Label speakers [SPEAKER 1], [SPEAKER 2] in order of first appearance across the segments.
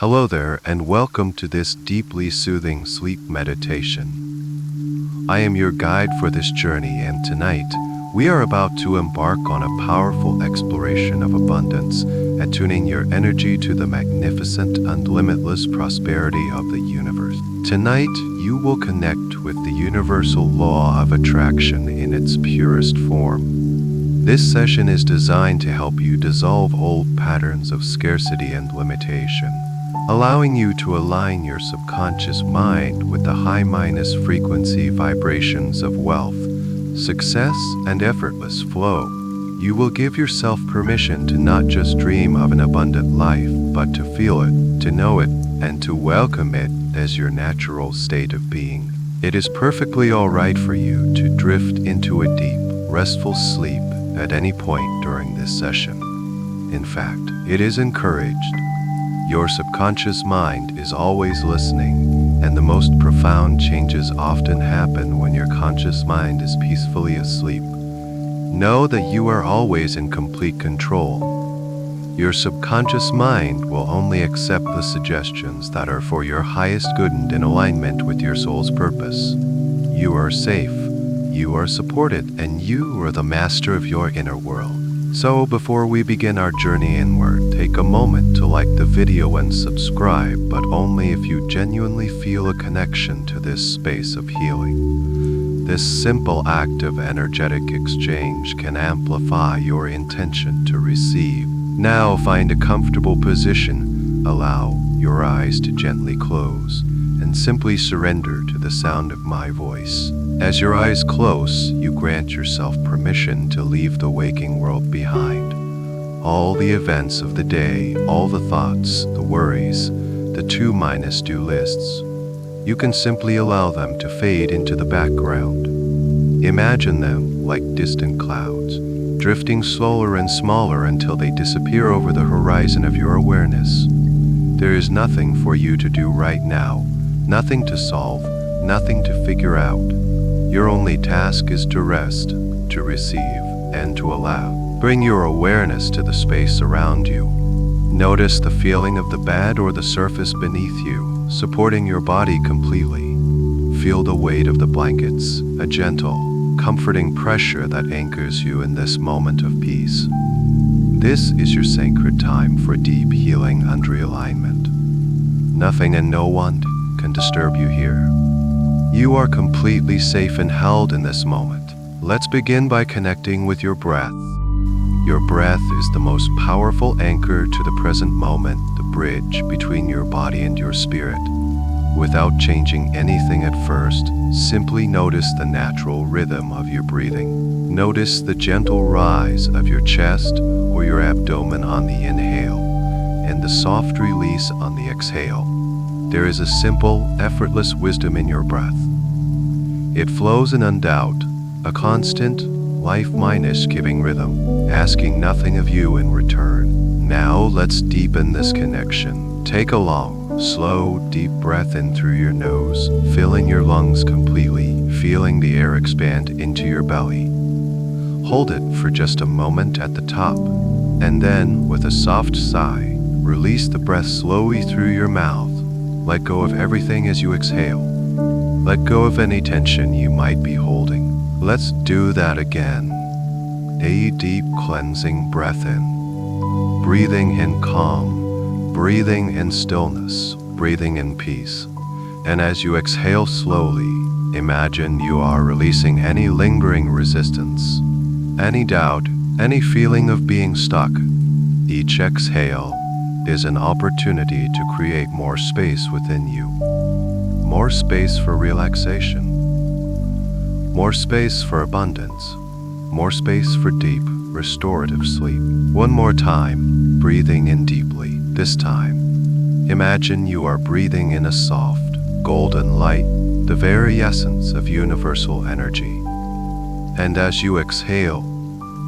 [SPEAKER 1] Hello there, and welcome to this deeply soothing sleep meditation. I am your guide for this journey, and tonight we are about to embark on a powerful exploration of abundance, attuning your energy to the magnificent and limitless prosperity of the universe. Tonight, you will connect with the universal law of attraction in its purest form. This session is designed to help you dissolve old patterns of scarcity and limitation, allowing you to align your subconscious mind with the high-minus frequency vibrations of wealth, success, and effortless flow. You will give yourself permission to not just dream of an abundant life, but to feel it, to know it, and to welcome it as your natural state of being. It is perfectly all right for you to drift into a deep, restful sleep at any point during this session. In fact, it is encouraged. Your subconscious mind is always listening, and the most profound changes often happen when your conscious mind is peacefully asleep. Know that you are always in complete control. Your subconscious mind will only accept the suggestions that are for your highest good and in alignment with your soul's purpose. You are safe, you are supported, and you are the master of your inner world. So before we begin our journey inward, take a moment to like the video and subscribe, but only if you genuinely feel a connection to this space of healing. This simple act of energetic exchange can amplify your intention to receive. Now find a comfortable position, allow your eyes to gently close, and simply surrender to the sound of my voice. As your eyes close, you grant yourself permission to leave the waking world behind. All the events of the day, all the thoughts, the worries, the to-do lists. You can simply allow them to fade into the background. Imagine them like distant clouds, drifting slower and smaller until they disappear over the horizon of your awareness. There is nothing for you to do right now, nothing to solve, nothing to figure out. Your only task is to rest, to receive, and to allow. Bring your awareness to the space around you. Notice the feeling of the bed or the surface beneath you, supporting your body completely. Feel the weight of the blankets, a gentle, comforting pressure that anchors you in this moment of peace. This is your sacred time for deep healing and realignment. Nothing and no one can disturb you here. You are completely safe and held in this moment. Let's begin by connecting with your breath. Your breath is the most powerful anchor to the present moment, the bridge between your body and your spirit. Without changing anything at first, simply notice the natural rhythm of your breathing. Notice the gentle rise of your chest or your abdomen on the inhale, and the soft release on the exhale. There is a simple, effortless wisdom in your breath. It flows in undoubt, a constant, life-giving rhythm, asking nothing of you in return. Now let's deepen this connection. Take a long, slow, deep breath in through your nose, filling your lungs completely, feeling the air expand into your belly. Hold it for just a moment at the top, and then, with a soft sigh, release the breath slowly through your mouth. Let go of everything as you exhale. Let go of any tension you might be holding. Let's do that again. A deep cleansing breath in. Breathing in calm, breathing in stillness, breathing in peace. And as you exhale slowly, imagine you are releasing any lingering resistance, any doubt, any feeling of being stuck. Each exhale is an opportunity to create more space within you. More space for relaxation. More space for abundance. More space for deep, restorative sleep. One more time, breathing in deeply. This time, imagine you are breathing in a soft, golden light, the very essence of universal energy. And as you exhale,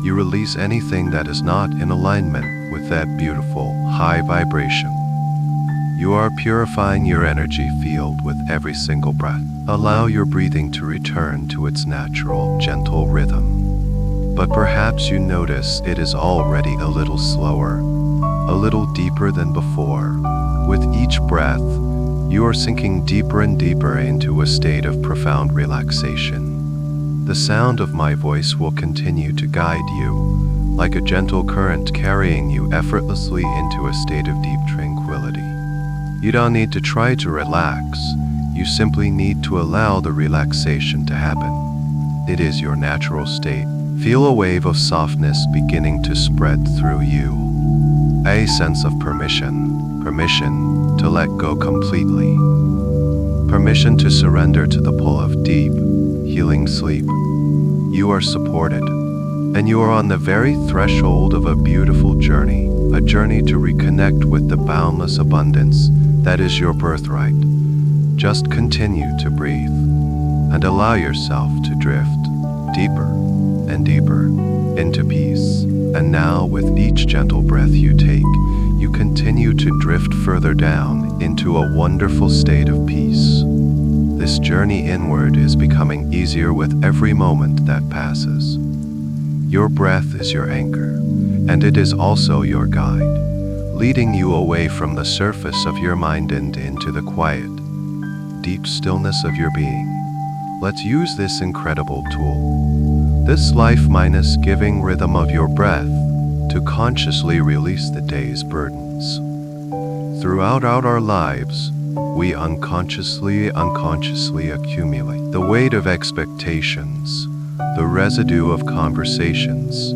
[SPEAKER 1] you release anything that is not in alignment with that beautiful, high vibration. You are purifying your energy field with every single breath. Allow your breathing to return to its natural, gentle rhythm. But perhaps you notice it is already a little slower, a little deeper than before. With each breath, you are sinking deeper and deeper into a state of profound relaxation. The sound of my voice will continue to guide you, like a gentle current carrying you effortlessly into a state of deep tranquility. You don't need to try to relax, you simply need to allow the relaxation to happen. It is your natural state. Feel a wave of softness beginning to spread through you. A sense of permission to let go completely. Permission to surrender to the pull of deep, healing sleep. You are supported, and you are on the very threshold of a beautiful journey, a journey to reconnect with the boundless abundance that is your birthright. Just continue to breathe and allow yourself to drift deeper and deeper into peace. And now, with each gentle breath you take, you continue to drift further down into a wonderful state of peace. This journey inward is becoming easier with every moment that passes. Your breath is your anchor, and it is also your guide, leading you away from the surface of your mind and into the quiet, deep stillness of your being. Let's use this incredible tool, this life-giving rhythm of your breath, to consciously release the day's burdens. Throughout our lives, we unconsciously accumulate the weight of expectations, the residue of conversations,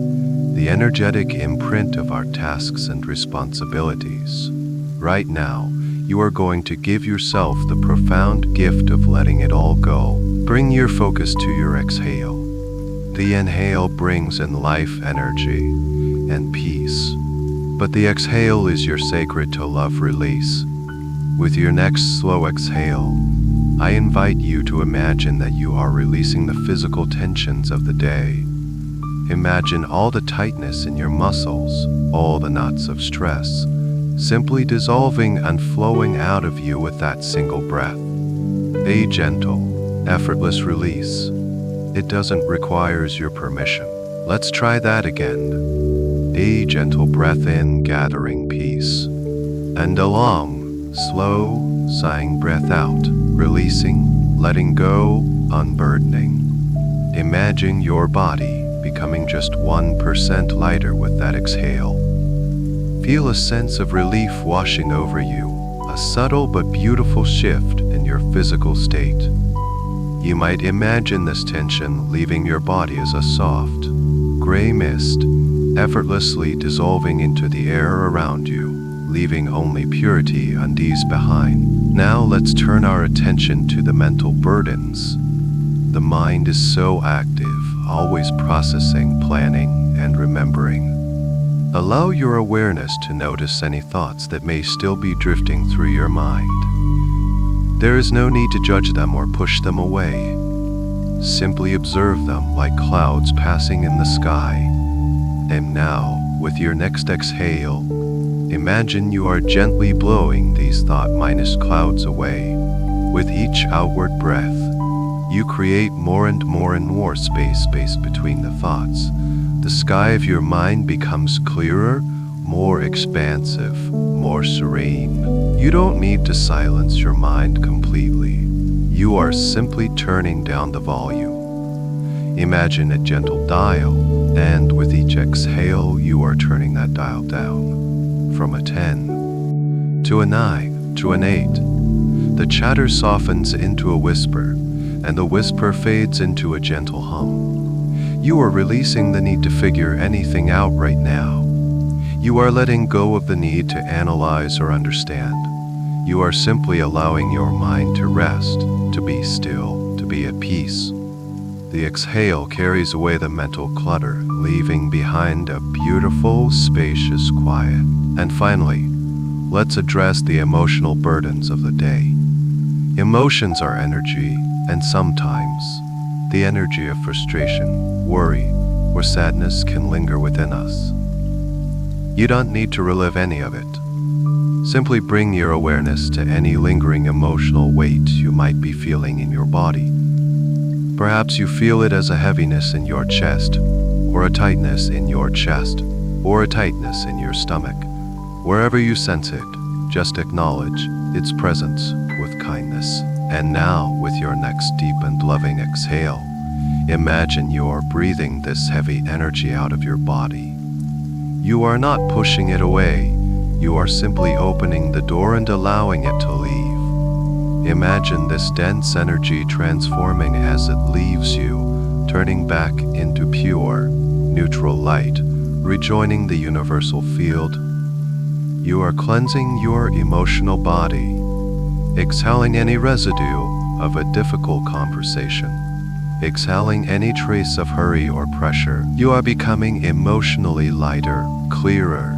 [SPEAKER 1] the energetic imprint of our tasks and responsibilities. Right now, you are going to give yourself the profound gift of letting it all go. Bring your focus to your exhale. The inhale brings in life, energy, and peace. But the exhale is your sacred to love release. With your next slow exhale, I invite you to imagine that you are releasing the physical tensions of the day. Imagine all the tightness in your muscles, all the knots of stress, simply dissolving and flowing out of you with that single breath. A gentle, effortless release. It doesn't require your permission. Let's try that again. A gentle breath in, gathering peace, and a long, slow, sighing breath out, releasing, letting go, unburdening. Imagine your body becoming just 1% lighter with that exhale. Feel a sense of relief washing over you, a subtle but beautiful shift in your physical state. You might imagine this tension leaving your body as a soft, gray mist, effortlessly dissolving into the air around you, leaving only purity and ease behind. Now let's turn our attention to the mental burdens. The mind is so active, always processing, planning, and remembering. Allow your awareness to notice any thoughts that may still be drifting through your mind. There is no need to judge them or push them away. Simply observe them like clouds passing in the sky. And now, with your next exhale, imagine you are gently blowing these thought-clouds away. With each outward breath, you create more and more space between the thoughts. The sky of your mind becomes clearer, more expansive, more serene. You don't need to silence your mind completely. You are simply turning down the volume. Imagine a gentle dial, and with each exhale, you are turning that dial down. From a 10 to a 9 to an 8. The chatter softens into a whisper, and the whisper fades into a gentle hum. You are releasing the need to figure anything out right now. You are letting go of the need to analyze or understand. You are simply allowing your mind to rest, to be still, to be at peace. The exhale carries away the mental clutter, leaving behind a beautiful, spacious quiet. And finally, let's address the emotional burdens of the day. Emotions are energy, and sometimes the energy of frustration, worry, or sadness can linger within us. You don't need to relive any of it. Simply bring your awareness to any lingering emotional weight you might be feeling in your body. Perhaps you feel it as a heaviness in your chest, or a tightness in your chest, or a tightness in your stomach. Wherever you sense it, Just acknowledge its presence with kindness. And now, with your next deep and loving exhale, imagine you are breathing this heavy energy out of your body. You are not pushing it away, you are simply opening the door and allowing it to leave. Imagine this dense energy transforming as it leaves you, turning back into pure, neutral light, rejoining the universal field. You are cleansing your emotional body, exhaling any residue of a difficult conversation, exhaling any trace of hurry or pressure. You are becoming emotionally lighter, clearer,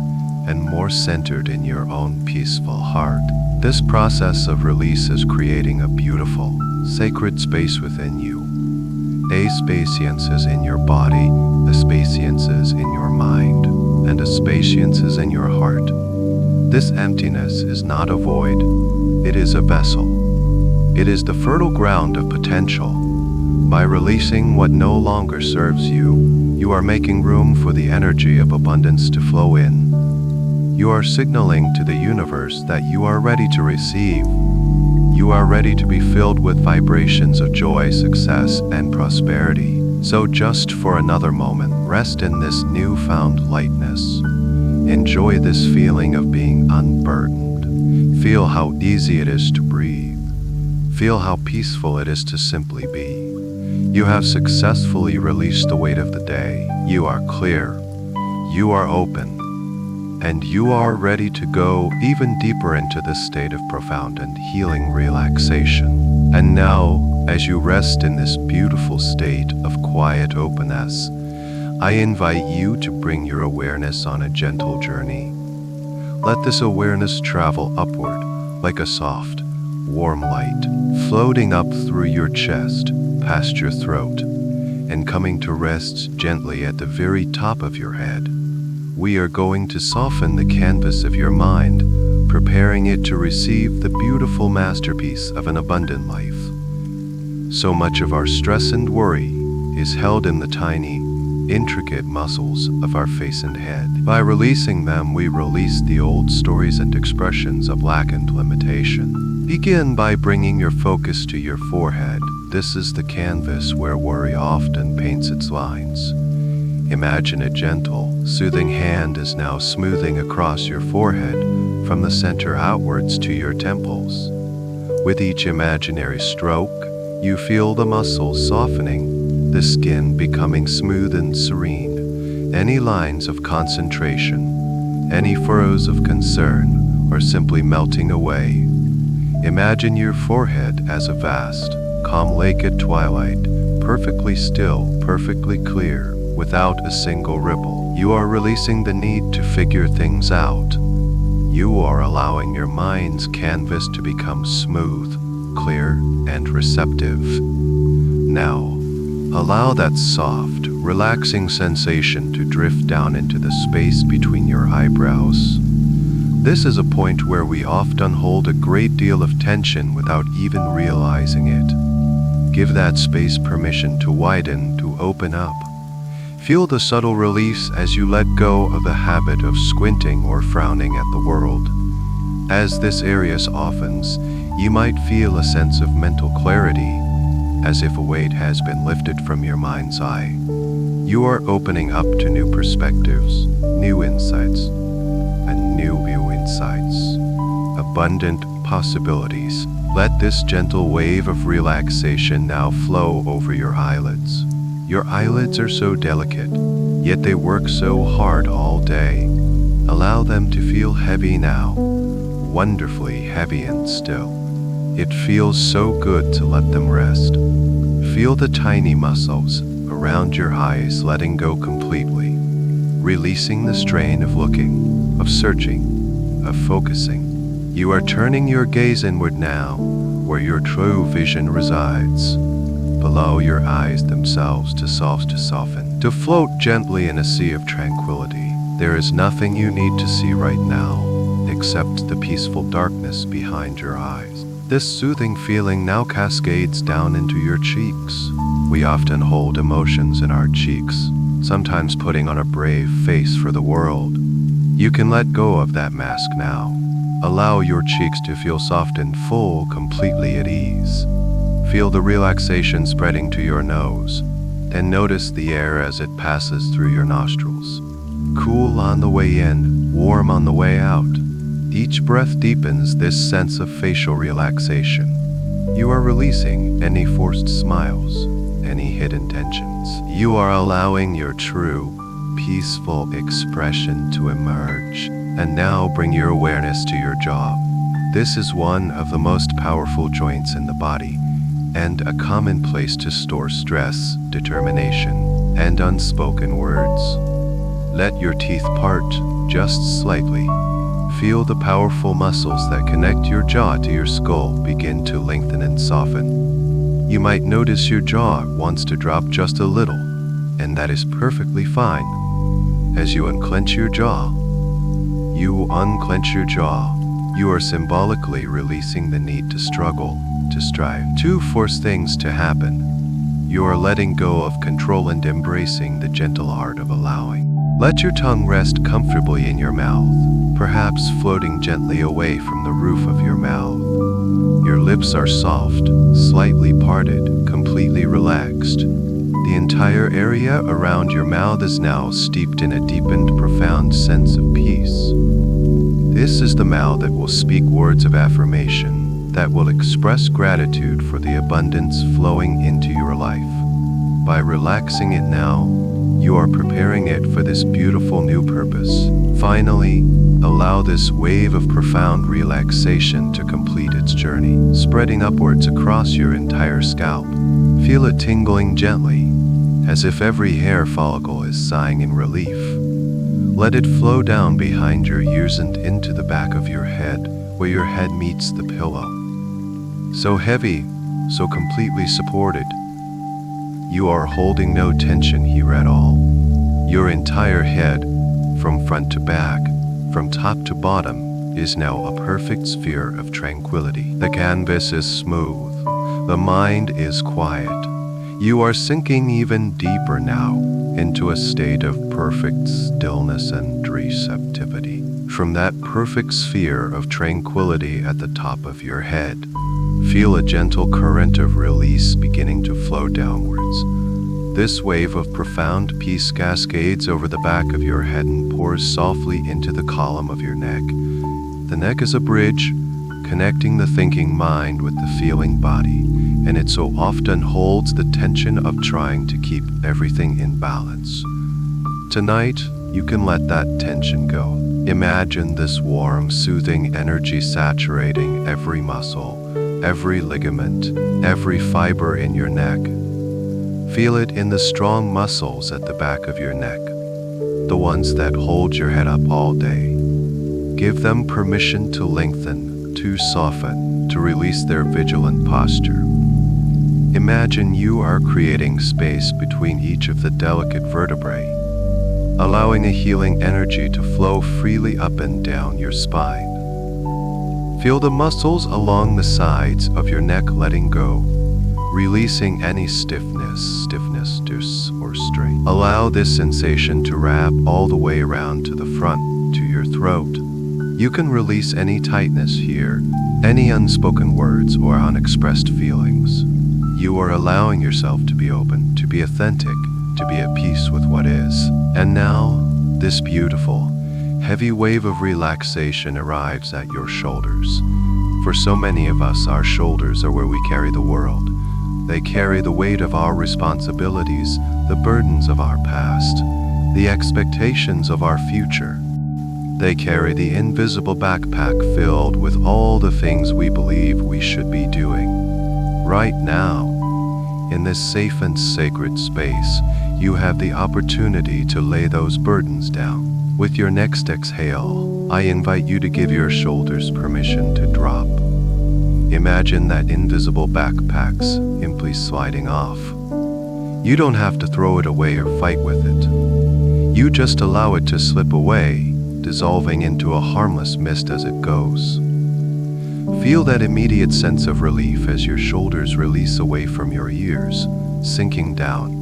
[SPEAKER 1] and more centered in your own peaceful heart. This process of release is creating a beautiful, sacred space within you. A spatience is in your body, a spatience is in your mind, and a spatience is in your heart. This emptiness is not a void, it is a vessel. It is the fertile ground of potential. By releasing what no longer serves you, you are making room for the energy of abundance to flow in. You are signaling to the universe that you are ready to receive. You are ready to be filled with vibrations of joy, success, and prosperity. So just for another moment, rest in this newfound lightness. Enjoy this feeling of being unburdened. Feel how easy it is to breathe. Feel how peaceful it is to simply be. You have successfully released the weight of the day. You are clear. You are open. And you are ready to go even deeper into this state of profound and healing relaxation. And now, as you rest in this beautiful state of quiet openness, I invite you to bring your awareness on a gentle journey. Let this awareness travel upward like a soft, warm light, floating up through your chest, past your throat, and coming to rest gently at the very top of your head. We are going to soften the canvas of your mind, preparing it to receive the beautiful masterpiece of an abundant life. So much of our stress and worry is held in the tiny, intricate muscles of our face and head. By releasing them, we release the old stories and expressions of lack and limitation. Begin by bringing your focus to your forehead. This is the canvas where worry often paints its lines. Imagine a gentle, soothing hand is now smoothing across your forehead from the center outwards to your temples. With each imaginary stroke, you feel the muscles softening, the skin becoming smooth and serene. Any lines of concentration, any furrows of concern are simply melting away. Imagine your forehead as a vast, calm lake at twilight, perfectly still, perfectly clear, without a single ripple. You are releasing the need to figure things out. You are allowing your mind's canvas to become smooth, clear, and receptive. Now, allow that soft, relaxing sensation to drift down into the space between your eyebrows. This is a point where we often hold a great deal of tension without even realizing it. Give that space permission to widen, to open up. Feel the subtle release as you let go of the habit of squinting or frowning at the world. As this area softens, you might feel a sense of mental clarity, as if a weight has been lifted from your mind's eye. You are opening up to new perspectives, new insights, and new insights. Abundant possibilities. Let this gentle wave of relaxation now flow over your eyelids. Your eyelids are so delicate, yet they work so hard all day. Allow them to feel heavy now, wonderfully heavy and still. It feels so good to let them rest. Feel the tiny muscles around your eyes letting go completely, releasing the strain of looking, of searching, of focusing. You are turning your gaze inward now, where your true vision resides. Below your eyes themselves to soften, to float gently in a sea of tranquility. There is nothing you need to see right now, except the peaceful darkness behind your eyes. This soothing feeling now cascades down into your cheeks. We often hold emotions in our cheeks, sometimes putting on a brave face for the world. You can let go of that mask now. Allow your cheeks to feel soft and full, completely at ease. Feel the relaxation spreading to your nose, and notice the air as it passes through your nostrils. Cool on the way in, warm on the way out. Each breath deepens this sense of facial relaxation. You are releasing any forced smiles, any hidden tensions. You are allowing your true, peaceful expression to emerge. And now bring your awareness to your jaw. This is one of the most powerful joints in the body, and a common place to store stress, determination, and unspoken words. Let your teeth part just slightly. Feel the powerful muscles that connect your jaw to your skull begin to lengthen and soften. You might notice your jaw wants to drop just a little, and that is perfectly fine. As you unclench your jaw, you are symbolically releasing the need to struggle, to strive, to force things to happen. You are letting go of control and embracing the gentle art of allowing. Let your tongue rest comfortably in your mouth, perhaps floating gently away from the roof of your mouth. Your lips are soft, slightly parted, completely relaxed. The entire area around your mouth is now steeped in a deepened, profound sense of peace. This is the mouth that will speak words of affirmation, that will express gratitude for the abundance flowing into your life. By relaxing it now, you are preparing it for this beautiful new purpose. Finally, allow this wave of profound relaxation to complete its journey, spreading upwards across your entire scalp. Feel it tingling gently, as if every hair follicle is sighing in relief. Let it flow down behind your ears and into the back of your head, where your head meets the pillow. So heavy, so completely supported. You are holding no tension here at all. Your entire head, from front to back, from top to bottom, is now a perfect sphere of tranquility. The canvas is smooth. The mind is quiet. You are sinking even deeper now into a state of perfect stillness and receptivity. From that perfect sphere of tranquility at the top of your head, feel a gentle current of release beginning to flow downwards. This wave of profound peace cascades over the back of your head and pours softly into the column of your neck. The neck is a bridge connecting the thinking mind with the feeling body, and it so often holds the tension of trying to keep everything in balance. Tonight, you can let that tension go. Imagine this warm, soothing energy saturating every muscle, every ligament, every fiber in your neck. Feel it in the strong muscles at the back of your neck, the ones that hold your head up all day. Give them permission to lengthen, to soften, to release their vigilant posture. Imagine you are creating space between each of the delicate vertebrae, allowing a healing energy to flow freely up and down your spine. Feel the muscles along the sides of your neck letting go, releasing any stiffness, or strain. Allow this sensation to wrap all the way around to the front, to your throat. You can release any tightness here, any unspoken words or unexpressed feelings. You are allowing yourself to be open, to be authentic, to be at peace with what is. And now, this beautiful, heavy wave of relaxation arrives at your shoulders. For so many of us, our shoulders are where we carry the world. They carry the weight of our responsibilities, the burdens of our past, the expectations of our future. They carry the invisible backpack filled with all the things we believe we should be doing. Right now, in this safe and sacred space, you have the opportunity to lay those burdens down. With your next exhale, I invite you to give your shoulders permission to drop. Imagine that invisible backpack simply sliding off. You don't have to throw it away or fight with it. You just allow it to slip away, dissolving into a harmless mist as it goes. Feel that immediate sense of relief as your shoulders release away from your ears, sinking down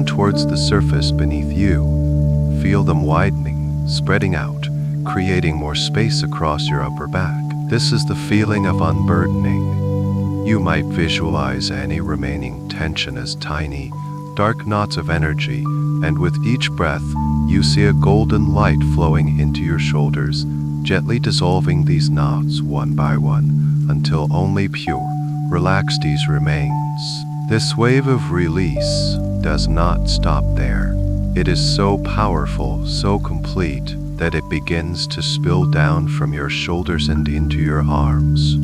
[SPEAKER 1] towards the surface beneath you. Feel them widening, spreading out, creating more space across your upper back. This is the feeling of unburdening. You might visualize any remaining tension as tiny, dark knots of energy, and with each breath, you see a golden light flowing into your shoulders, gently dissolving these knots one by one, until only pure, relaxed ease remains. This wave of release does not stop there. It is so powerful, so complete, that it begins to spill down from your shoulders and into your arms.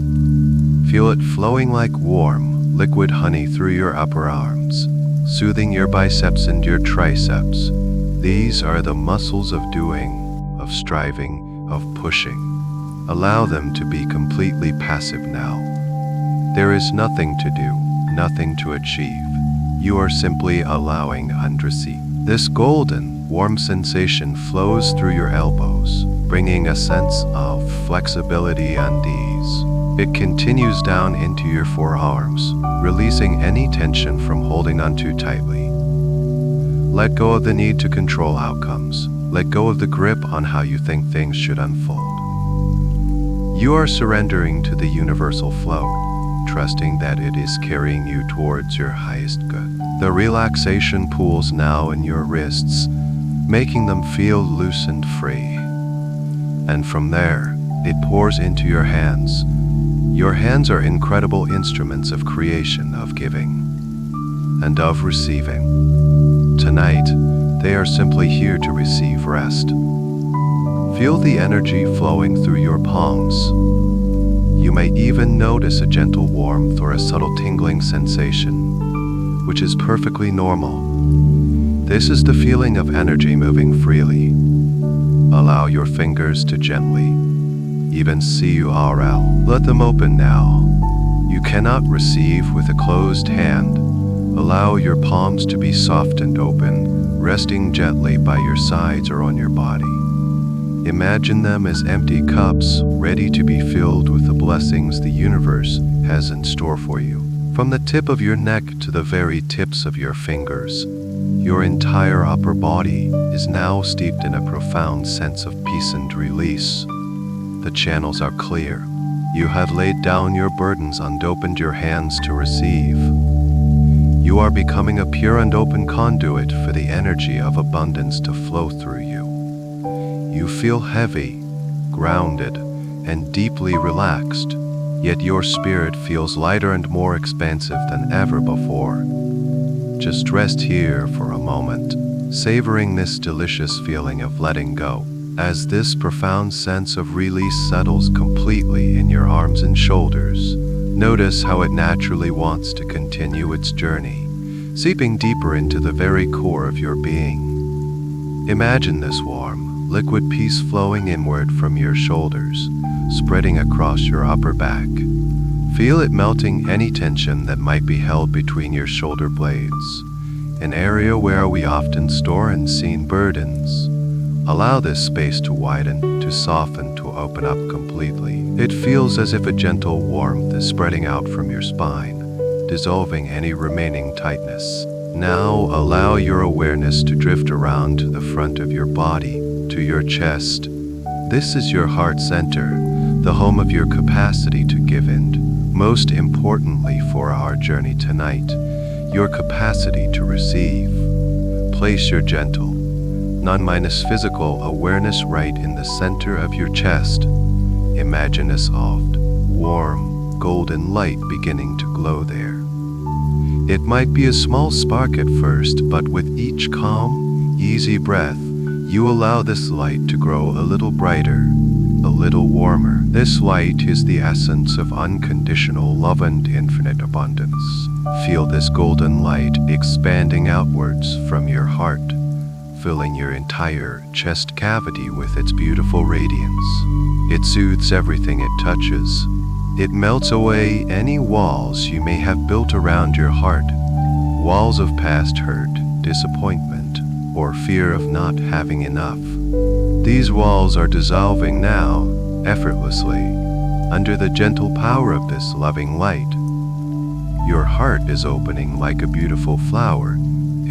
[SPEAKER 1] Feel it flowing like warm, liquid honey through your upper arms, soothing your biceps and your triceps. These are the muscles of doing, of striving, of pushing. Allow them to be completely passive now. There is nothing to do, nothing to achieve. You are simply allowing undressing. This golden, warm sensation flows through your elbows, bringing a sense of flexibility and ease. It continues down into your forearms, releasing any tension from holding on too tightly. Let go of the need to control outcomes. Let go of the grip on how you think things should unfold. You are surrendering to the universal flow, trusting that it is carrying you towards your highest good. The relaxation pools now in your wrists, making them feel loose and free. And from there, it pours into your hands. Your hands are incredible instruments of creation, of giving, and of receiving. Tonight, they are simply here to receive rest. Feel the energy flowing through your palms. You may even notice a gentle warmth or a subtle tingling sensation, which is perfectly normal. This is the feeling of energy moving freely. Allow your fingers to gently, even CURL. Let them open now. You cannot receive with a closed hand. Allow your palms to be soft and open, resting gently by your sides or on your body. Imagine them as empty cups, ready to be filled with the blessings the universe has in store for you. From the tip of your neck to the very tips of your fingers, your entire upper body is now steeped in a profound sense of peace and release. The channels are clear. You have laid down your burdens and opened your hands to receive. You are becoming a pure and open conduit for the energy of abundance to flow through you. You feel heavy, grounded, and deeply relaxed, yet your spirit feels lighter and more expansive than ever before. Just rest here for a moment, savoring this delicious feeling of letting go. As this profound sense of release settles completely in your arms and shoulders, notice how it naturally wants to continue its journey, seeping deeper into the very core of your being. Imagine this warm, liquid peace flowing inward from your shoulders, spreading across your upper back. Feel it melting any tension that might be held between your shoulder blades, an area where we often store unseen burdens. Allow this space to widen, to soften, to open up completely. It feels as if a gentle warmth is spreading out from your spine, dissolving any remaining tightness. Now allow your awareness to drift around to the front of your body, to your chest. This is your heart center, the home of your capacity to give and, most importantly for our journey tonight, your capacity to receive. Place your gentle, non-physical awareness right in the center of your chest. Imagine a soft, warm, golden light beginning to glow there. It might be a small spark at first, but with each calm, easy breath, you allow this light to grow a little brighter, a little warmer. This light is the essence of unconditional love and infinite abundance. Feel this golden light expanding outwards from your heart, filling your entire chest cavity with its beautiful radiance. It soothes everything it touches. It melts away any walls you may have built around your heart, walls of past hurt, disappointment, or fear of not having enough. These walls are dissolving now, effortlessly, under the gentle power of this loving light. Your heart is opening like a beautiful flower,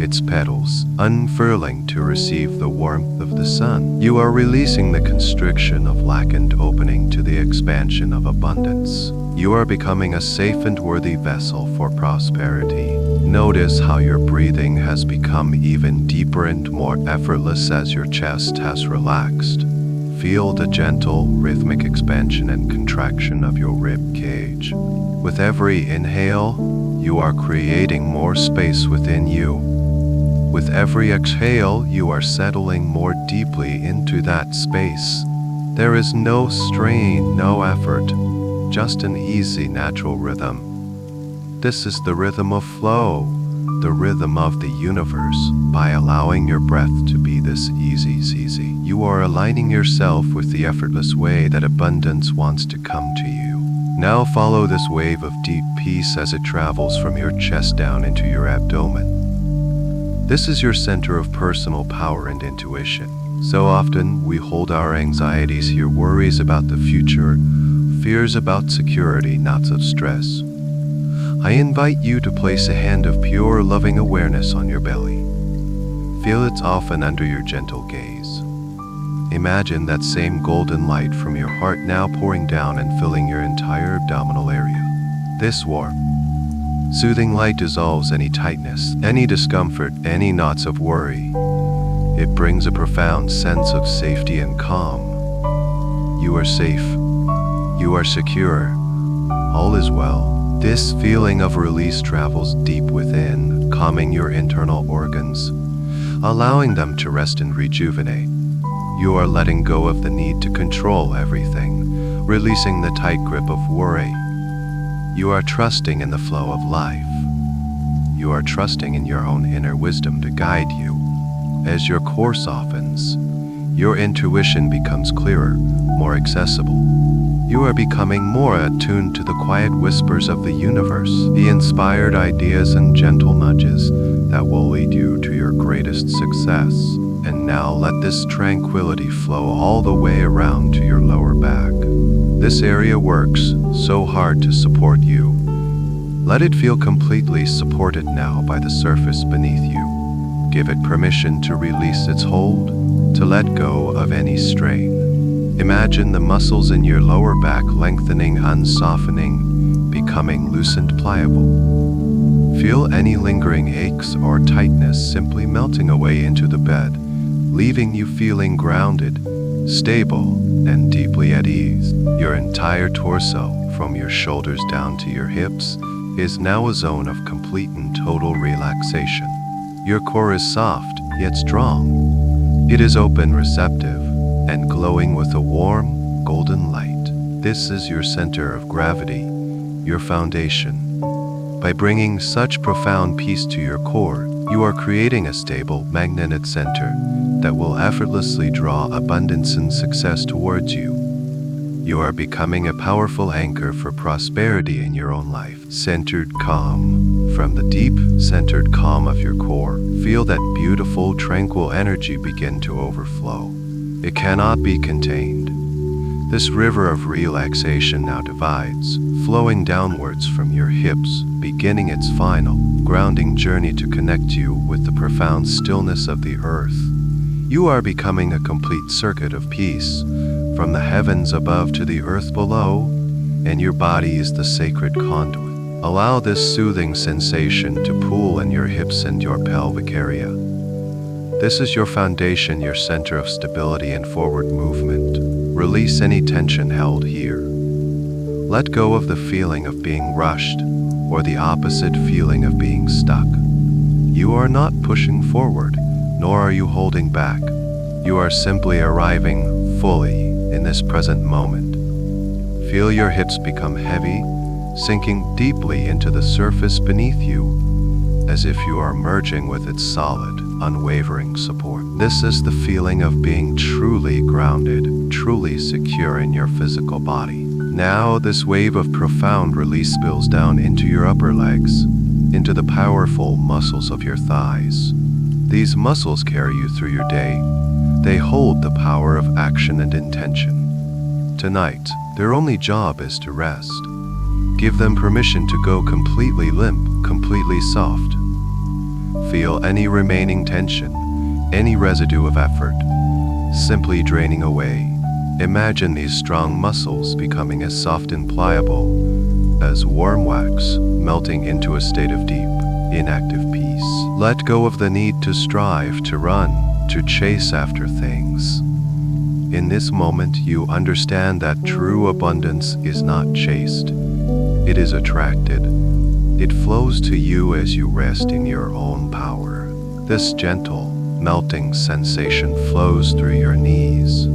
[SPEAKER 1] its petals, unfurling to receive the warmth of the sun. You are releasing the constriction of lack and opening to the expansion of abundance. You are becoming a safe and worthy vessel for prosperity. Notice how your breathing has become even deeper and more effortless as your chest has relaxed. Feel the gentle, rhythmic expansion and contraction of your rib cage. With every inhale, you are creating more space within you. With every exhale, you are settling more deeply into that space. There is no strain, no effort, just an easy, natural rhythm. This is the rhythm of flow, the rhythm of the universe. By allowing your breath to be this easy, you are aligning yourself with the effortless way that abundance wants to come to you. Now follow this wave of deep peace as it travels from your chest down into your abdomen. This is your center of personal power and intuition. So often we hold our anxieties here, worries about the future, fears about security, knots of stress. I invite you to place a hand of pure, loving awareness on your belly. Feel it soften under your gentle gaze. Imagine that same golden light from your heart now pouring down and filling your entire abdominal area. This warm, soothing light dissolves any tightness, any discomfort, any knots of worry. It brings a profound sense of safety and calm. You are safe. You are secure. All is well. This feeling of release travels deep within, calming your internal organs, allowing them to rest and rejuvenate. You are letting go of the need to control everything, releasing the tight grip of worry. You are trusting in the flow of life. You are trusting in your own inner wisdom to guide you. As your core softens, your intuition becomes clearer, more accessible. You are becoming more attuned to the quiet whispers of the universe, the inspired ideas and gentle nudges that will lead you to your greatest success. And now let this tranquility flow all the way around to your lower back. This area works so hard to support you. Let it feel completely supported now by the surface beneath you. Give it permission to release its hold, to let go of any strain. Imagine the muscles in your lower back lengthening, unsoftening, becoming loose and pliable. Feel any lingering aches or tightness simply melting away into the bed, leaving you feeling grounded, stable, and deeply at ease. Your entire torso, from your shoulders down to your hips, is now a zone of complete and total relaxation. Your core is soft, yet strong. It is open, receptive, and glowing with a warm, golden light. This is your center of gravity, your foundation. By bringing such profound peace to your core, you are creating a stable, magnetic center that will effortlessly draw abundance and success towards you. You are becoming a powerful anchor for prosperity in your own life. Centered calm. From the deep, centered calm of your core, feel that beautiful, tranquil energy begin to overflow. It cannot be contained. This river of relaxation now divides, flowing downwards from your hips, beginning its final, grounding journey to connect you with the profound stillness of the earth. You are becoming a complete circuit of peace, from the heavens above to the earth below, and your body is the sacred conduit. Allow this soothing sensation to pool in your hips and your pelvic area. This is your foundation, your center of stability and forward movement. Release any tension held here. Let go of the feeling of being rushed, or the opposite feeling of being stuck. You are not pushing forward, nor are you holding back. You are simply arriving fully in this present moment. Feel your hips become heavy, sinking deeply into the surface beneath you, as if you are merging with its solid, unwavering support. This is the feeling of being truly grounded, truly secure in your physical body. Now this wave of profound release spills down into your upper legs, into the powerful muscles of your thighs. These muscles carry you through your day. They hold the power of action and intention. Tonight, their only job is to rest. Give them permission to go completely limp, completely soft. Feel any remaining tension, any residue of effort, simply draining away. Imagine these strong muscles becoming as soft and pliable as warm wax, melting into a state of deep, inactive peace. Let go of the need to strive, to run, to chase after things. In this moment, you understand that true abundance is not chased. It is attracted. It flows to you as you rest in your own power. This gentle, melting sensation flows through your knees.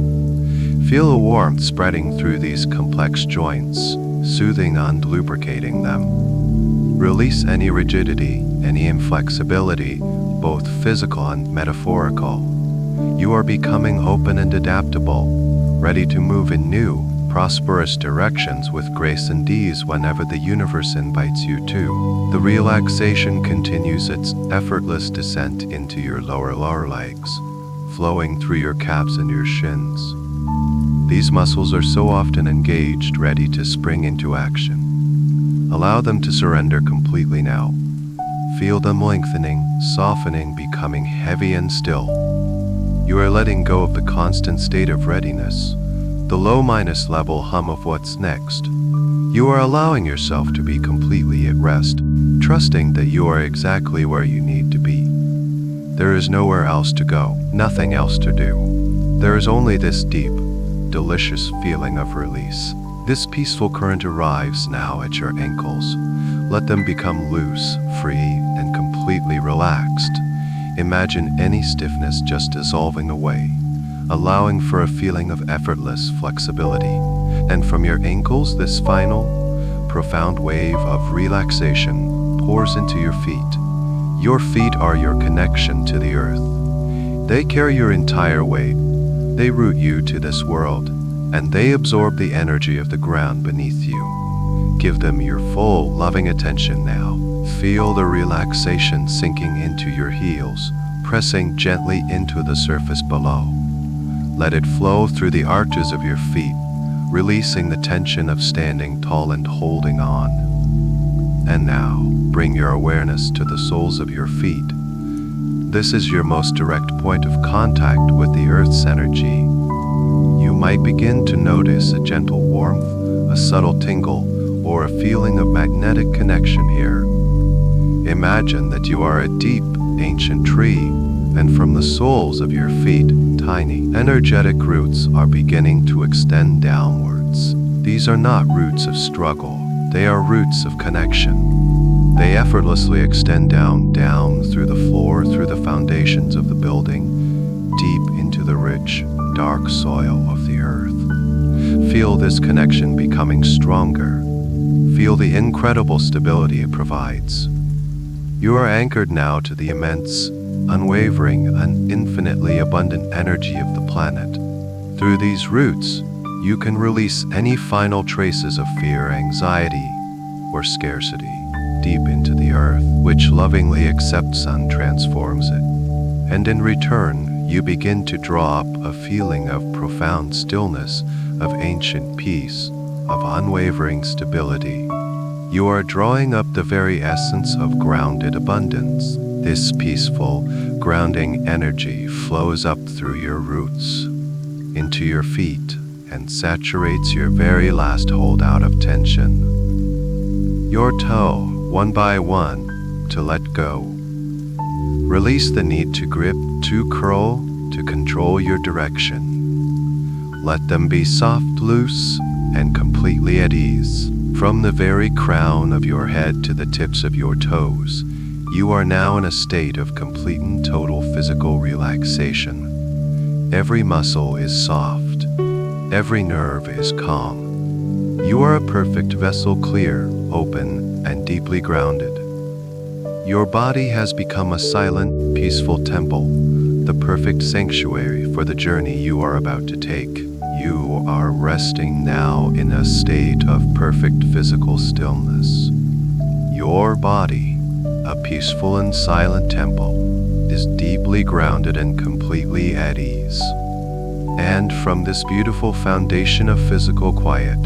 [SPEAKER 1] Feel a warmth spreading through these complex joints, soothing and lubricating them. Release any rigidity, any inflexibility, both physical and metaphorical. You are becoming open and adaptable, ready to move in new, prosperous directions with grace and ease whenever the universe invites you to. The relaxation continues its effortless descent into your lower legs, flowing through your calves and your shins. These muscles are so often engaged, ready to spring into action. Allow them to surrender completely now. Feel them lengthening, softening, becoming heavy and still. You are letting go of the constant state of readiness, the low-level hum of what's next. You are allowing yourself to be completely at rest, trusting that you are exactly where you need to be. There is nowhere else to go, nothing else to do. There is only this deep, delicious feeling of release. This peaceful current arrives now at your ankles. Let them become loose, free, and completely relaxed. Imagine any stiffness just dissolving away, allowing for a feeling of effortless flexibility. And from your ankles, this final, profound wave of relaxation pours into your feet. Your feet are your connection to the earth. They carry your entire weight. They root you to this world, and they absorb the energy of the ground beneath you. Give them your full, loving attention now. Feel the relaxation sinking into your heels, pressing gently into the surface below. Let it flow through the arches of your feet, releasing the tension of standing tall and holding on. And now, bring your awareness to the soles of your feet. This is your most direct point of contact with the Earth's energy. You might begin to notice a gentle warmth, a subtle tingle, or a feeling of magnetic connection here. Imagine that you are a deep, ancient tree, and from the soles of your feet, tiny, energetic roots are beginning to extend downwards. These are not roots of struggle, they are roots of connection. They effortlessly extend down through the floor, through the foundations of the building, deep into the rich, dark soil of the earth. Feel this connection becoming stronger. Feel the incredible stability it provides. You are anchored now to the immense, unwavering, and infinitely abundant energy of the planet. Through these roots, you can release any final traces of fear, anxiety, or scarcity deep into the earth, which lovingly accepts and transforms it. And in return, you begin to draw up a feeling of profound stillness, of ancient peace, of unwavering stability. You are drawing up the very essence of grounded abundance. This peaceful, grounding energy flows up through your roots, into your feet, and saturates your very last holdout of tension. Your toe, one by one, to let go. Release the need to grip, to curl, to control your direction. Let them be soft, loose, and completely at ease. From the very crown of your head to the tips of your toes, you are now in a state of complete and total physical relaxation. Every muscle is soft. Every nerve is calm. You are a perfect vessel, clear, open, and deeply grounded. Your body has become a silent, peaceful temple, the perfect sanctuary for the journey you are about to take. You are resting now in a state of perfect physical stillness. Your body, a peaceful and silent temple, is deeply grounded and completely at ease. And from this beautiful foundation of physical quiet,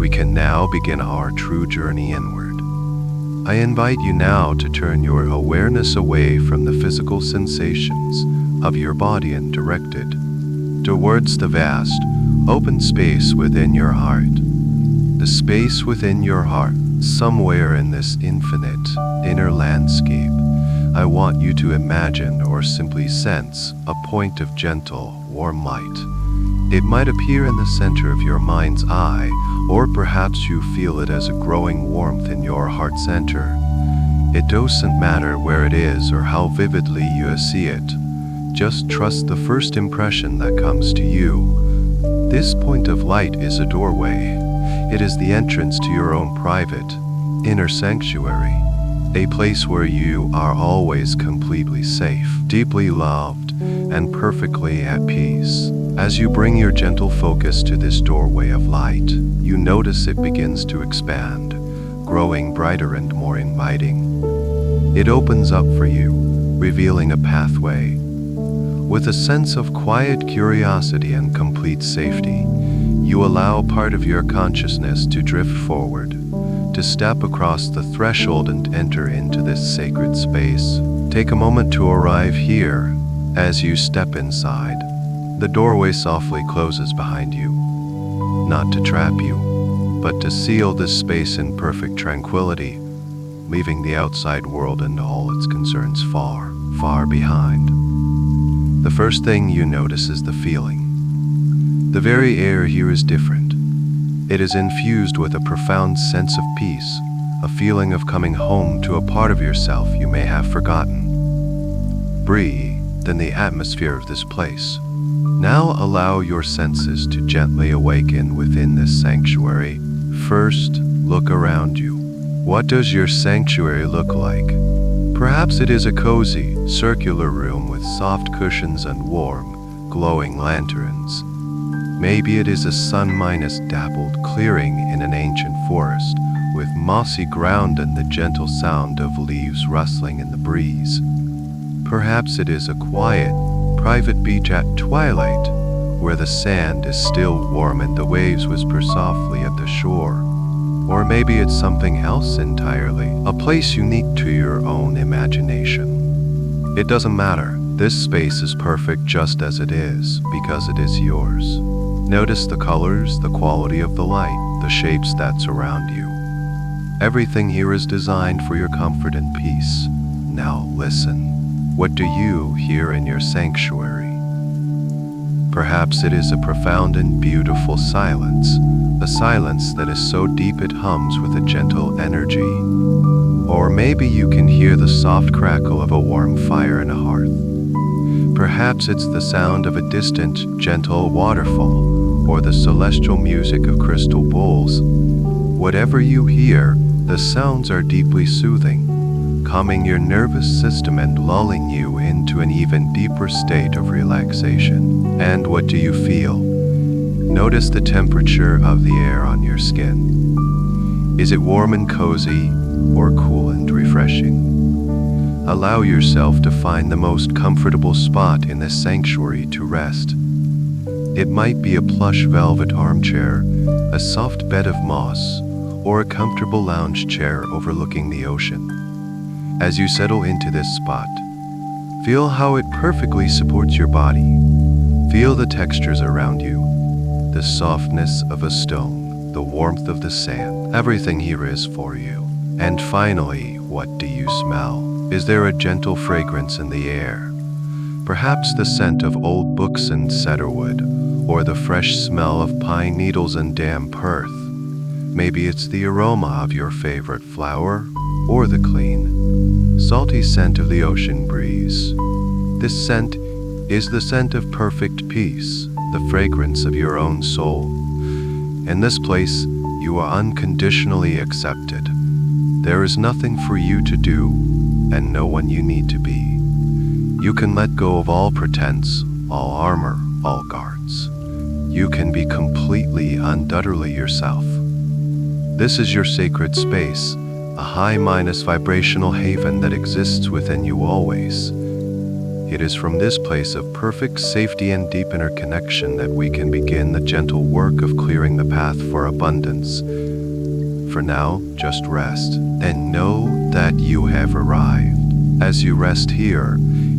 [SPEAKER 1] we can now begin our true journey inward. I invite you now to turn your awareness away from the physical sensations of your body and direct it towards the vast, open space within your heart. The space within your heart, somewhere in this infinite inner landscape, I want you to imagine or simply sense a point of gentle, warm light. It might appear in the center of your mind's eye, or perhaps you feel it as a growing warmth in your heart center. It doesn't matter where it is or how vividly you see it. Just trust the first impression that comes to you. This point of light is a doorway. It is the entrance to your own private, inner sanctuary, a place where you are always completely safe, deeply loved, and perfectly at peace. As you bring your gentle focus to this doorway of light, you notice it begins to expand, growing brighter and more inviting. It opens up for you, revealing a pathway. With a sense of quiet curiosity and complete safety, you allow part of your consciousness to drift forward, to step across the threshold and enter into this sacred space. Take a moment to arrive here. As you step inside, the doorway softly closes behind you, not to trap you, but to seal this space in perfect tranquility, leaving the outside world and all its concerns far, far behind. The first thing you notice is the feeling. The very air here is different. It is infused with a profound sense of peace, a feeling of coming home to a part of yourself you may have forgotten. Breathe in the atmosphere of this place. Now allow your senses to gently awaken within this sanctuary. First, look around you. What does your sanctuary look like? Perhaps it is a cozy, circular room with soft cushions and warm, glowing lanterns. Maybe it is a sun-dappled clearing in an ancient forest, with mossy ground and the gentle sound of leaves rustling in the breeze. Perhaps it is a quiet, private beach at twilight, where the sand is still warm and the waves whisper softly at the shore. Or maybe it's something else entirely, a place unique to your own imagination. It doesn't matter. This space is perfect just as it is, because it is yours. Notice the colors, the quality of the light, the shapes that surround you. Everything here is designed for your comfort and peace. Now listen. What do you hear in your sanctuary? Perhaps it is a profound and beautiful silence, a silence that is so deep it hums with a gentle energy. Or maybe you can hear the soft crackle of a warm fire in a hearth. Perhaps it's the sound of a distant, gentle waterfall, or the celestial music of crystal bowls. Whatever you hear, the sounds are deeply soothing, calming your nervous system and lulling you into an even deeper state of relaxation. And what do you feel? Notice the temperature of the air on your skin. Is it warm and cozy, or cool and refreshing? Allow yourself to find the most comfortable spot in this sanctuary to rest. It might be a plush velvet armchair, a soft bed of moss, or a comfortable lounge chair overlooking the ocean. As you settle into this spot, feel how it perfectly supports your body. Feel the textures around you, the softness of a stone, the warmth of the sand. Everything here is for you. And finally, what do you smell? Is there a gentle fragrance in the air? Perhaps the scent of old books and cedarwood, or the fresh smell of pine needles and damp earth. Maybe it's the aroma of your favorite flower, or the clean, salty scent of the ocean breeze. This scent is the scent of perfect peace, the fragrance of your own soul. In this place, you are unconditionally accepted. There is nothing for you to do, and no one you need to be. You can let go of all pretense, all armor, all guards. You can be completely, undoubtedly yourself. This is your sacred space, a high-vibrational haven that exists within you always. It is from this place of perfect safety and deep interconnection that we can begin the gentle work of clearing the path for abundance, For now, just rest and know that you have arrived. As you rest here,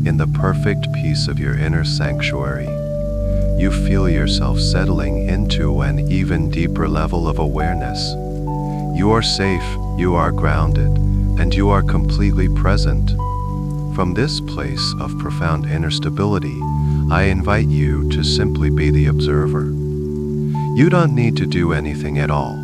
[SPEAKER 1] in the perfect peace of your inner sanctuary, you feel yourself settling into an even deeper level of awareness. You are safe, you are grounded, and you are completely present. From this place of profound inner stability, I invite you to simply be the observer. You don't need to do anything at all.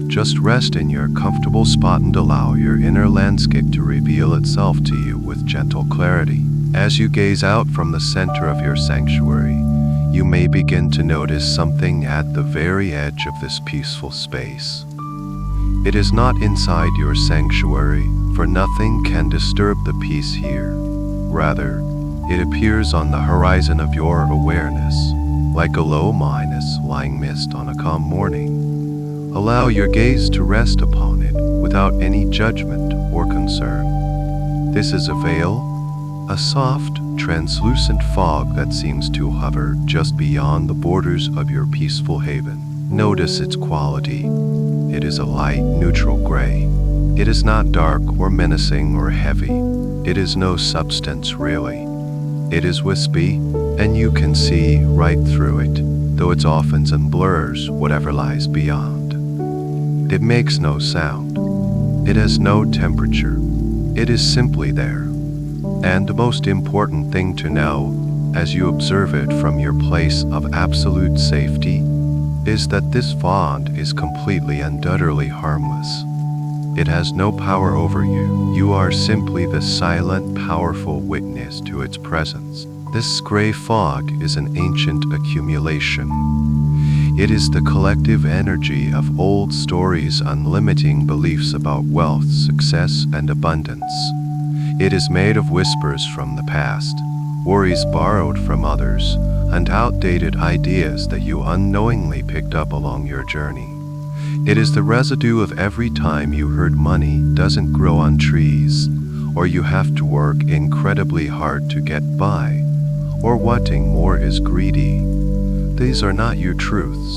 [SPEAKER 1] Just rest in your comfortable spot and allow your inner landscape to reveal itself to you with gentle clarity. As you gaze out from the center of your sanctuary, you may begin to notice something at the very edge of this peaceful space. It is not inside your sanctuary, for nothing can disturb the peace here. Rather, it appears on the horizon of your awareness, like a low-lying mist on a calm morning. Allow your gaze to rest upon it without any judgment or concern. This is a veil, a soft, translucent fog that seems to hover just beyond the borders of your peaceful haven. Notice its quality. It is a light, neutral gray. It is not dark or menacing or heavy. It is no substance, really. It is wispy, and you can see right through it, though it softens and blurs whatever lies beyond. It makes no sound. It has no temperature. It is simply there. And the most important thing to know, as you observe it from your place of absolute safety, is that this fog is completely and utterly harmless. It has no power over you. You are simply the silent, powerful witness to its presence. This gray fog is an ancient accumulation. It is the collective energy of old stories and limiting beliefs about wealth, success, and abundance. It is made of whispers from the past, worries borrowed from others, and outdated ideas that you unknowingly picked up along your journey. It is the residue of every time you heard money doesn't grow on trees, or you have to work incredibly hard to get by, or wanting more is greedy. These are not your truths,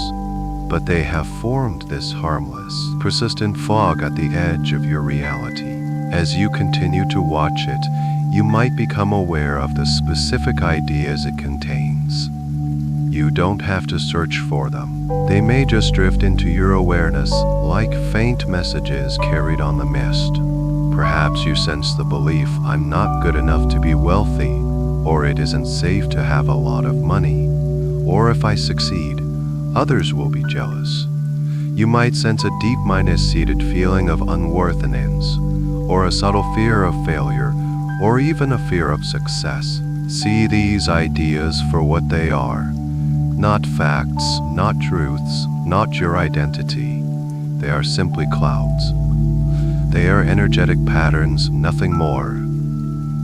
[SPEAKER 1] but they have formed this harmless, persistent fog at the edge of your reality. As you continue to watch it, you might become aware of the specific ideas it contains. You don't have to search for them. They may just drift into your awareness like faint messages carried on the mist. Perhaps you sense the belief, I'm not good enough to be wealthy, or it isn't safe to have a lot of money, or if I succeed, others will be jealous. You might sense a deep seated feeling of unworthiness, or a subtle fear of failure, or even a fear of success. See these ideas for what they are. Not facts, not truths, not your identity. They are simply clouds. They are energetic patterns, nothing more.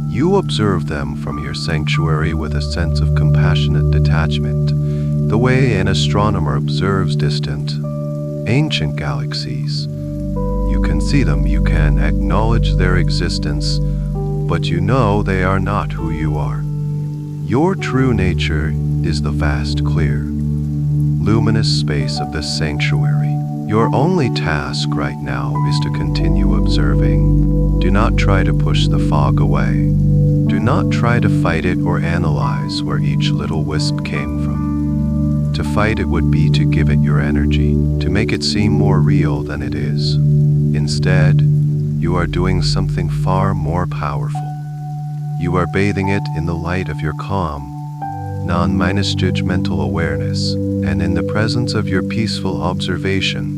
[SPEAKER 1] You observe them from your sanctuary with a sense of compassionate detachment, the way an astronomer observes distant, ancient galaxies. You can see them, you can acknowledge their existence, but you know they are not who you are. Your true nature is the vast, clear, luminous space of this sanctuary. Your only task right now is to continue observing. Do not try to push the fog away. Do not try to fight it or analyze where each little wisp came from. To fight it would be to give it your energy, to make it seem more real than it is. Instead, you are doing something far more powerful. You are bathing it in the light of your calm, non-judgmental awareness, and in the presence of your peaceful observation,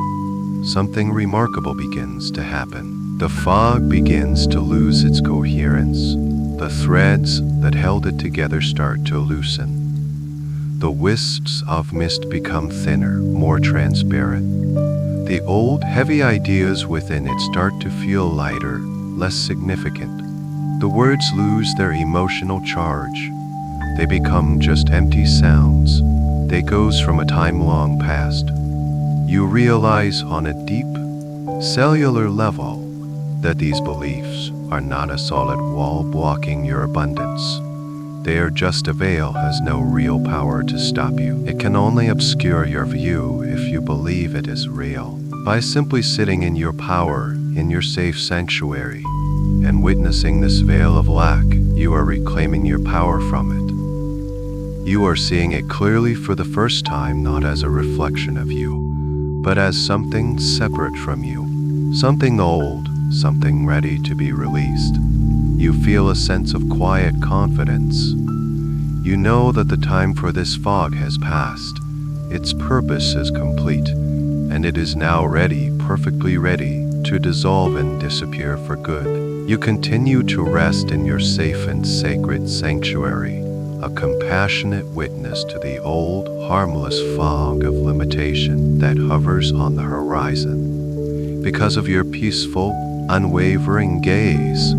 [SPEAKER 1] something remarkable begins to happen. The fog begins to lose its coherence. The threads that held it together start to loosen. The wisps of mist become thinner, more transparent. The old, heavy ideas within it start to feel lighter, less significant. The words lose their emotional charge. They become just empty sounds. They goes from a time long past. You realize on a deep, cellular level that these beliefs are not a solid wall blocking your abundance. They are just a veil, has no real power to stop you. It can only obscure your view if you believe it is real. By simply sitting in your power, in your safe sanctuary, and witnessing this veil of lack, you are reclaiming your power from it. You are seeing it clearly for the first time, not as a reflection of you, but as something separate from you, something old, something ready to be released. You feel a sense of quiet confidence. You know that the time for this fog has passed. Its purpose is complete, and it is now ready, perfectly ready, to dissolve and disappear for good. You continue to rest in your safe and sacred sanctuary, a compassionate witness to the old, harmless fog of limitation that hovers on the horizon. Because of your peaceful, unwavering gaze,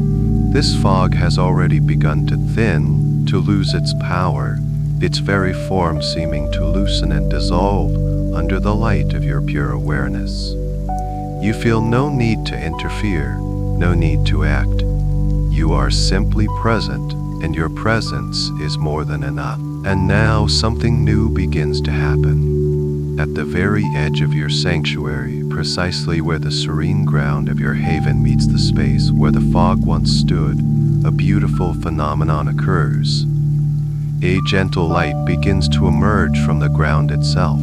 [SPEAKER 1] this fog has already begun to thin, to lose its power, its very form seeming to loosen and dissolve under the light of your pure awareness. You feel no need to interfere, no need to act. You are simply present, and your presence is more than enough. And now something new begins to happen. At the very edge of your sanctuary, precisely where the serene ground of your haven meets the space where the fog once stood, a beautiful phenomenon occurs. A gentle light begins to emerge from the ground itself.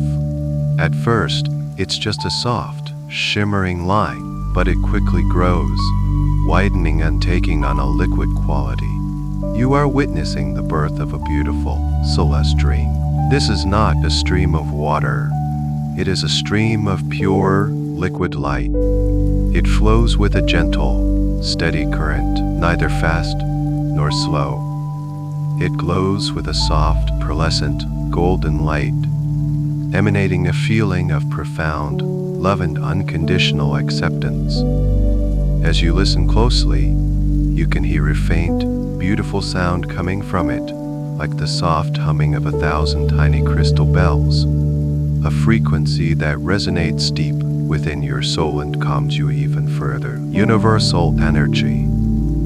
[SPEAKER 1] At first, it's just a soft, shimmering line, but it quickly grows, widening and taking on a liquid quality. You are witnessing the birth of a beautiful, celestial stream. This is not a stream of water. It is a stream of pure, liquid light. It flows with a gentle, steady current, neither fast nor slow. It glows with a soft, pearlescent, golden light, emanating a feeling of profound love and unconditional acceptance. As you listen closely, you can hear a faint, beautiful sound coming from it, like the soft humming of 1,000 tiny crystal bells, a frequency that resonates deep within your soul and calms you even further. Universal energy.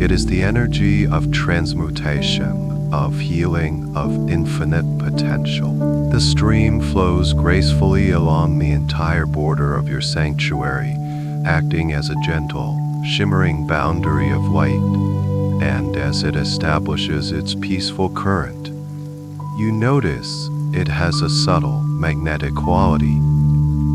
[SPEAKER 1] It is the energy of transmutation, of healing, of infinite potential. The stream flows gracefully along the entire border of your sanctuary, acting as a gentle, shimmering boundary of light. And as it establishes its peaceful current, you notice it has a subtle, magnetic quality.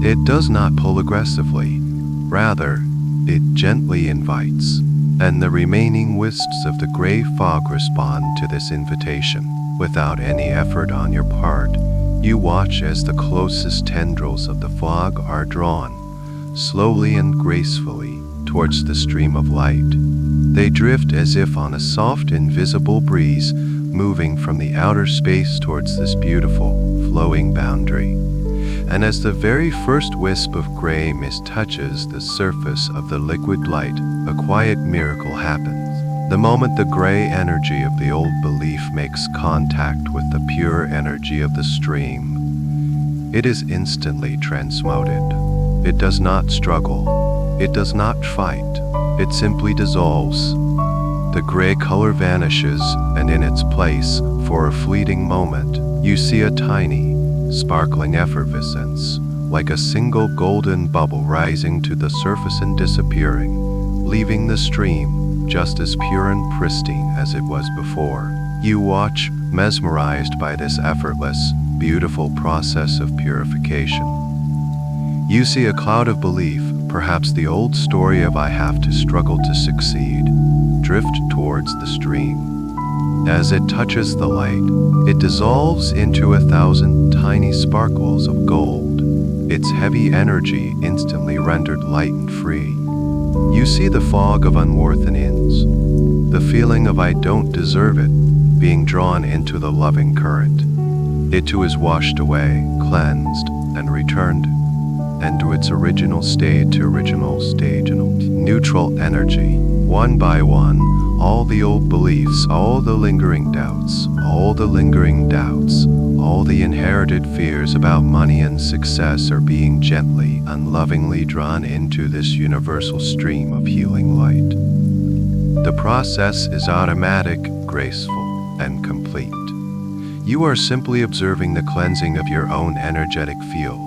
[SPEAKER 1] It does not pull aggressively, rather, it gently invites, and the remaining wisps of the gray fog respond to this invitation. Without any effort on your part, you watch as the closest tendrils of the fog are drawn, slowly and gracefully, towards the stream of light. They drift as if on a soft, invisible breeze, moving from the outer space towards this beautiful, flowing boundary. And as the very first wisp of gray mist touches the surface of the liquid light, a quiet miracle happens. The moment the gray energy of the old belief makes contact with the pure energy of the stream, it is instantly transmuted. It does not struggle. It does not fight. It simply dissolves. The gray color vanishes, and in its place, for a fleeting moment, you see a tiny, sparkling effervescence, like a single golden bubble rising to the surface and disappearing, leaving the stream just as pure and pristine as it was before. You watch, mesmerized by this effortless, beautiful process of purification. You see a cloud of belief, perhaps the old story of "I have to struggle to succeed," drift towards the stream. As it touches the light, it dissolves into 1,000 tiny sparkles of gold, its heavy energy instantly rendered light and free. You see the fog of unworthiness, the feeling of "I don't deserve it," being drawn into the loving current. It too is washed away, cleansed, and returned, and to its original state, neutral energy. One by one, all the old beliefs, all the lingering doubts, all the inherited fears about money and success are being gently, unlovingly drawn into this universal stream of healing light. The process is automatic, graceful, and complete. You are simply observing the cleansing of your own energetic field.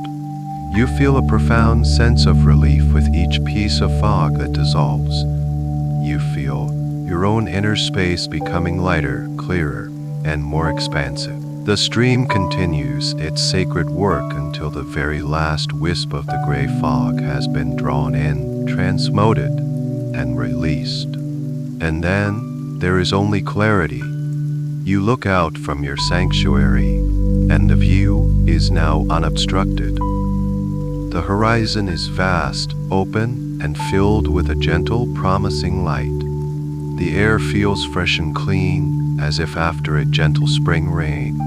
[SPEAKER 1] You feel a profound sense of relief with each piece of fog that dissolves. You feel your own inner space becoming lighter, clearer, and more expansive. The stream continues its sacred work until the very last wisp of the gray fog has been drawn in, transmuted, and released. And then there is only clarity. You look out from your sanctuary, and the view is now unobstructed. The horizon is vast, open, and filled with a gentle, promising light. The air feels fresh and clean, as if after a gentle spring rain.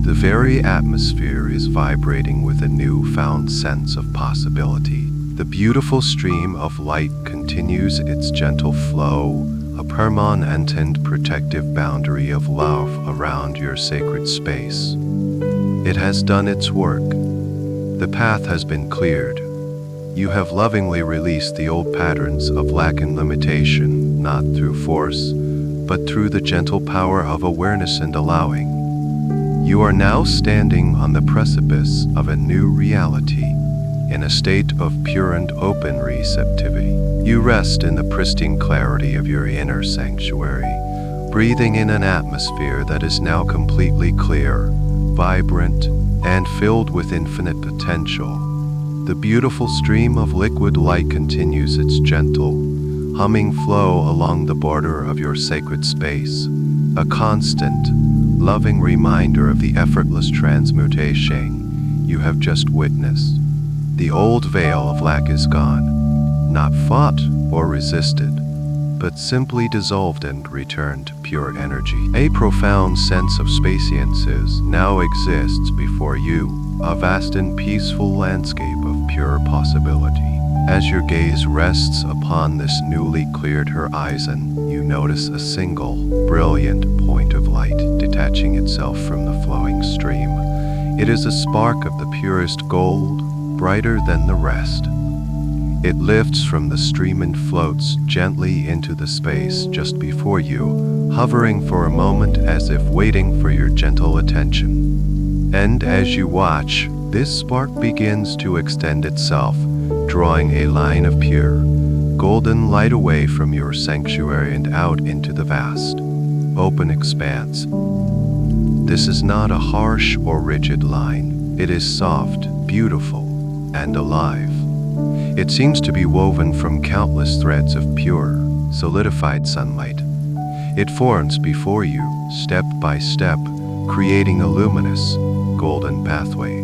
[SPEAKER 1] The very atmosphere is vibrating with a newfound sense of possibility. The beautiful stream of light continues its gentle flow, a permanent and protective boundary of love around your sacred space. It has done its work. The path has been cleared. You have lovingly released the old patterns of lack and limitation, not through force, but through the gentle power of awareness and allowing. You are now standing on the precipice of a new reality, in a state of pure and open receptivity. You rest in the pristine clarity of your inner sanctuary, breathing in an atmosphere that is now completely clear, vibrant, and filled with infinite potential. The beautiful stream of liquid light continues its gentle, humming flow along the border of your sacred space, a constant, loving reminder of the effortless transmutation you have just witnessed. The old veil of lack is gone, not fought or resisted, but simply dissolved and returned to pure energy. A profound sense of spaciousness now exists before you, a vast and peaceful landscape of pure possibility. As your gaze rests upon this newly cleared horizon, you notice a single, brilliant point of light detaching itself from the flowing stream. It is a spark of the purest gold, brighter than the rest. It lifts from the stream and floats gently into the space just before you, hovering for a moment as if waiting for your gentle attention. And as you watch, this spark begins to extend itself, drawing a line of pure, golden light away from your sanctuary and out into the vast, open expanse. This is not a harsh or rigid line. It is soft, beautiful, and alive. It seems to be woven from countless threads of pure, solidified sunlight. It forms before you, step by step, creating a luminous, golden pathway.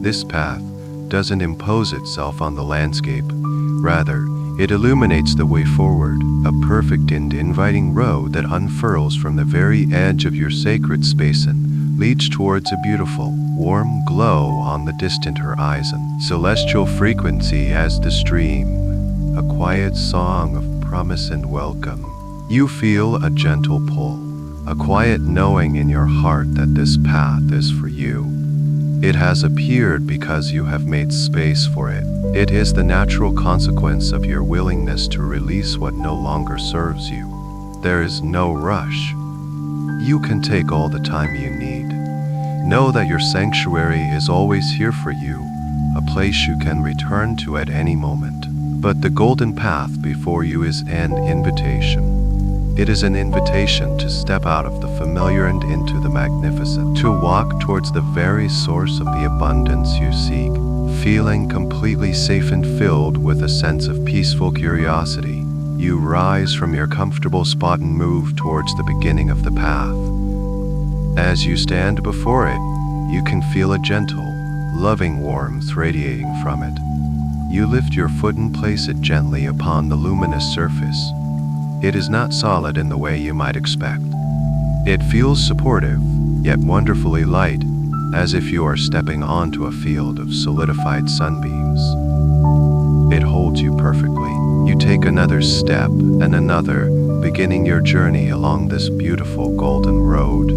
[SPEAKER 1] This path doesn't impose itself on the landscape. Rather, it illuminates the way forward, a perfect and inviting road that unfurls from the very edge of your sacred space and leads towards a beautiful, warm glow on the distant horizon. Celestial frequency as the stream, a quiet song of promise and welcome. You feel a gentle pull, a quiet knowing in your heart that this path is for you. It has appeared because you have made space for it. It is the natural consequence of your willingness to release what no longer serves you. There is no rush. You can take all the time you need. Know that your sanctuary is always here for you, a place you can return to at any moment. But the golden path before you is an invitation. It is an invitation to step out of the familiar and into the magnificent, to walk towards the very source of the abundance you seek, feeling completely safe and filled with a sense of peaceful curiosity. You rise from your comfortable spot and move towards the beginning of the path. As you stand before it, you can feel a gentle, loving warmth radiating from it. You lift your foot and place it gently upon the luminous surface. It is not solid in the way you might expect. It feels supportive, yet wonderfully light, as if you are stepping onto a field of solidified sunbeams. It holds you perfectly. You take another step and another, beginning your journey along this beautiful golden road.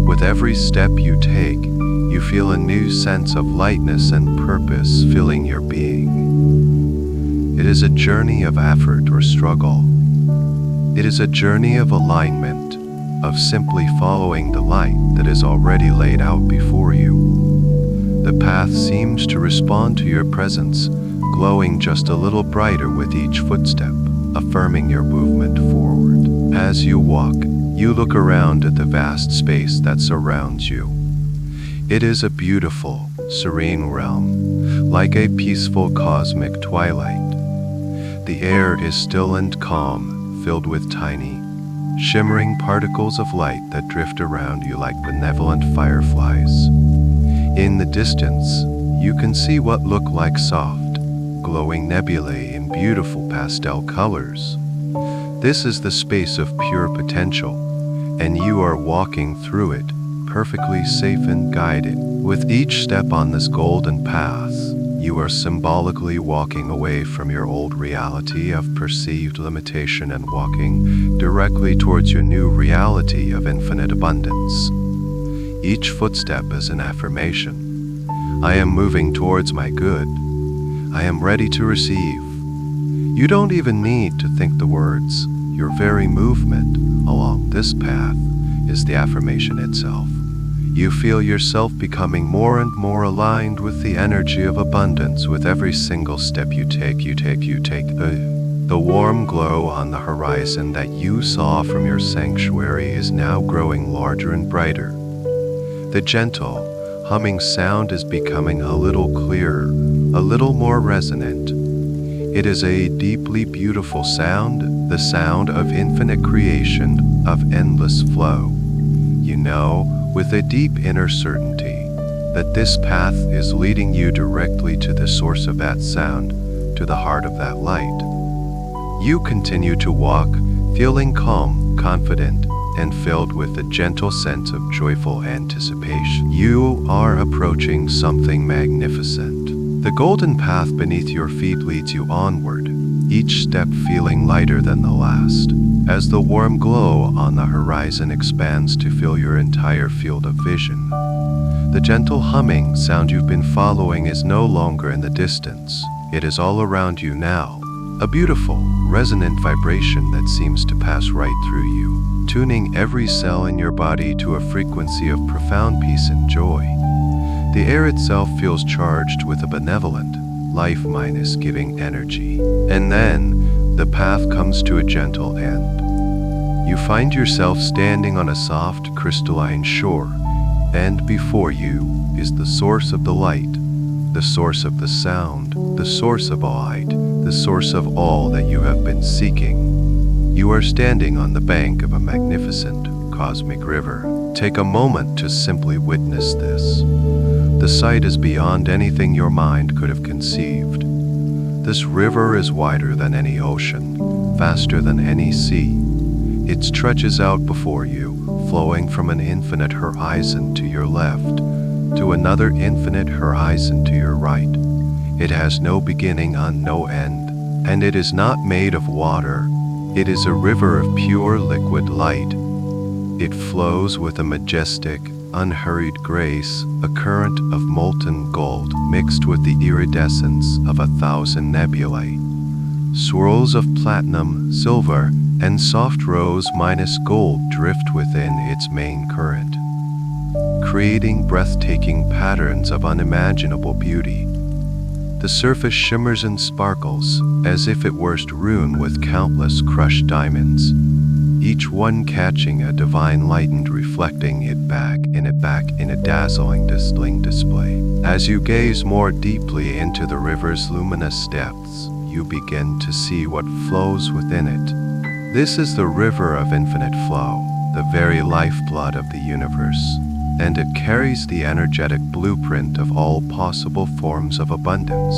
[SPEAKER 1] With every step you take, you feel a new sense of lightness and purpose filling your being. It is a journey of effort or struggle. It is a journey of alignment, of simply following the light that is already laid out before you. The path seems to respond to your presence, glowing just a little brighter with each footstep, affirming your movement forward. As you walk, you look around at the vast space that surrounds you. It is a beautiful, serene realm, like a peaceful cosmic twilight. The air is still and calm, filled with tiny, shimmering particles of light that drift around you like benevolent fireflies. In the distance, you can see what look like soft, glowing nebulae in beautiful pastel colors. This is the space of pure potential, and you are walking through it, perfectly safe and guided. With each step on this golden path, you are symbolically walking away from your old reality of perceived limitation and walking directly towards your new reality of infinite abundance. Each footstep is an affirmation. I am moving towards my good. I am ready to receive. You don't even need to think the words. Your very movement along this path is the affirmation itself. You feel yourself becoming more and more aligned with the energy of abundance with every single step you take. The warm glow on the horizon that you saw from your sanctuary is now growing larger and brighter. The gentle, humming sound is becoming a little clearer, a little more resonant. It is a deeply beautiful sound, the sound of infinite creation, of endless flow. You know, with a deep inner certainty, that this path is leading you directly to the source of that sound, to the heart of that light. You continue to walk, feeling calm, confident, and filled with a gentle sense of joyful anticipation. You are approaching something magnificent. The golden path beneath your feet leads you onward, each step feeling lighter than the last, as the warm glow on the horizon expands to fill your entire field of vision. The gentle humming sound you've been following is no longer in the distance. It is all around you now, a beautiful, resonant vibration that seems to pass right through you, tuning every cell in your body to a frequency of profound peace and joy. The air itself feels charged with a benevolent, life-giving energy. And then, the path comes to a gentle end. You find yourself standing on a soft, crystalline shore, and before you is the source of the light, the source of the sound, the source of light, the source of all that you have been seeking. You are standing on the bank of a magnificent, cosmic river. Take a moment to simply witness this. The sight is beyond anything your mind could have conceived. This river is wider than any ocean, faster than any sea. It stretches out before you, flowing from an infinite horizon to your left, to another infinite horizon to your right. It has no beginning and no end, and it is not made of water. It is a river of pure liquid light. It flows with a majestic, unhurried grace, a current of molten gold mixed with the iridescence of 1,000 nebulae. Swirls of platinum, silver, and soft rose minus gold drift within its main current, creating breathtaking patterns of unimaginable beauty. The surface shimmers and sparkles, as if it were strewn with countless crushed diamonds, each one catching a divine light and reflecting it back in a dazzling display. As you gaze more deeply into the river's luminous depths, you begin to see what flows within it. This is the river of infinite flow, the very lifeblood of the universe, and it carries the energetic blueprint of all possible forms of abundance.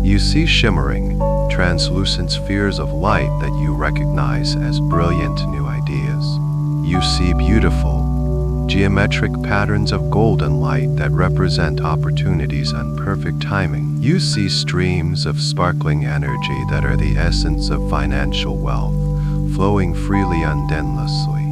[SPEAKER 1] You see shimmering, translucent spheres of light that you recognize as brilliant new ideas. You see beautiful, geometric patterns of golden light that represent opportunities and perfect timing. You see streams of sparkling energy that are the essence of financial wealth, flowing freely and endlessly.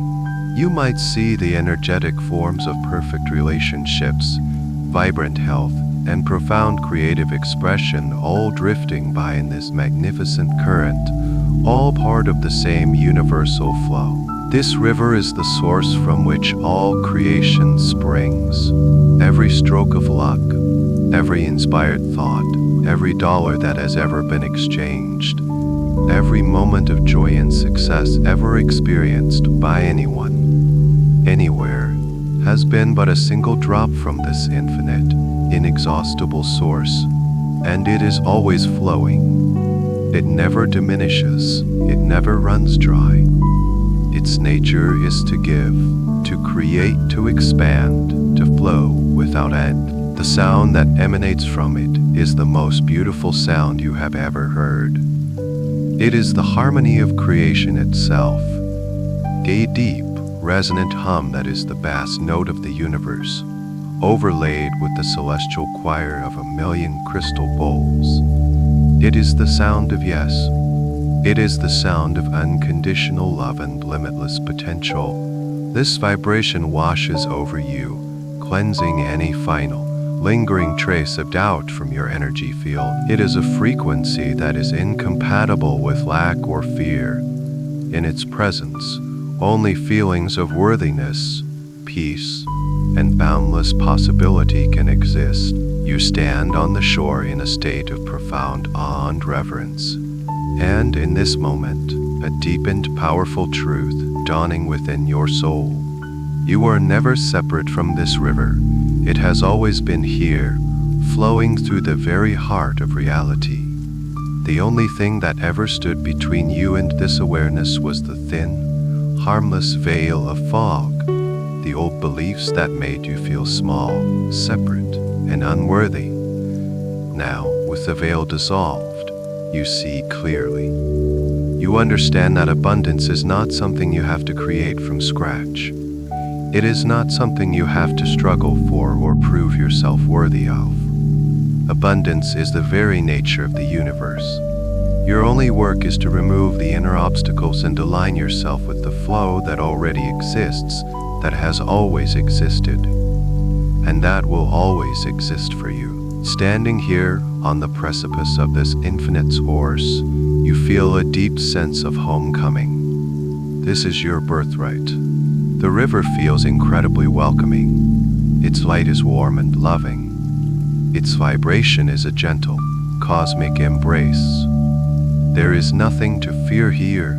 [SPEAKER 1] You might see the energetic forms of perfect relationships, vibrant health, and profound creative expression all drifting by in this magnificent current, all part of the same universal flow. This river is the source from which all creation springs. Every stroke of luck, Every inspired thought, every dollar that has ever been exchanged, every moment of joy and success ever experienced by anyone, anywhere, has been but a single drop from this infinite, inexhaustible source, and it is always flowing. It never diminishes, it never runs dry. Its nature is to give, to create, to expand, to flow without end. The sound that emanates from it is the most beautiful sound you have ever heard. It is the harmony of creation itself, a deep, resonant hum that is the bass note of the universe, overlaid with the celestial choir of a million crystal bowls. It is the sound of yes. It is the sound of unconditional love and limitless potential. This vibration washes over you, cleansing any final, lingering trace of doubt from your energy field. It is a frequency that is incompatible with lack or fear. In its presence, only feelings of worthiness, peace, and boundless possibility can exist. You stand on the shore in a state of profound awe and reverence. And in this moment, a deep and powerful truth dawning within your soul. You are never separate from this river. It has always been here, flowing through the very heart of reality. The only thing that ever stood between you and this awareness was the thin, harmless veil of fog, the old beliefs that made you feel small, separate, and unworthy. Now, with the veil dissolved, you see clearly. You understand that abundance is not something you have to create from scratch. It is not something you have to struggle for or prove yourself worthy of. Abundance is the very nature of the universe. Your only work is to remove the inner obstacles and align yourself with the flow that already exists, that has always existed, and that will always exist for you. Standing here on the precipice of this infinite source, you feel a deep sense of homecoming. This is your birthright. The river feels incredibly welcoming. Its light is warm and loving. Its vibration is a gentle, cosmic embrace. There is nothing to fear here.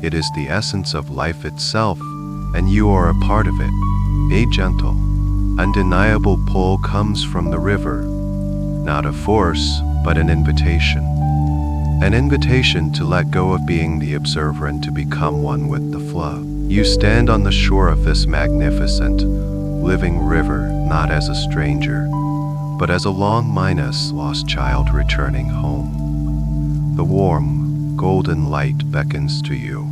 [SPEAKER 1] It is the essence of life itself, and you are a part of it. A gentle, undeniable pull comes from the river, not a force, but an invitation. An invitation to let go of being the observer and to become one with the flow. You stand on the shore of this magnificent, living river, not as a stranger, but as a long-minus lost child returning home. The warm, golden light beckons to you.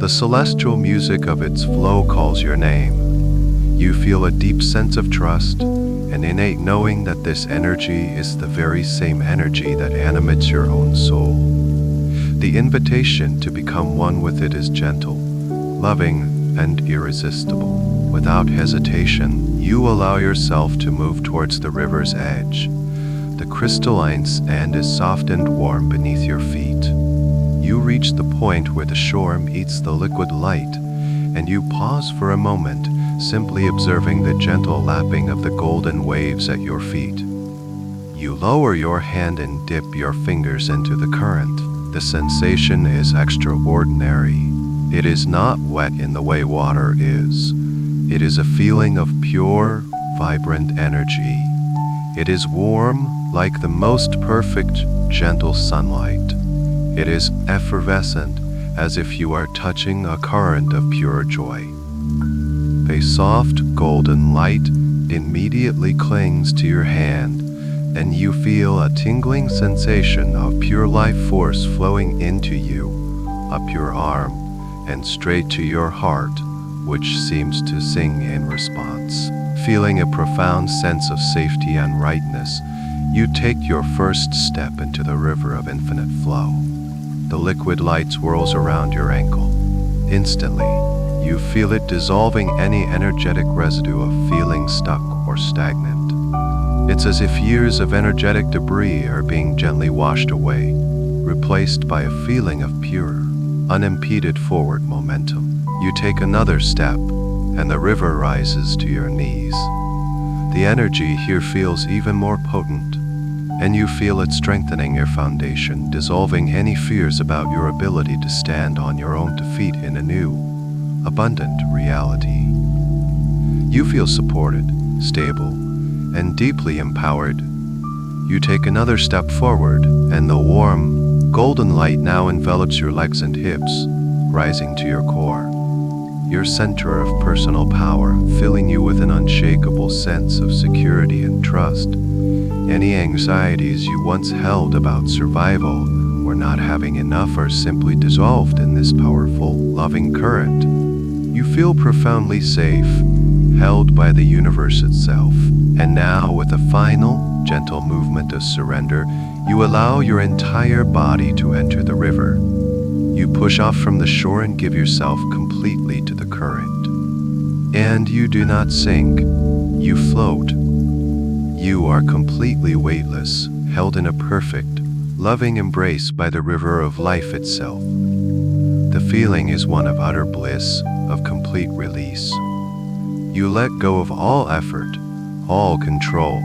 [SPEAKER 1] The celestial music of its flow calls your name. You feel a deep sense of trust, an innate knowing that this energy is the very same energy that animates your own soul. The invitation to become one with it is gentle, loving, and irresistible. Without hesitation, you allow yourself to move towards the river's edge. The crystalline sand is soft and warm beneath your feet. You reach the point where the shore meets the liquid light, and you pause for a moment, simply observing the gentle lapping of the golden waves at your feet. You lower your hand and dip your fingers into the current. The sensation is extraordinary. It is not wet in the way water is. It is a feeling of pure, vibrant energy. It is warm, like the most perfect, gentle sunlight. It is effervescent, as if you are touching a current of pure joy. A soft, golden light immediately clings to your hand, and you feel a tingling sensation of pure life force flowing into you, up your arm, and straight to your heart, which seems to sing in response. Feeling a profound sense of safety and rightness, you take your first step into the river of infinite flow. The liquid light swirls around your ankle. Instantly, you feel it dissolving any energetic residue of feeling stuck or stagnant. It's as if years of energetic debris are being gently washed away, replaced by a feeling of pure, unimpeded forward momentum. You take another step, and the river rises to your knees. The energy here feels even more potent, and you feel it strengthening your foundation, dissolving any fears about your ability to stand on your own 2 feet in a new, abundant reality. You feel supported, stable, and deeply empowered. You take another step forward, and the warm, golden light now envelops your legs and hips, rising to your core, your center of personal power, filling you with an unshakable sense of security and trust. Any anxieties you once held about survival or not having enough are simply dissolved in this powerful, loving current. You feel profoundly safe, held by the universe itself. And now, with a final, gentle movement of surrender, you allow your entire body to enter the river. You push off from the shore and give yourself completely to the current. And you do not sink, you float. You are completely weightless, held in a perfect, loving embrace by the river of life itself. The feeling is one of utter bliss, of complete release. You let go of all effort, all control,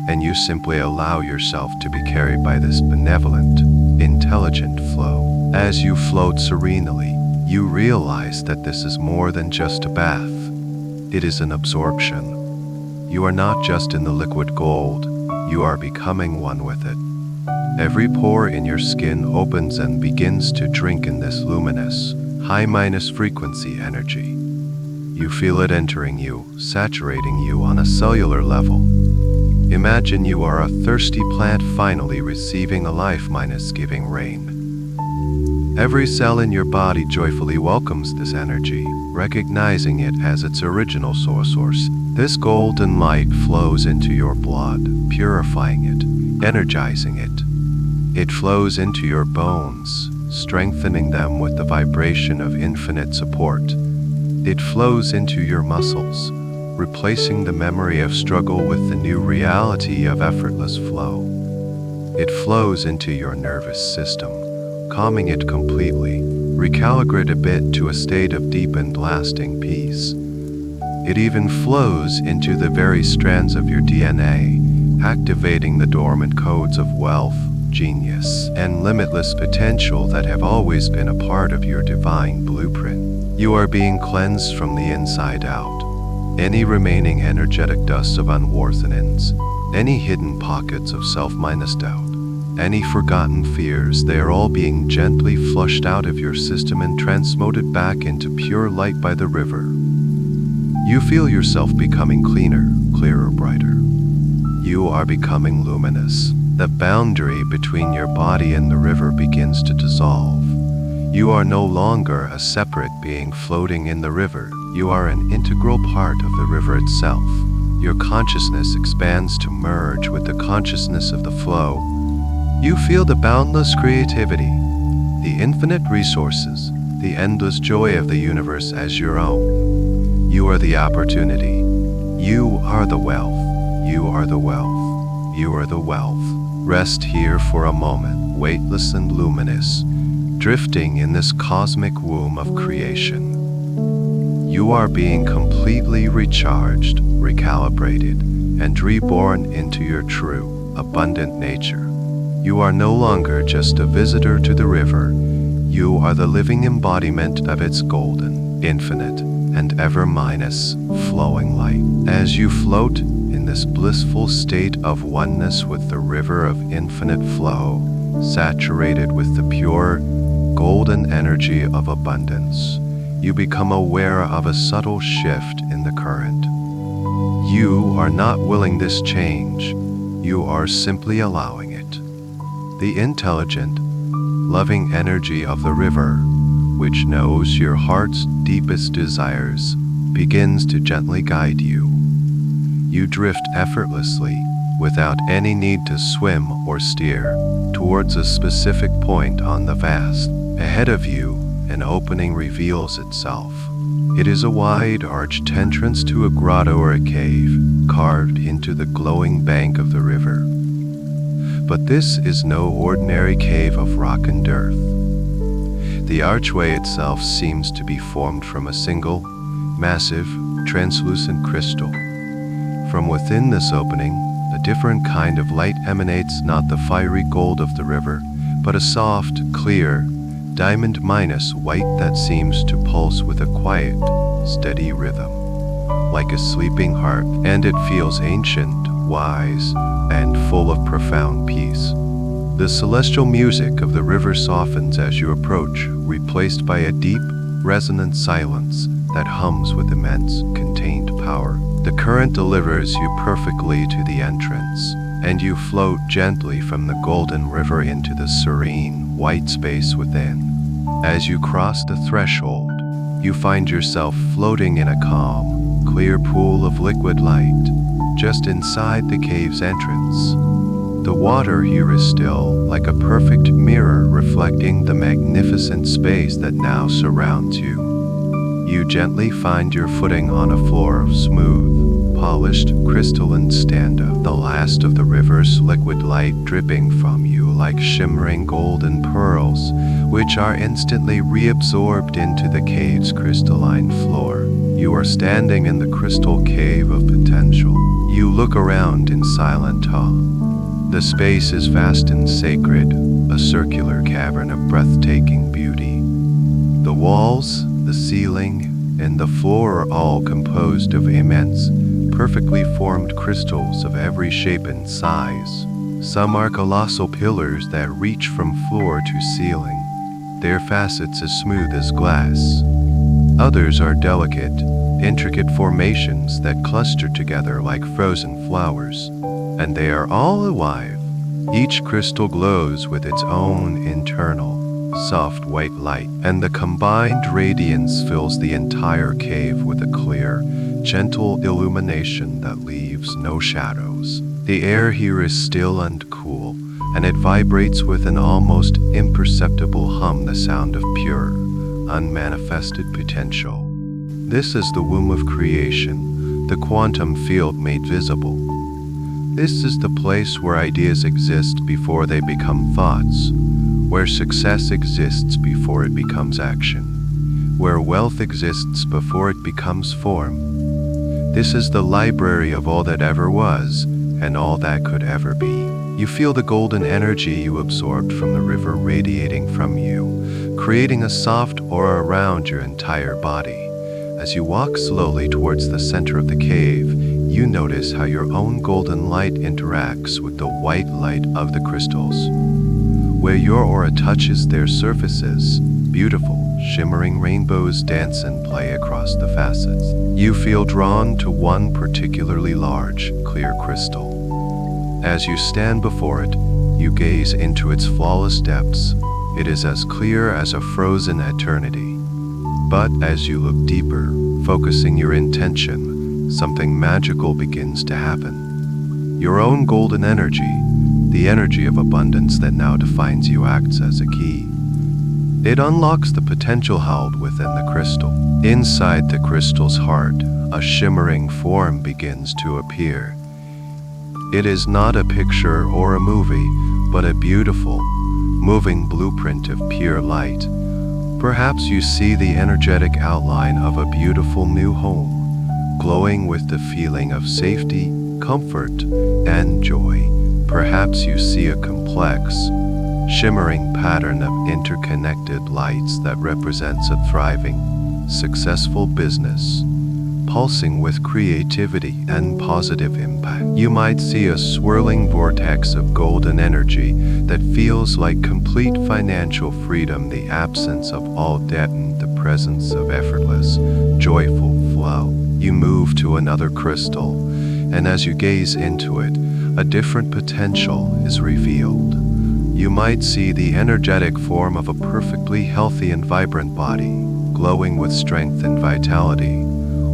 [SPEAKER 1] and you simply allow yourself to be carried by this benevolent, intelligent flow. As you float serenely, you realize that this is more than just a bath. It is an absorption. You are not just in the liquid gold, you are becoming one with it. Every pore in your skin opens and begins to drink in this luminous, high-minus frequency energy. You feel it entering you, saturating you on a cellular level. Imagine you are a thirsty plant finally receiving a life-giving rain. Every cell in your body joyfully welcomes this energy, recognizing it as its original source. This golden light flows into your blood, purifying it, energizing it. It flows into your bones, strengthening them with the vibration of infinite support. It flows into your muscles, replacing the memory of struggle with the new reality of effortless flow. It flows into your nervous system, calming it completely, recalibrate a bit to a state of deep and lasting peace. It even flows into the very strands of your DNA, activating the dormant codes of wealth, genius, and limitless potential that have always been a part of your divine blueprint. You are being cleansed from the inside out. Any remaining energetic dust of unworthiness, any hidden pockets of self-doubt, any forgotten fears, they are all being gently flushed out of your system and transmuted back into pure light by the river. You feel yourself becoming cleaner, clearer, brighter. You are becoming luminous. The boundary between your body and the river begins to dissolve. You are no longer a separate being floating in the river. You are an integral part of the river itself. Your consciousness expands to merge with the consciousness of the flow. You feel the boundless creativity, the infinite resources, the endless joy of the universe as your own. You are the opportunity. You are the wealth. You are the wealth. You are the wealth. Rest here for a moment, weightless and luminous, drifting in this cosmic womb of creation. You are being completely recharged, recalibrated, and reborn into your true, abundant nature. You are no longer just a visitor to the river. You are the living embodiment of its golden, infinite, and flowing light. As you float in this blissful state of oneness with the river of infinite flow, saturated with the pure, golden energy of abundance, you become aware of a subtle shift in the current. You are not willing this change. You are simply allowing it. The intelligent, loving energy of the river, which knows your heart's deepest desires, begins to gently guide you. You drift effortlessly, without any need to swim or steer, towards a specific point on the vast. Ahead of you, an opening reveals itself. It is a wide arched entrance to a grotto or a cave, carved into the glowing bank of the river. But this is no ordinary cave of rock and earth. The archway itself seems to be formed from a single, massive, translucent crystal. From within this opening, a different kind of light emanates, not the fiery gold of the river, but a soft, clear, diamond-minus white that seems to pulse with a quiet, steady rhythm, like a sleeping heart, and it feels ancient, wise, and full of profound peace. The celestial music of the river softens as you approach, replaced by a deep, resonant silence that hums with immense, contained power. The current delivers you perfectly to the entrance, and you float gently from the golden river into the serene, white space within. As you cross the threshold, you find yourself floating in a calm, clear pool of liquid light, just inside the cave's entrance. The water here is still, like a perfect mirror reflecting the magnificent space that now surrounds you. You gently find your footing on a floor of smooth, polished, crystalline standa, the last of the river's liquid light dripping from you like shimmering golden pearls, which are instantly reabsorbed into the cave's crystalline floor. You are standing in the crystal cave of potential. You look around in silent awe. The space is vast and sacred, a circular cavern of breathtaking beauty. The walls, the ceiling, and the floor are all composed of immense, perfectly formed crystals of every shape and size. Some are colossal pillars that reach from floor to ceiling, their facets as smooth as glass. Others are delicate, intricate formations that cluster together like frozen flowers, and they are all alive. Each crystal glows with its own internal, soft white light, and the combined radiance fills the entire cave with a clear, gentle illumination that leaves no shadows. The air here is still and cool, and it vibrates with an almost imperceptible hum, the sound of pure, unmanifested potential. This is the womb of creation, the quantum field made visible. This is the place where ideas exist before they become thoughts, where success exists before it becomes action, where wealth exists before it becomes form. This is the library of all that ever was, and all that could ever be. You feel the golden energy you absorbed from the river radiating from you, creating a soft aura around your entire body. As you walk slowly towards the center of the cave, you notice how your own golden light interacts with the white light of the crystals. Where your aura touches their surfaces, beautiful, shimmering rainbows dance and play across the facets. You feel drawn to one particularly large, clear crystal. As you stand before it, you gaze into its flawless depths. It is as clear as a frozen eternity. But as you look deeper, focusing your intention, something magical begins to happen. Your own golden energy, the energy of abundance that now defines you, acts as a key. It unlocks the potential held within the crystal. Inside the crystal's heart, a shimmering form begins to appear. It is not a picture or a movie, but a beautiful, moving blueprint of pure light. Perhaps you see the energetic outline of a beautiful new home, glowing with the feeling of safety, comfort, and joy. Perhaps you see a complex, shimmering pattern of interconnected lights that represents a thriving, successful business, pulsing with creativity and positive impact. You might see a swirling vortex of golden energy that feels like complete financial freedom, the absence of all debt and the presence of effortless, joyful flow. You move to another crystal, and as you gaze into it, a different potential is revealed. You might see the energetic form of a perfectly healthy and vibrant body, glowing with strength and vitality,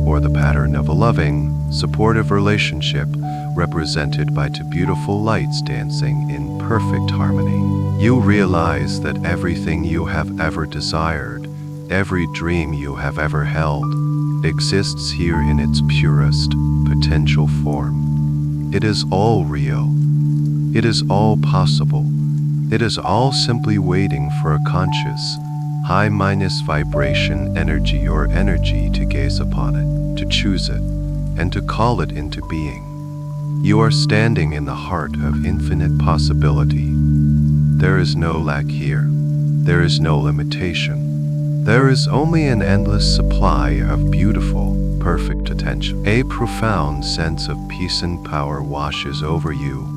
[SPEAKER 1] or the pattern of a loving, supportive relationship represented by two beautiful lights dancing in perfect harmony. You realize that everything you have ever desired, every dream you have ever held, exists here in its purest potential form. It is all real. It is all possible. It is all simply waiting for a conscious, high-minus vibration energy or energy to gaze upon it, to choose it, and to call it into being. You are standing in the heart of infinite possibility. There is no lack here. There is no limitation. There is only an endless supply of beautiful, perfect potential. A profound sense of peace and power washes over you.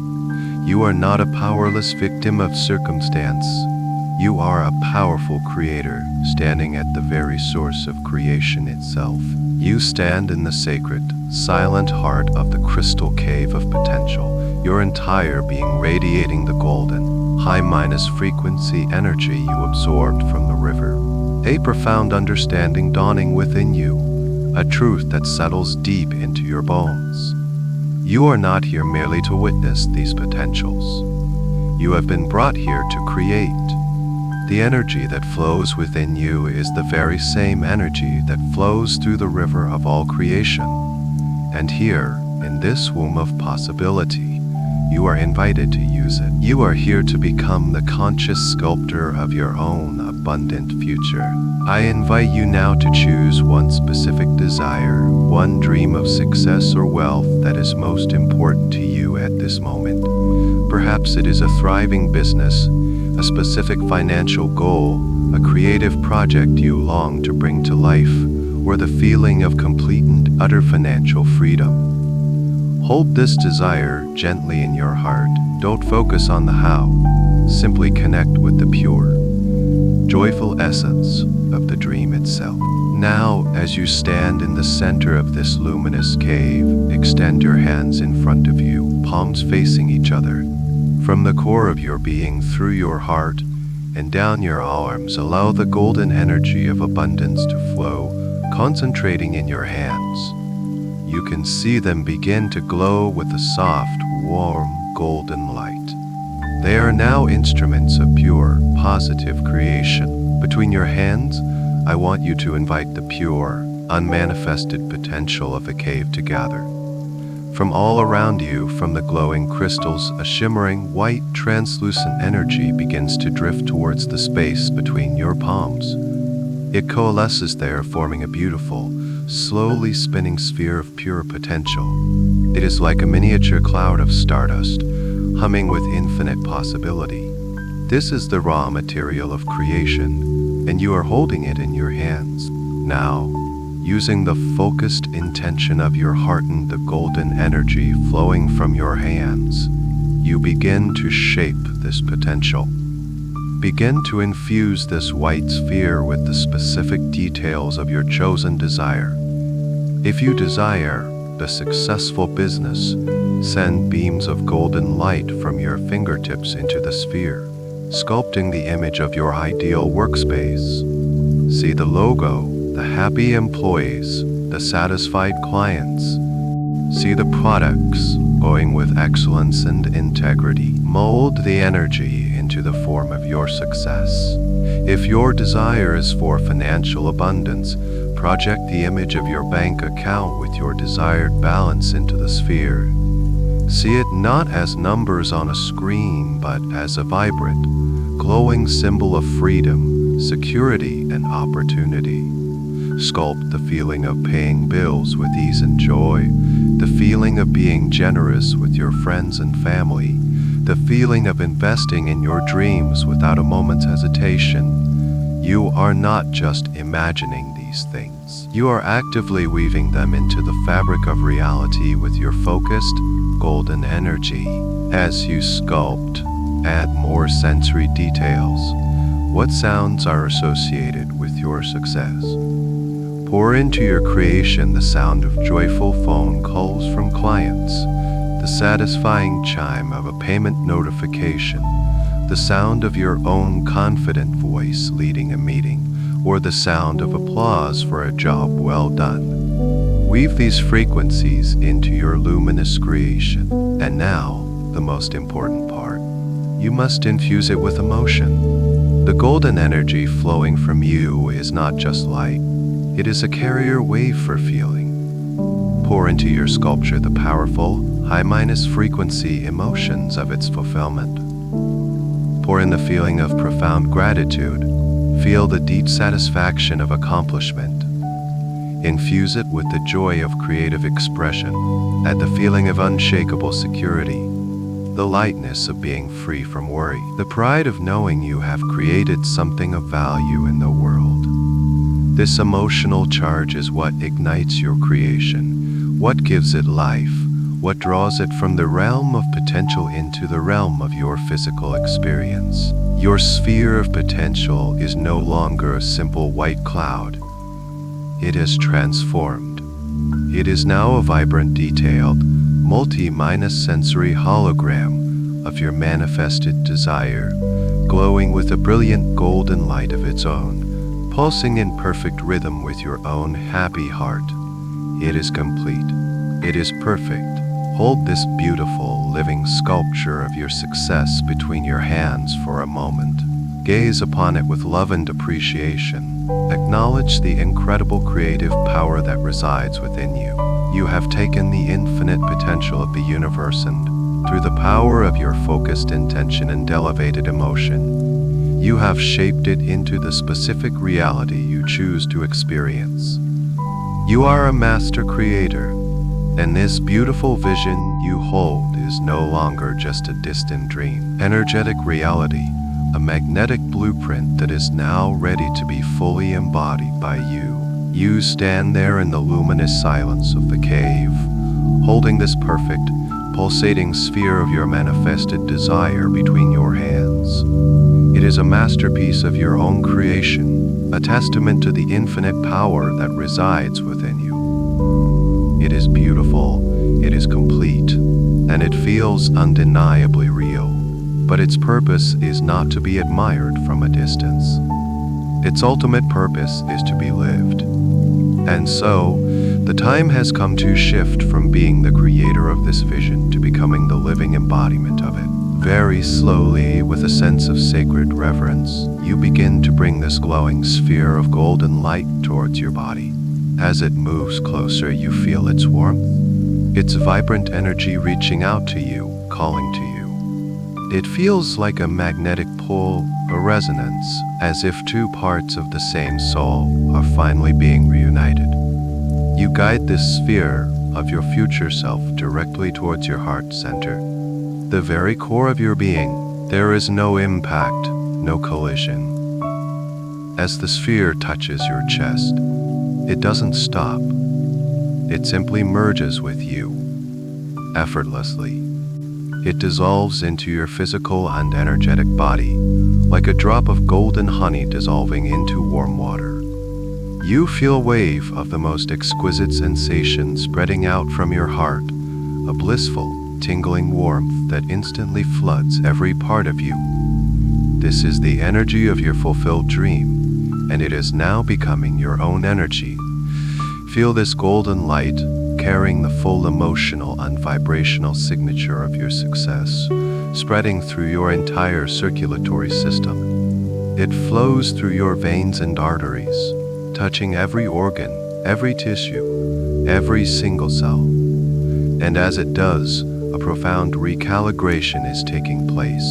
[SPEAKER 1] You are not a powerless victim of circumstance. You are a powerful creator, standing at the very source of creation itself. You stand in the sacred, silent heart of the crystal cave of potential, your entire being radiating the golden, high-frequency energy you absorbed from the river. A profound understanding dawning within you, a truth that settles deep into your bones. You are not here merely to witness these potentials. You have been brought here to create. The energy that flows within you is the very same energy that flows through the river of all creation. And here, in this womb of possibility, you are invited to use it. You are here to become the conscious sculptor of your own abundant future. I invite you now to choose one specific desire, one dream of success or wealth that is most important to you at this moment. Perhaps it is a thriving business, a specific financial goal, a creative project you long to bring to life, or the feeling of complete and utter financial freedom. Hold this desire gently in your heart. Don't focus on the how. Simply connect with the pure, joyful essence of the dream itself. Now, as you stand in the center of this luminous cave, extend your hands in front of you, palms facing each other. From the core of your being, through your heart, and down your arms, allow the golden energy of abundance to flow, concentrating in your hands. You can see them begin to glow with a soft, warm, golden light. They are now instruments of pure, positive creation. Between your hands, I want you to invite the pure, unmanifested potential of the cave to gather. From all around you, from the glowing crystals, a shimmering, white, translucent energy begins to drift towards the space between your palms. It coalesces there, forming a beautiful, slowly spinning sphere of pure potential. It is like a miniature cloud of stardust, humming with infinite possibility. This is the raw material of creation, and you are holding it in your hands. Now, using the focused intention of your heart and the golden energy flowing from your hands, you begin to shape this potential. Begin to infuse this white sphere with the specific details of your chosen desire. If you desire a successful business, send beams of golden light from your fingertips into the sphere, sculpting the image of your ideal workspace. See the logo, the happy employees, the satisfied clients. See the products glowing with excellence and integrity. Mold the energy into the form of your success. If your desire is for financial abundance, project the image of your bank account with your desired balance into the sphere. See it not as numbers on a screen, but as a vibrant, glowing symbol of freedom, security, and opportunity. Sculpt the feeling of paying bills with ease and joy, the feeling of being generous with your friends and family, the feeling of investing in your dreams without a moment's hesitation. You are not just imagining these things. You are actively weaving them into the fabric of reality with your focused, golden energy. As you sculpt, add more sensory details. What sounds are associated with your success? Pour into your creation the sound of joyful phone calls from clients, the satisfying chime of a payment notification, the sound of your own confident voice leading a meeting, or the sound of applause for a job well done. Weave these frequencies into your luminous creation. And now, the most important part. You must infuse it with emotion. The golden energy flowing from you is not just light. It is a carrier wave for feeling. Pour into your sculpture the powerful, high-frequency emotions of its fulfillment. Pour in the feeling of profound gratitude. Feel the deep satisfaction of accomplishment. Infuse it with the joy of creative expression, and the feeling of unshakable security, the lightness of being free from worry, the pride of knowing you have created something of value in the world. This emotional charge is what ignites your creation, what gives it life, what draws it from the realm of potential into the realm of your physical experience. Your sphere of potential is no longer a simple white cloud. It has transformed. It is now a vibrant, detailed, multi-sensory hologram of your manifested desire, glowing with a brilliant golden light of its own, pulsing in perfect rhythm with your own happy heart. It is complete. It is perfect. Hold this beautiful, living sculpture of your success between your hands for a moment. Gaze upon it with love and appreciation. Acknowledge the incredible creative power that resides within you. You have taken the infinite potential of the universe and, through the power of your focused intention and elevated emotion, you have shaped it into the specific reality you choose to experience. You are a master creator, and this beautiful vision you hold is no longer just a distant dream. Energetic reality, a magnetic blueprint that is now ready to be fully embodied by you. You stand there in the luminous silence of the cave, holding this perfect, pulsating sphere of your manifested desire between your hands. It is a masterpiece of your own creation, a testament to the infinite power that resides within you. It is beautiful, it is complete, and it feels undeniably real. But its purpose is not to be admired from a distance. Its ultimate purpose is to be lived. And so, the time has come to shift from being the creator of this vision to becoming the living embodiment of it. Very slowly, with a sense of sacred reverence, you begin to bring this glowing sphere of golden light towards your body. As it moves closer, you feel its warmth, its vibrant energy reaching out to you, calling to you. It feels like a magnetic pull, a resonance, as if two parts of the same soul are finally being reunited. You guide this sphere of your future self directly towards your heart center, the very core of your being. There is no impact, no collision. As the sphere touches your chest, it doesn't stop. It simply merges with you, effortlessly. It dissolves into your physical and energetic body, like a drop of golden honey dissolving into warm water. You feel a wave of the most exquisite sensation spreading out from your heart, a blissful, tingling warmth that instantly floods every part of you. This is the energy of your fulfilled dream, and it is now becoming your own energy. Feel this golden light carrying the full emotional and vibrational signature of your success, spreading through your entire circulatory system. It flows through your veins and arteries, touching every organ, every tissue, every single cell. And as it does, a profound recalibration is taking place.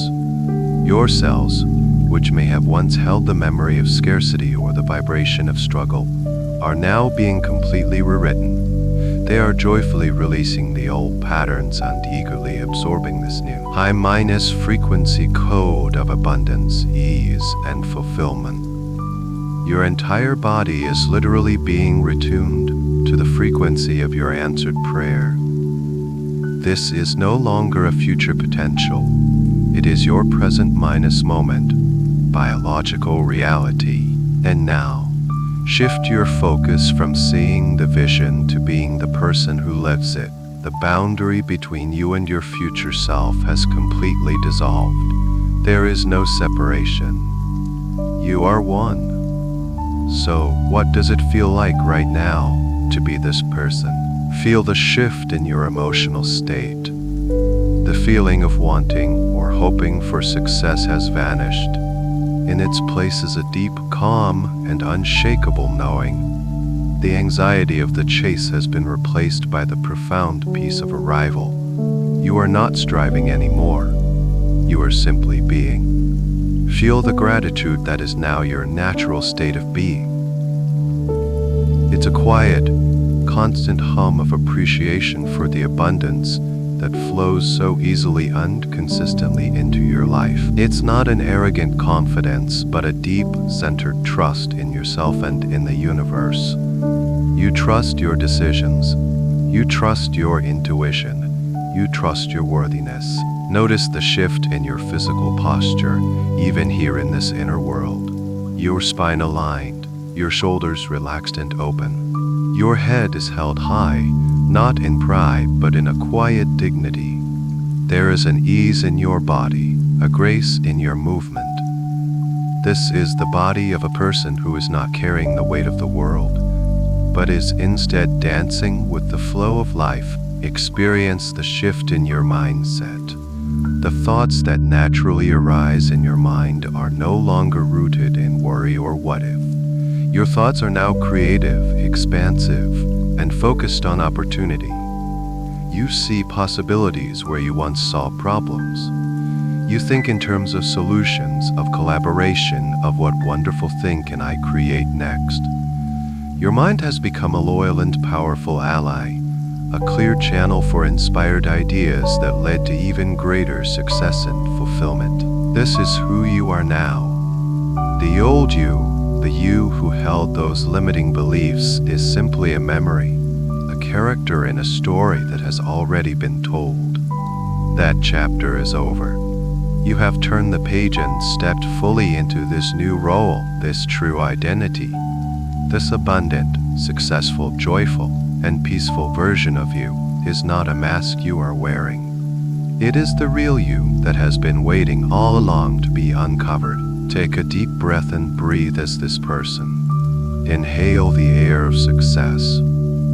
[SPEAKER 1] Your cells, which may have once held the memory of scarcity or the vibration of struggle, are now being completely rewritten. They are joyfully releasing the old patterns and eagerly absorbing this new high-frequency code of abundance, ease, and fulfillment. Your entire body is literally being retuned to the frequency of your answered prayer. This is no longer a future potential. It is your present moment, biological reality. And now, shift your focus from seeing the vision to being the person who lives it. The boundary between you and your future self has completely dissolved. There is no separation. You are one. So, what does it feel like right now to be this person? Feel the shift in your emotional state. The feeling of wanting or hoping for success has vanished. In its place is a deep, calm, and unshakable knowing. The anxiety of the chase has been replaced by the profound peace of arrival. You are not striving anymore. You are simply being. Feel the gratitude that is now your natural state of being. It It's a quiet, constant hum of appreciation for the abundance that flows so easily and consistently into your life. It's not an arrogant confidence, but a deep, centered trust in yourself and in the universe. You trust your decisions. You trust your intuition. You trust your worthiness. Notice the shift in your physical posture, even here in this inner world. Your spine aligned, your shoulders relaxed and open. Your head is held high, not in pride, but in a quiet dignity. There is an ease in your body, a grace in your movement. This is the body of a person who is not carrying the weight of the world, but is instead dancing with the flow of life. Experience the shift in your mindset. The thoughts that naturally arise in your mind are no longer rooted in worry or what if. Your thoughts are now creative, expansive, and focused on opportunity. You see possibilities where you once saw problems. You think in terms of solutions, of collaboration, of what wonderful thing can I create next. Your mind has become a loyal and powerful ally, a clear channel for inspired ideas that led to even greater success and fulfillment. This is who you are now. The old you, the you who held those limiting beliefs, is simply a memory, a character in a story that has already been told. That chapter is over. You have turned the page and stepped fully into this new role, this true identity. This abundant, successful, joyful, and peaceful version of you is not a mask you are wearing. It is the real you that has been waiting all along to be uncovered. Take a deep breath and breathe as this person. Inhale the air of success.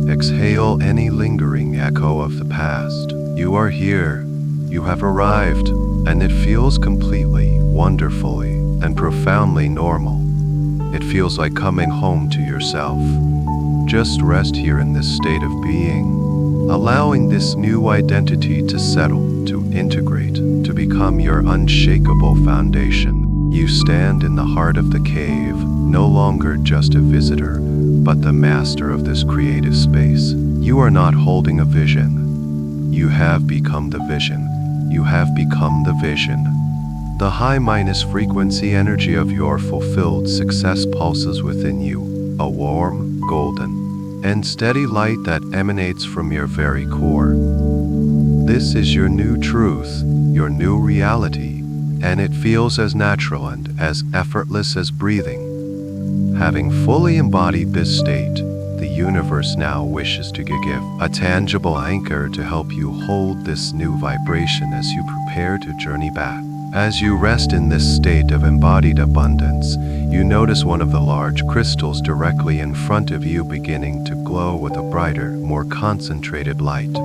[SPEAKER 1] Exhale any lingering echo of the past. You are here. You have arrived, and it feels completely, wonderfully, and profoundly normal. It feels like coming home to yourself. Just rest here in this state of being, allowing this new identity to settle, to integrate, to become your unshakable foundation. You stand in the heart of the cave, no longer just a visitor, but the master of this creative space. You are not holding a vision. You have become the vision. You have become the vision. The high- frequency energy of your fulfilled success pulses within you, a warm, golden, and steady light that emanates from your very core. This is your new truth, your new reality, and it feels as natural and as effortless as breathing. Having fully embodied this state, the universe now wishes to give a tangible anchor to help you hold this new vibration as you prepare to journey back. As you rest in this state of embodied abundance, you notice one of the large crystals directly in front of you beginning to glow with a brighter, more concentrated light.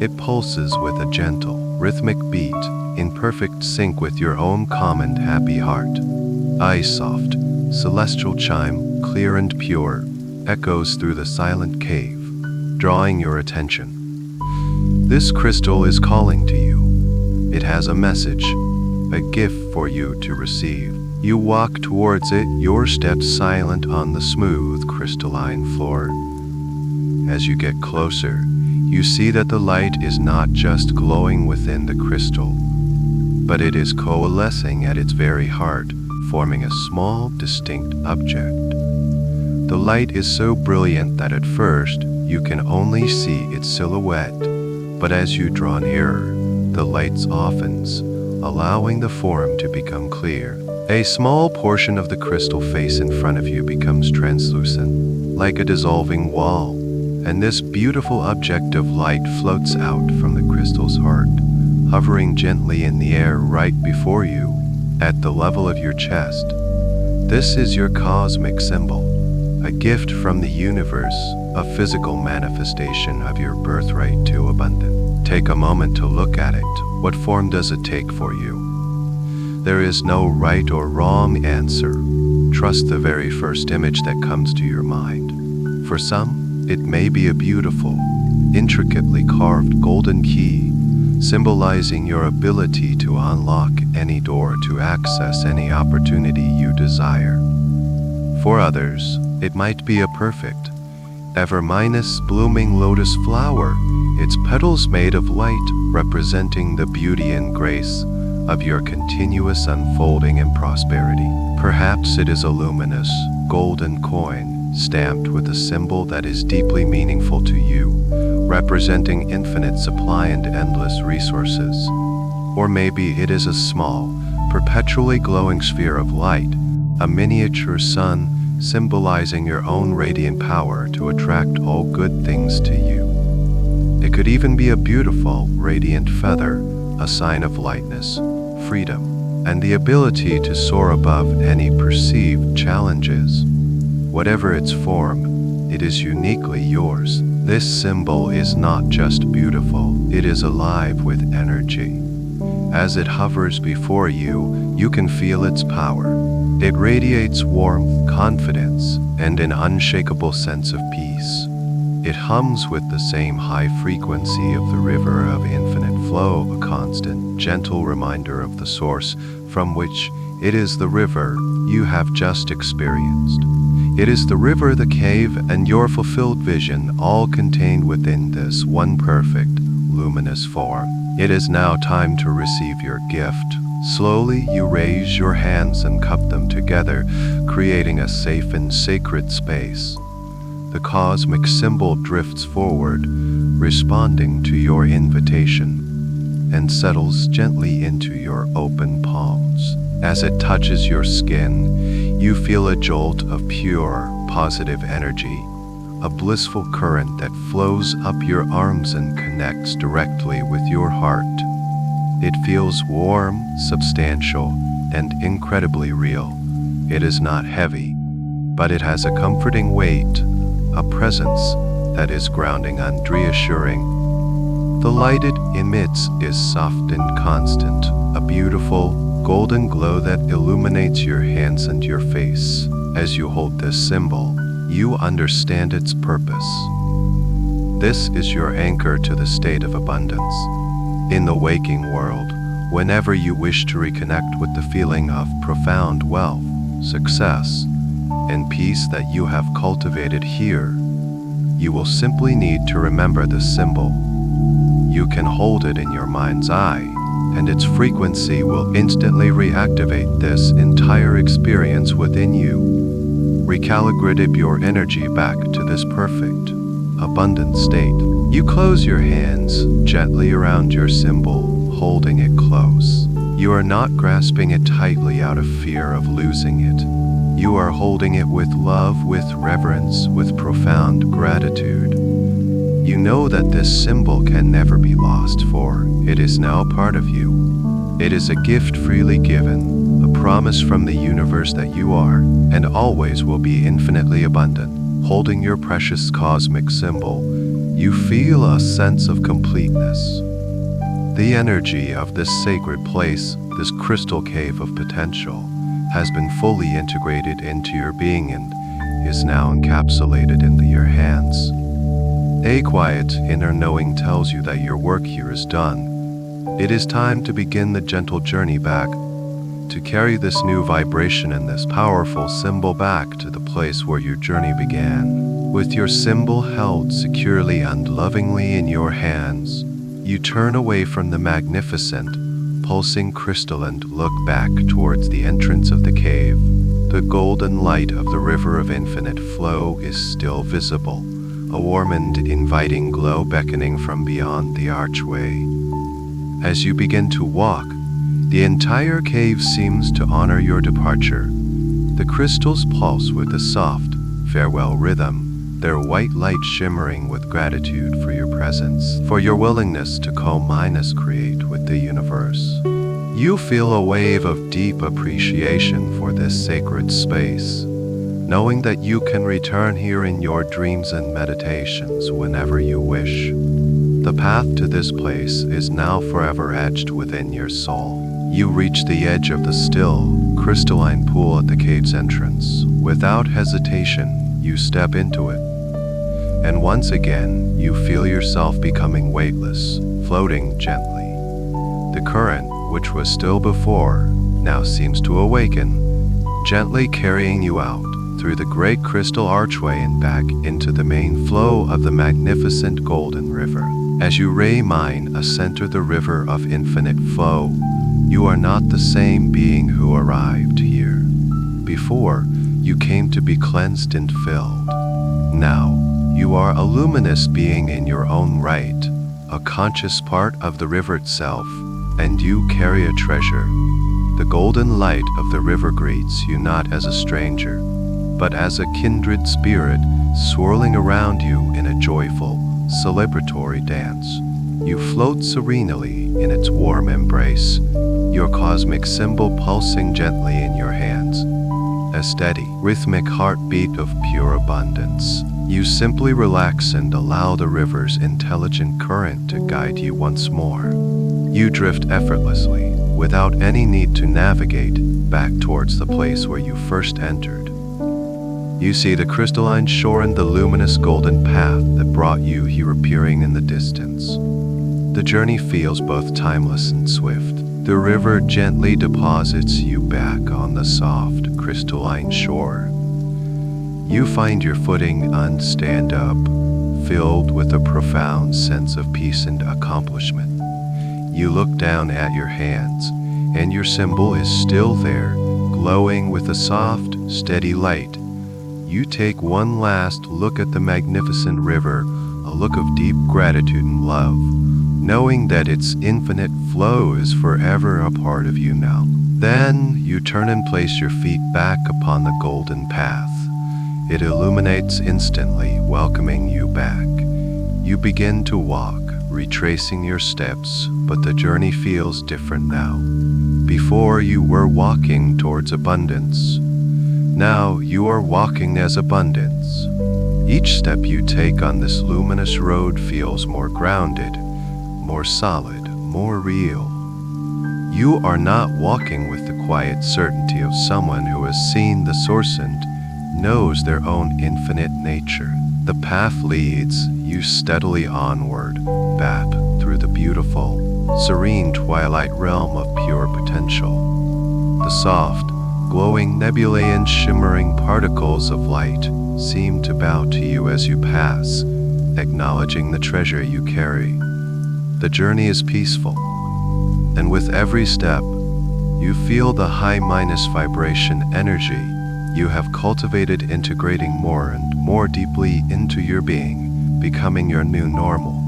[SPEAKER 1] It pulses with a gentle, rhythmic beat, in perfect sync with your own calm and happy heart. Ice-soft, celestial chime, clear and pure, echoes through the silent cave, drawing your attention. This crystal is calling to you. It has a message, a gift for you to receive. You walk towards it, your steps silent on the smooth, crystalline floor. As you get closer, you see that the light is not just glowing within the crystal, but it is coalescing at its very heart, forming a small, distinct object. The light is so brilliant that at first, you can only see its silhouette, but as you draw nearer, the light softens, allowing the form to become clear. A small portion of the crystal face in front of you becomes translucent, like a dissolving wall, and this beautiful object of light floats out from the crystal's heart, hovering gently in the air right before you, at the level of your chest. This is your cosmic symbol, a gift from the universe, a physical manifestation of your birthright to abundance. Take a moment to look at it. What form does it take for you? There is no right or wrong answer. Trust the very first image that comes to your mind. For some, it may be a beautiful, intricately carved golden key, symbolizing your ability to unlock any door to access any opportunity you desire. For others, it might be a perfect, ever blooming lotus flower, its petals made of light, representing the beauty and grace of your continuous unfolding and prosperity. Perhaps it is a luminous, golden coin, stamped with a symbol that is deeply meaningful to you, representing infinite supply and endless resources. Or maybe it is a small, perpetually glowing sphere of light, a miniature sun, symbolizing your own radiant power to attract all good things to you. It could even be a beautiful, radiant feather, a sign of lightness, freedom, and the ability to soar above any perceived challenges. Whatever its form, it is uniquely yours. This symbol is not just beautiful, it is alive with energy. As it hovers before you, you can feel its power. It radiates warmth, confidence, and an unshakable sense of peace. It hums with the same high frequency of the river of infinite flow, a constant, gentle reminder of the source from which it is the river you have just experienced. It is the river, the cave, and your fulfilled vision, all contained within this one perfect, luminous form. It is now time to receive your gift. Slowly, you raise your hands and cup them together, creating a safe and sacred space. The cosmic symbol drifts forward, responding to your invitation, and settles gently into your open palms. As it touches your skin, you feel a jolt of pure, positive energy, a blissful current that flows up your arms and connects directly with your heart. It feels warm, substantial, and incredibly real. It is not heavy, but it has a comforting weight, a presence that is grounding and reassuring. The light it emits is soft and constant, a beautiful, golden glow that illuminates your hands and your face. As you hold this symbol, you understand its purpose. This is your anchor to the state of abundance. In the waking world, whenever you wish to reconnect with the feeling of profound wealth, success, and peace that you have cultivated here, you will simply need to remember this symbol. You can hold it in your mind's eye, and its frequency will instantly reactivate this entire experience within you. Recalibrate your energy back to this perfect, abundant state. You close your hands gently around your symbol, holding it close. You are not grasping it tightly out of fear of losing it. You are holding it with love, with reverence, with profound gratitude. You know that this symbol can never be lost, for it is now part of you. It is a gift freely given, a promise from the universe that you are, and always will be infinitely abundant. Holding your precious cosmic symbol, you feel a sense of completeness. The energy of this sacred place, this crystal cave of potential, has been fully integrated into your being and is now encapsulated into your hands. A quiet inner knowing tells you that your work here is done. It is time to begin the gentle journey back, to carry this new vibration and this powerful symbol back to the place where your journey began. With your symbol held securely and lovingly in your hands, you turn away from the magnificent, pulsing crystal and look back towards the entrance of the cave. The golden light of the river of infinite flow is still visible, a warm and inviting glow beckoning from beyond the archway. As you begin to walk, the entire cave seems to honor your departure. The crystals pulse with a soft, farewell rhythm, their white light shimmering with gratitude for your presence, for your willingness to co-create with the universe. You feel a wave of deep appreciation for this sacred space, knowing that you can return here in your dreams and meditations whenever you wish. The path to this place is now forever etched within your soul. You reach the edge of the still, crystalline pool at the cave's entrance. Without hesitation, you step into it. And once again, you feel yourself becoming weightless, floating gently. The current, which was still before, now seems to awaken, gently carrying you out through the great crystal archway and back into the main flow of the magnificent golden river. As you mine center the river of infinite flow, you are not the same being who arrived here. Before, you came to be cleansed and filled. Now, you are a luminous being in your own right, a conscious part of the river itself, and you carry a treasure. The golden light of the river greets you not as a stranger, but as a kindred spirit swirling around you in a joyful, celebratory dance. You float serenely in its warm embrace, your cosmic symbol pulsing gently in your hands. A steady, rhythmic heartbeat of pure abundance. You simply relax and allow the river's intelligent current to guide you once more. You drift effortlessly, without any need to navigate, back towards the place where you first entered. You see the crystalline shore and the luminous golden path that brought you here appearing in the distance. The journey feels both timeless and swift. The river gently deposits you back on the soft, crystalline shore. You find your footing and stand up, filled with a profound sense of peace and accomplishment. You look down at your hands, and your symbol is still there, glowing with a soft, steady light. You take one last look at the magnificent river, a look of deep gratitude and love, knowing that its infinite flow is forever a part of you now. Then you turn and place your feet back upon the golden path. It illuminates instantly, welcoming you back. You begin to walk, retracing your steps, but the journey feels different now. Before you were walking towards abundance. Now you are walking as abundance. Each step you take on this luminous road feels more grounded, more solid, more real. You are not walking with the quiet certainty of someone who has seen the source and knows their own infinite nature. The path leads you steadily onward, back through the beautiful, serene twilight realm of pure potential. The soft, glowing nebulae and shimmering particles of light seem to bow to you as you pass, acknowledging the treasure you carry. The journey is peaceful, and with every step, you feel the high-minus vibration energy you have cultivated integrating more and more deeply into your being, becoming your new normal,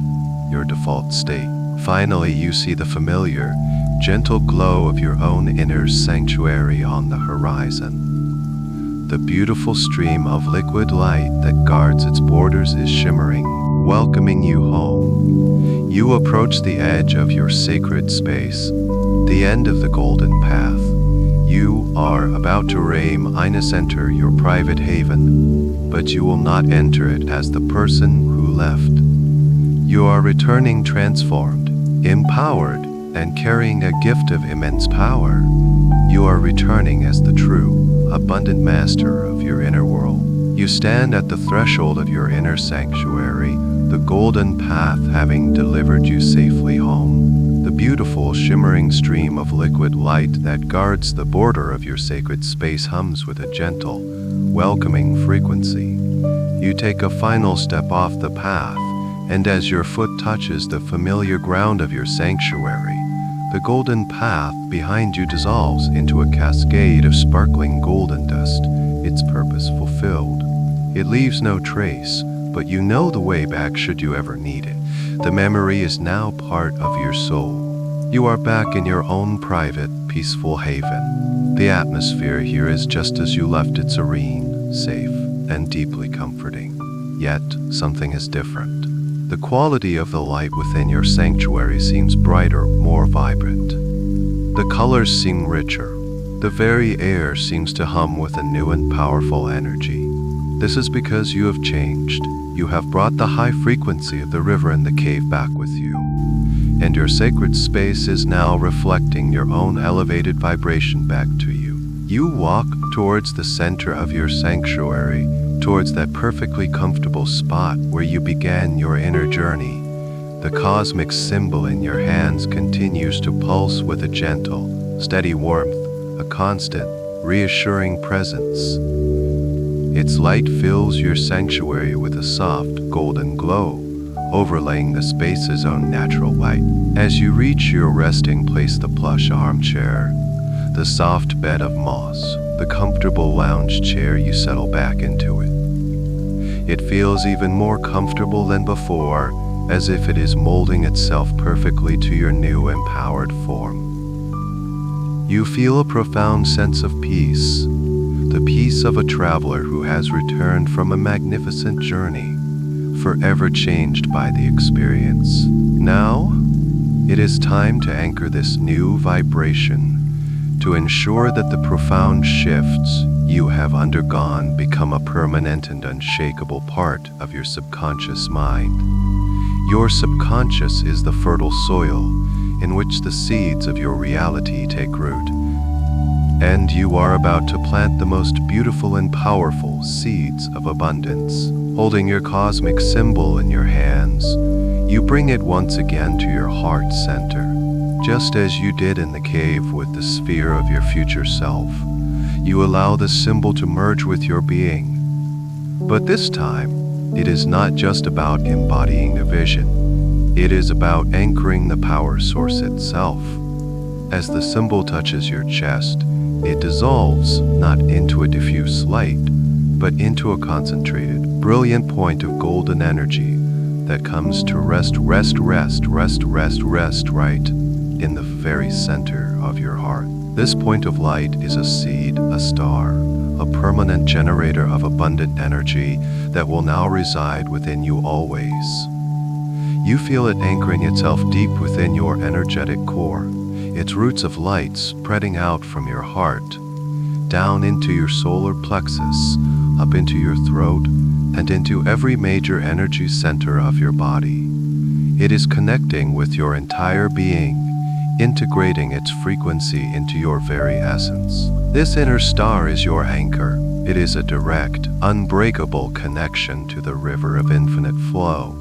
[SPEAKER 1] your default state. Finally, you see the familiar, gentle glow of your own inner sanctuary on the horizon. The beautiful stream of liquid light that guards its borders is shimmering, welcoming you home. You approach the edge of your sacred space, the end of the golden path. You are about to enter your private haven, but you will not enter it as the person who left. You are returning transformed, empowered, and carrying a gift of immense power. You are returning as the true, abundant master of your inner world. You stand at the threshold of your inner sanctuary, the golden path having delivered you safely home. The beautiful, shimmering stream of liquid light that guards the border of your sacred space hums with a gentle, welcoming frequency. You take a final step off the path, and as your foot touches the familiar ground of your sanctuary, the golden path behind you dissolves into a cascade of sparkling golden dust, its purpose fulfilled. It leaves no trace, but you know the way back should you ever need it. The memory is now part of your soul. You are back in your own private, peaceful haven. The atmosphere here is just as you left it, serene, safe, and deeply comforting. Yet, something is different. The quality of the light within your sanctuary seems brighter, more vibrant. The colors seem richer. The very air seems to hum with a new and powerful energy. This is because you have changed. You have brought the high frequency of the river and the cave back with you. And your sacred space is now reflecting your own elevated vibration back to you. You walk towards the center of your sanctuary, towards that perfectly comfortable spot where you began your inner journey. The cosmic symbol in your hands continues to pulse with a gentle, steady warmth, a constant, reassuring presence. Its light fills your sanctuary with a soft, golden glow, overlaying the space's own natural light. As you reach your resting place, the plush armchair, the soft bed of moss, the comfortable lounge chair, you settle back into it. It feels even more comfortable than before, as if it is molding itself perfectly to your new empowered form. You feel a profound sense of peace, the peace of a traveler who has returned from a magnificent journey, forever changed by the experience. Now, it is time to anchor this new vibration, to ensure that the profound shifts you have undergone become a permanent and unshakable part of your subconscious mind. Your subconscious is the fertile soil in which the seeds of your reality take root. And you are about to plant the most beautiful and powerful seeds of abundance. Holding your cosmic symbol in your hands, you bring it once again to your heart center. Just as you did in the cave with the sphere of your future self, you allow the symbol to merge with your being. But this time, it is not just about embodying the vision. It is about anchoring the power source itself. As the symbol touches your chest, it dissolves not into a diffuse light, but into a concentrated, brilliant point of golden energy that comes to rest right in the very center of your heart. This point of light is a seed, a star, a permanent generator of abundant energy that will now reside within you always. You feel it anchoring itself deep within your energetic core, its roots of light spreading out from your heart, down into your solar plexus, up into your throat, and into every major energy center of your body. It is connecting with your entire being, integrating its frequency into your very essence. This inner star is your anchor. It is a direct, unbreakable connection to the river of infinite flow.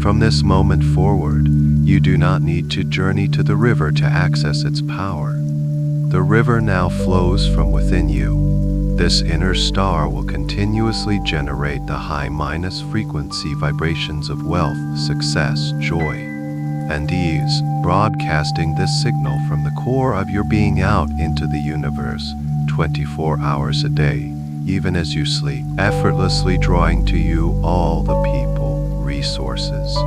[SPEAKER 1] From this moment forward, you do not need to journey to the river to access its power. The river now flows from within you. This inner star will continuously generate the high-minus frequency vibrations of wealth, success, joy, and ease, broadcasting this signal from the core of your being out into the universe 24 hours a day, even as you sleep, effortlessly drawing to you all the people, resources,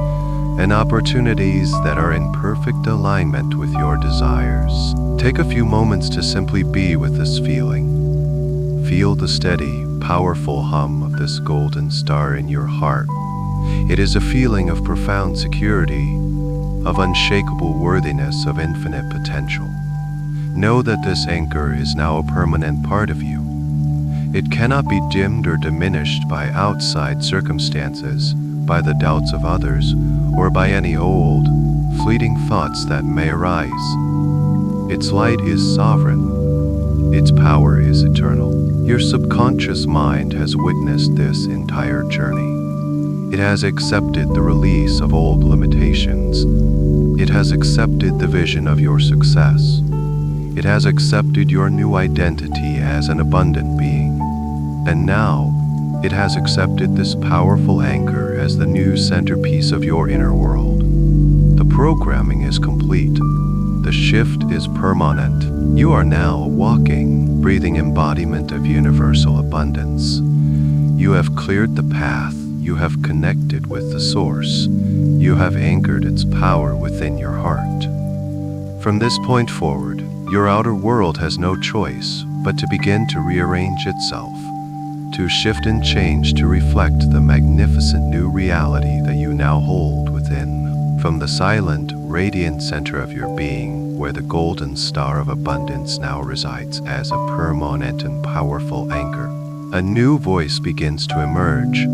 [SPEAKER 1] and opportunities that are in perfect alignment with your desires. Take a few moments to simply be with this feeling. Feel the steady, powerful hum of this golden star in your heart. It is a feeling of profound security, of unshakable worthiness, of infinite potential. Know that this anchor is now a permanent part of you. It cannot be dimmed or diminished by outside circumstances, by the doubts of others, or by any old, fleeting thoughts that may arise. Its light is sovereign. Its power is eternal. Your subconscious mind has witnessed this entire journey. It has accepted the release of old limitations. It has accepted the vision of your success. It has accepted your new identity as an abundant being. And now, it has accepted this powerful anchor as the new centerpiece of your inner world. The programming is complete. The shift is permanent. You are now a walking, breathing embodiment of universal abundance. You have cleared the path. You have connected with the source. You have anchored its power within your heart. From this point forward, your outer world has no choice but to begin to rearrange itself, to shift and change to reflect the magnificent new reality that you now hold within. From the silent, radiant center of your being, where the golden star of abundance now resides as a permanent and powerful anchor, a new voice begins to emerge.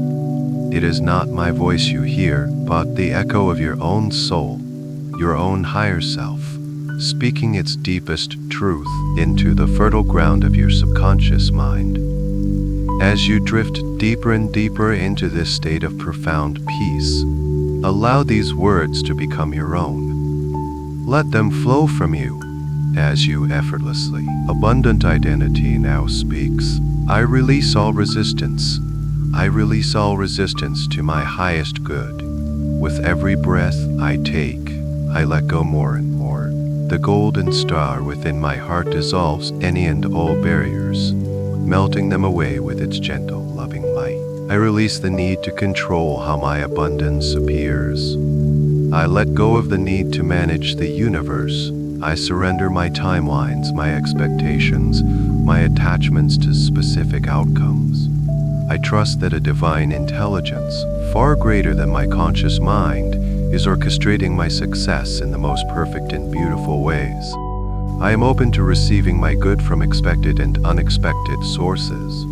[SPEAKER 1] It is not my voice you hear, but the echo of your own soul, your own higher self, speaking its deepest truth into the fertile ground of your subconscious mind. As you drift deeper and deeper into this state of profound peace, allow these words to become your own. Let them flow from you as you effortlessly. Abundant identity now speaks. I release all resistance. I release all resistance to my highest good. With every breath I take, I let go more and more. The golden star within my heart dissolves any and all barriers, melting them away with its gentle, loving light. I release the need to control how my abundance appears. I let go of the need to manage the universe. I surrender my timelines, my expectations, my attachments to specific outcomes. I trust that a divine intelligence, far greater than my conscious mind, is orchestrating my success in the most perfect and beautiful ways. I am open to receiving my good from expected and unexpected sources.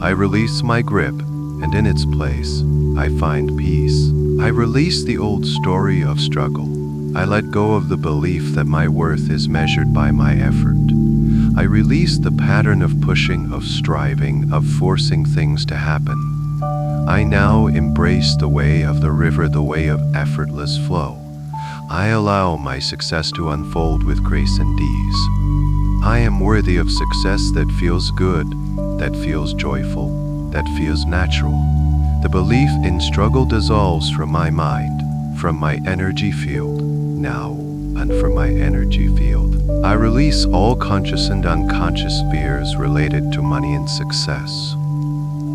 [SPEAKER 1] I release my grip, and in its place, I find peace. I release the old story of struggle. I let go of the belief that my worth is measured by my effort. I release the pattern of pushing, of striving, of forcing things to happen. I now embrace the way of the river, the way of effortless flow. I allow my success to unfold with grace and ease. I am worthy of success that feels good, that feels joyful, that feels natural. The belief in struggle dissolves from my mind, from my energy field, now, and from my energy field. I release all conscious and unconscious fears related to money and success.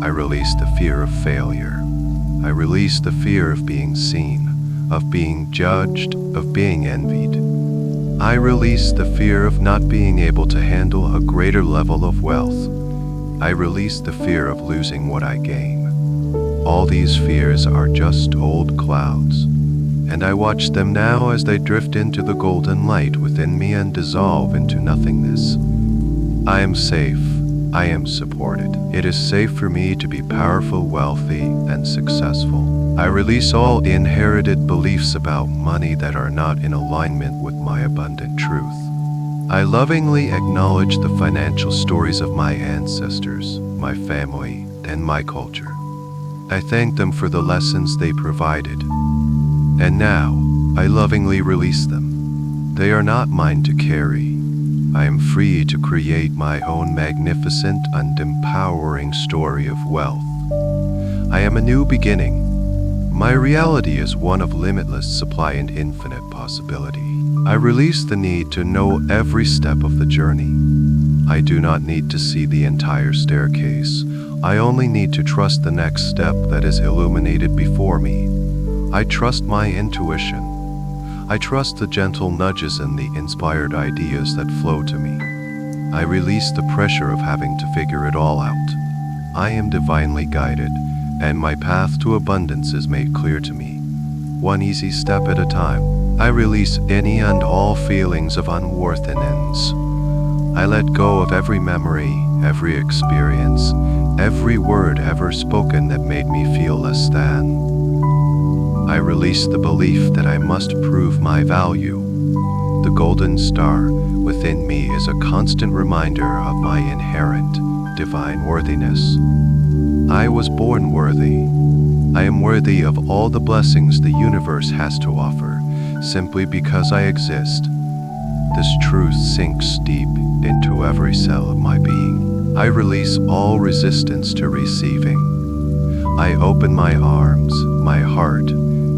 [SPEAKER 1] I release the fear of failure. I release the fear of being seen, of being judged, of being envied. I release the fear of not being able to handle a greater level of wealth. I release the fear of losing what I gain. All these fears are just old clouds, and I watch them now as they drift into the golden light within me and dissolve into nothingness. I am safe. I am supported. It is safe for me to be powerful, wealthy, and successful. I release all inherited beliefs about money that are not in alignment with my abundant truth. I lovingly acknowledge the financial stories of my ancestors, my family, and my culture. I thank them for the lessons they provided. And now, I lovingly release them. They are not mine to carry. I am free to create my own magnificent and empowering story of wealth. I am a new beginning. My reality is one of limitless supply and infinite possibility. I release the need to know every step of the journey. I do not need to see the entire staircase. I only need to trust the next step that is illuminated before me. I trust my intuition. I trust the gentle nudges and the inspired ideas that flow to me. I release the pressure of having to figure it all out. I am divinely guided, and my path to abundance is made clear to me. One easy step at a time. I release any and all feelings of unworthiness. I let go of every memory, every experience, every word ever spoken that made me feel less than. I release the belief that I must prove my value. The golden star within me is a constant reminder of my inherent divine worthiness. I was born worthy. I am worthy of all the blessings the universe has to offer, simply because I exist. This truth sinks deep into every cell of my being. I release all resistance to receiving. I open my arms, my heart,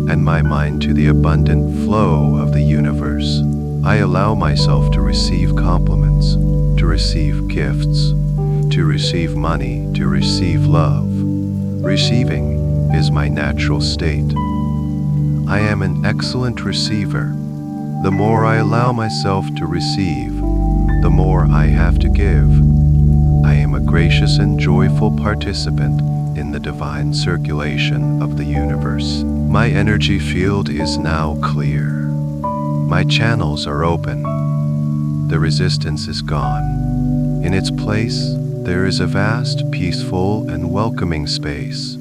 [SPEAKER 1] and my mind to the abundant flow of the universe. I allow myself to receive compliments, to receive gifts, to receive money, to receive love. Receiving is my natural state. I am an excellent receiver. The more I allow myself to receive, the more I have to give. I am a gracious and joyful participant in the divine circulation of the universe. My energy field is now clear. My channels are open. The resistance is gone. In its place, there is a vast, peaceful, and welcoming space.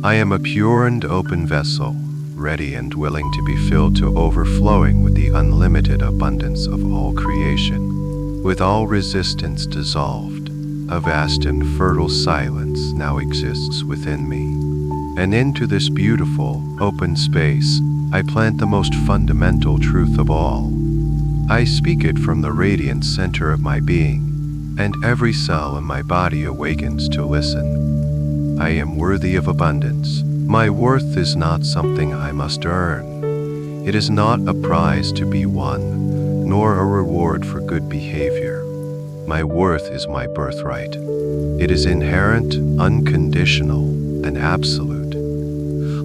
[SPEAKER 1] I am a pure and open vessel, ready and willing to be filled to overflowing with the unlimited abundance of all creation. With all resistance dissolved, a vast and fertile silence now exists within me. And into this beautiful, open space, I plant the most fundamental truth of all. I speak it from the radiant center of my being. and every cell in my body awakens to listen. I am worthy of abundance. My worth is not something I must earn. It is not a prize to be won, nor a reward for good behavior. My worth is my birthright. It is inherent, unconditional, and absolute.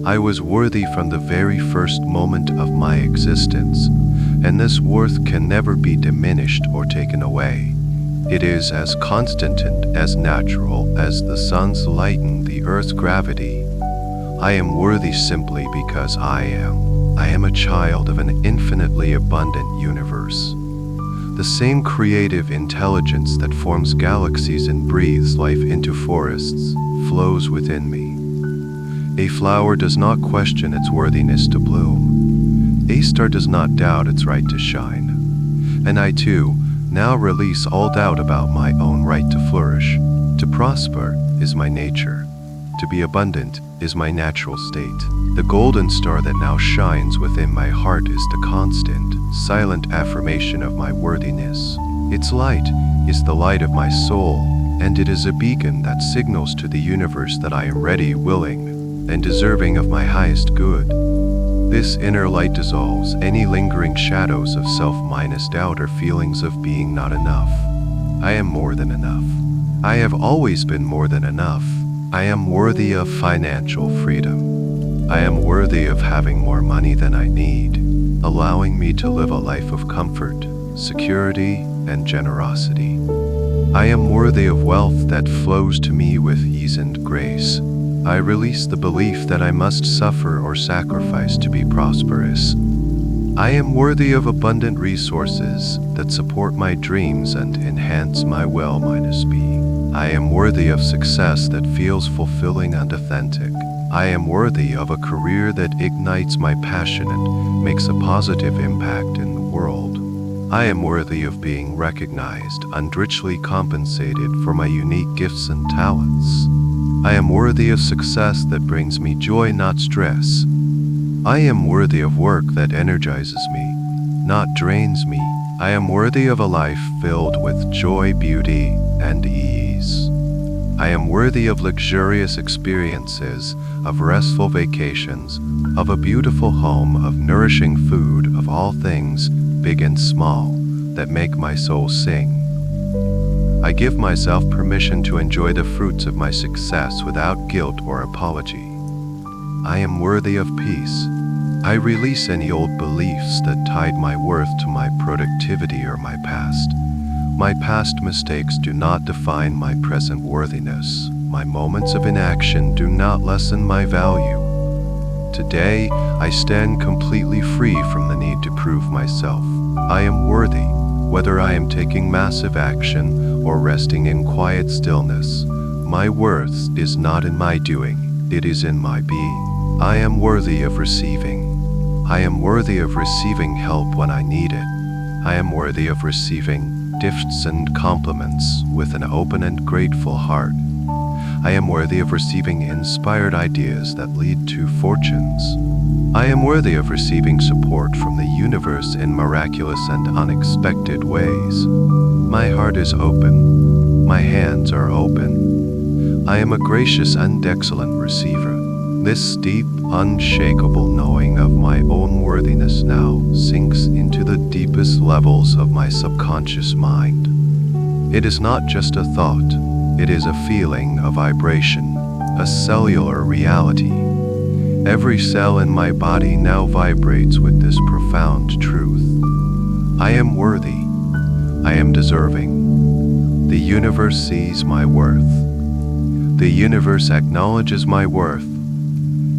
[SPEAKER 1] I was worthy from the very first moment of my existence, and this worth can never be diminished or taken away. It is as constant and as natural as the sun's light and the earth's gravity. I am worthy simply because I am. I am a child of an infinitely abundant universe. The same creative intelligence that forms galaxies and breathes life into forests flows within me. A flower does not question its worthiness to bloom. A star does not doubt its right to shine. And I too now release all doubt about my own right to flourish. To prosper is my nature. To be abundant is my natural state. The golden star that now shines within my heart is the constant, silent affirmation of my worthiness. Its light is the light of my soul, and it is a beacon that signals to the universe that I am ready, willing, and deserving of my highest good. This inner light dissolves any lingering shadows of self-doubt or feelings of being not enough. I am more than enough. I have always been more than enough. I am worthy of financial freedom. I am worthy of having more money than I need, allowing me to live a life of comfort, security, and generosity. I am worthy of wealth that flows to me with ease and grace. I release the belief that I must suffer or sacrifice to be prosperous. I am worthy of abundant resources that support my dreams and enhance my well-being. I am worthy of success that feels fulfilling and authentic. I am worthy of a career that ignites my passion and makes a positive impact in the world. I am worthy of being recognized and richly compensated for my unique gifts and talents. I am worthy of success that brings me joy, not stress. I am worthy of work that energizes me, not drains me. I am worthy of a life filled with joy, beauty, and ease. I am worthy of luxurious experiences, of restful vacations, of a beautiful home, of nourishing food, of all things, big and small, that make my soul sing. I give myself permission to enjoy the fruits of my success without guilt or apology. I am worthy of peace. I release any old beliefs that tied my worth to my productivity or my past. My past mistakes do not define my present worthiness. My moments of inaction do not lessen my value. Today, I stand completely free from the need to prove myself. I am worthy, whether I am taking massive action or resting in quiet stillness. My worth is not in my doing, it is in my being. I am worthy of receiving. I am worthy of receiving help when I need it. I am worthy of receiving gifts and compliments with an open and grateful heart. I am worthy of receiving inspired ideas that lead to fortunes. I am worthy of receiving support from the universe in miraculous and unexpected ways. My heart is open. My hands are open. I am a gracious and excellent receiver. This deep, unshakable knowing of my own worthiness now sinks into the deepest levels of my subconscious mind. It is not just a thought, it is a feeling, a vibration, a cellular reality. Every cell in my body now vibrates with this profound truth. I am worthy. I am deserving. The universe sees my worth. The universe acknowledges my worth.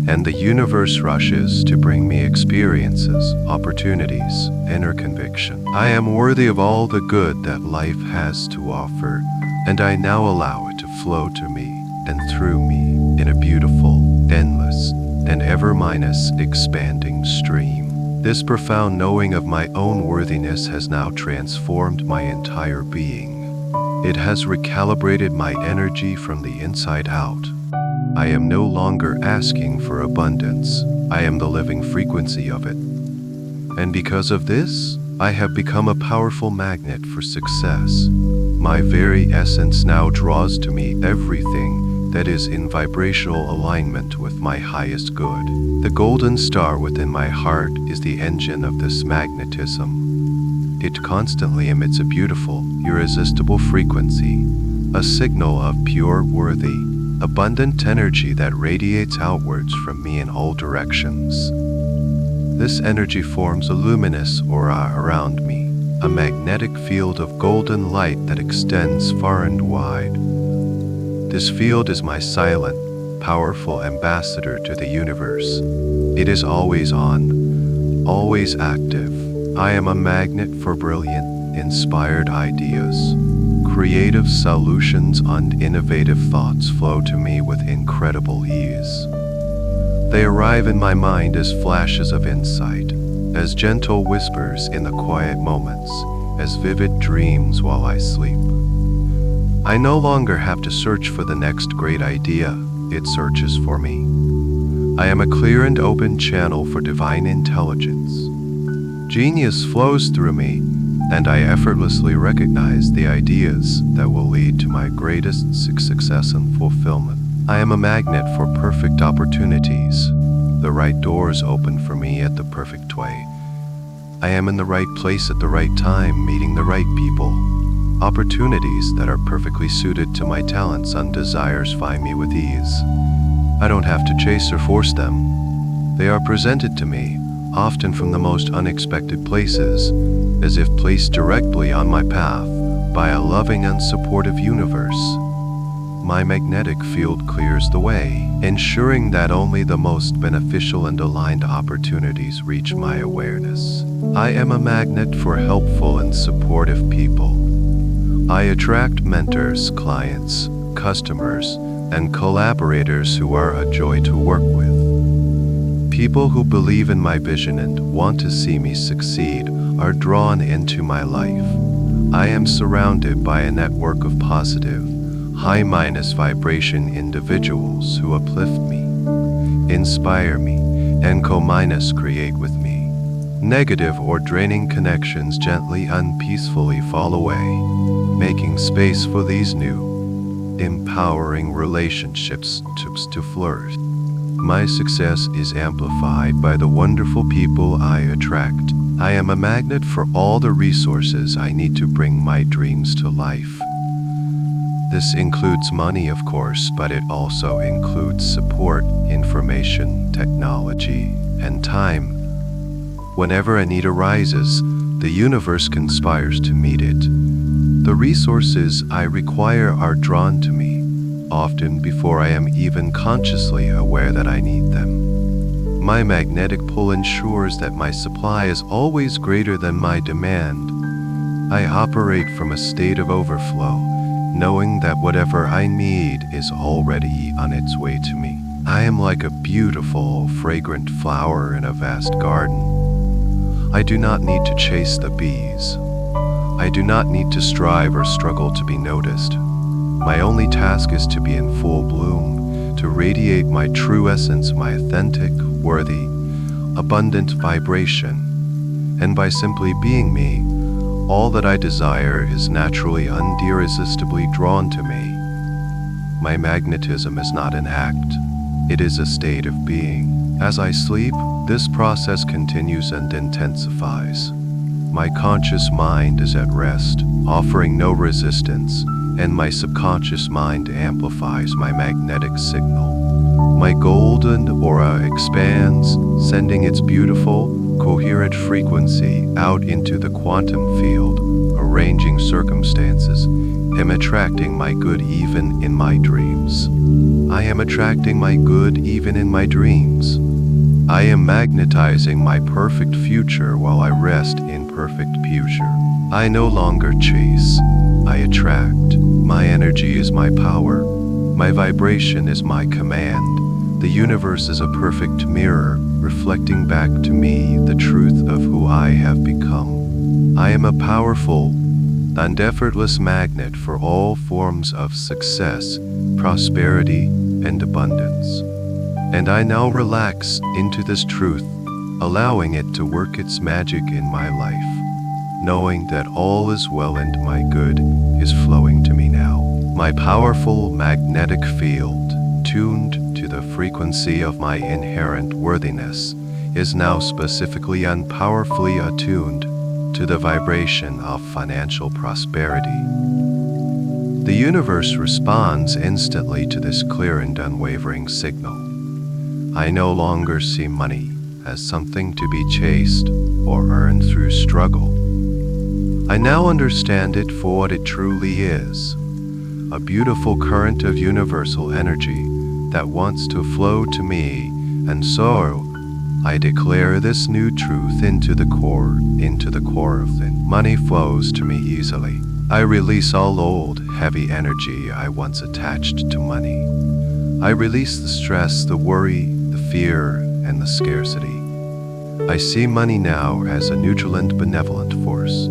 [SPEAKER 1] And the universe rushes to bring me experiences, opportunities, inner conviction. I am worthy of all the good that life has to offer, and I now allow it to flow to me and through me in a beautiful, endless, and ever-expanding stream. This profound knowing of my own worthiness has now transformed my entire being. It has recalibrated my energy from the inside out. I am no longer asking for abundance. I am the living frequency of it. And because of this, I have become a powerful magnet for success. My very essence now draws to me everything that is in vibrational alignment with my highest good. The golden star within my heart is the engine of this magnetism. It constantly emits a beautiful, irresistible frequency, a signal of pure, worthy, abundant energy that radiates outwards from me in all directions. This energy forms a luminous aura around me, a magnetic field of golden light that extends far and wide. This field is my silent, powerful ambassador to the universe. It is always on, always active. I am a magnet for brilliant, inspired ideas. Creative solutions and innovative thoughts flow to me with incredible ease. They arrive in my mind as flashes of insight, as gentle whispers in the quiet moments, as vivid dreams while I sleep. I no longer have to search for the next great idea, it searches for me. I am a clear and open channel for divine intelligence. Genius flows through me, and I effortlessly recognize the ideas that will lead to my greatest success and fulfillment. I am a magnet for perfect opportunities. The right doors open for me at the perfect way. I am in the right place at the right time, meeting the right people. Opportunities that are perfectly suited to my talents and desires find me with ease. I don't have to chase or force them. They are presented to me, often from the most unexpected places, as if placed directly on my path by a loving and supportive universe. My magnetic field clears the way, ensuring that only the most beneficial and aligned opportunities reach my awareness. I am a magnet for helpful and supportive people. I attract mentors, clients, customers, and collaborators who are a joy to work with. People who believe in my vision and want to see me succeed are drawn into my life. I am surrounded by a network of positive, high-minus vibration individuals who uplift me, inspire me, and co-minus create with me. Negative or draining connections gently and peacefully fall away, making space for these new, empowering relationships to flourish. My success is amplified by the wonderful people I attract. I am a magnet for all the resources I need to bring my dreams to life. This includes money, of course, but it also includes support, information, technology, and time. Whenever a need arises, the universe conspires to meet it. The resources I require are drawn to me, often before I am even consciously aware that I need them. My magnetic pull ensures that my supply is always greater than my demand. I operate from a state of overflow, knowing that whatever I need is already on its way to me. I am like a beautiful, fragrant flower in a vast garden. I do not need to chase the bees. I do not need to strive or struggle to be noticed. My only task is to be in full bloom, to radiate my true essence, my authentic, worthy, abundant vibration. And by simply being me, all that I desire is naturally and irresistibly drawn to me. My magnetism is not an act, it is a state of being. As I sleep, this process continues and intensifies. My conscious mind is at rest, offering no resistance, and my subconscious mind amplifies my magnetic signal. My golden aura expands, sending its beautiful, coherent frequency out into the quantum field, arranging circumstances. I am attracting my good even in my dreams. I am attracting my good even in my dreams. I am magnetizing my perfect future while I rest in perfect future. I no longer chase, I attract. My energy is my power. My vibration is my command. The universe is a perfect mirror, reflecting back to me the truth of who I have become. I am a powerful and effortless magnet for all forms of success, prosperity, and abundance. And I now relax into this truth, allowing it to work its magic in my life. knowing that all is well and my good is flowing to me now. My powerful magnetic field, tuned to the frequency of my inherent worthiness, is now specifically and powerfully attuned to the vibration of financial prosperity. The universe responds instantly to this clear and unwavering signal. I no longer see money as something to be chased or earned through struggle. I now understand it for what it truly is, a beautiful current of universal energy that wants to flow to me, and so I declare this new truth into the core of it. Money flows to me easily. I release all old, heavy energy I once attached to money. I release the stress, the worry, the fear, and the scarcity. I see money now as a neutral and benevolent force.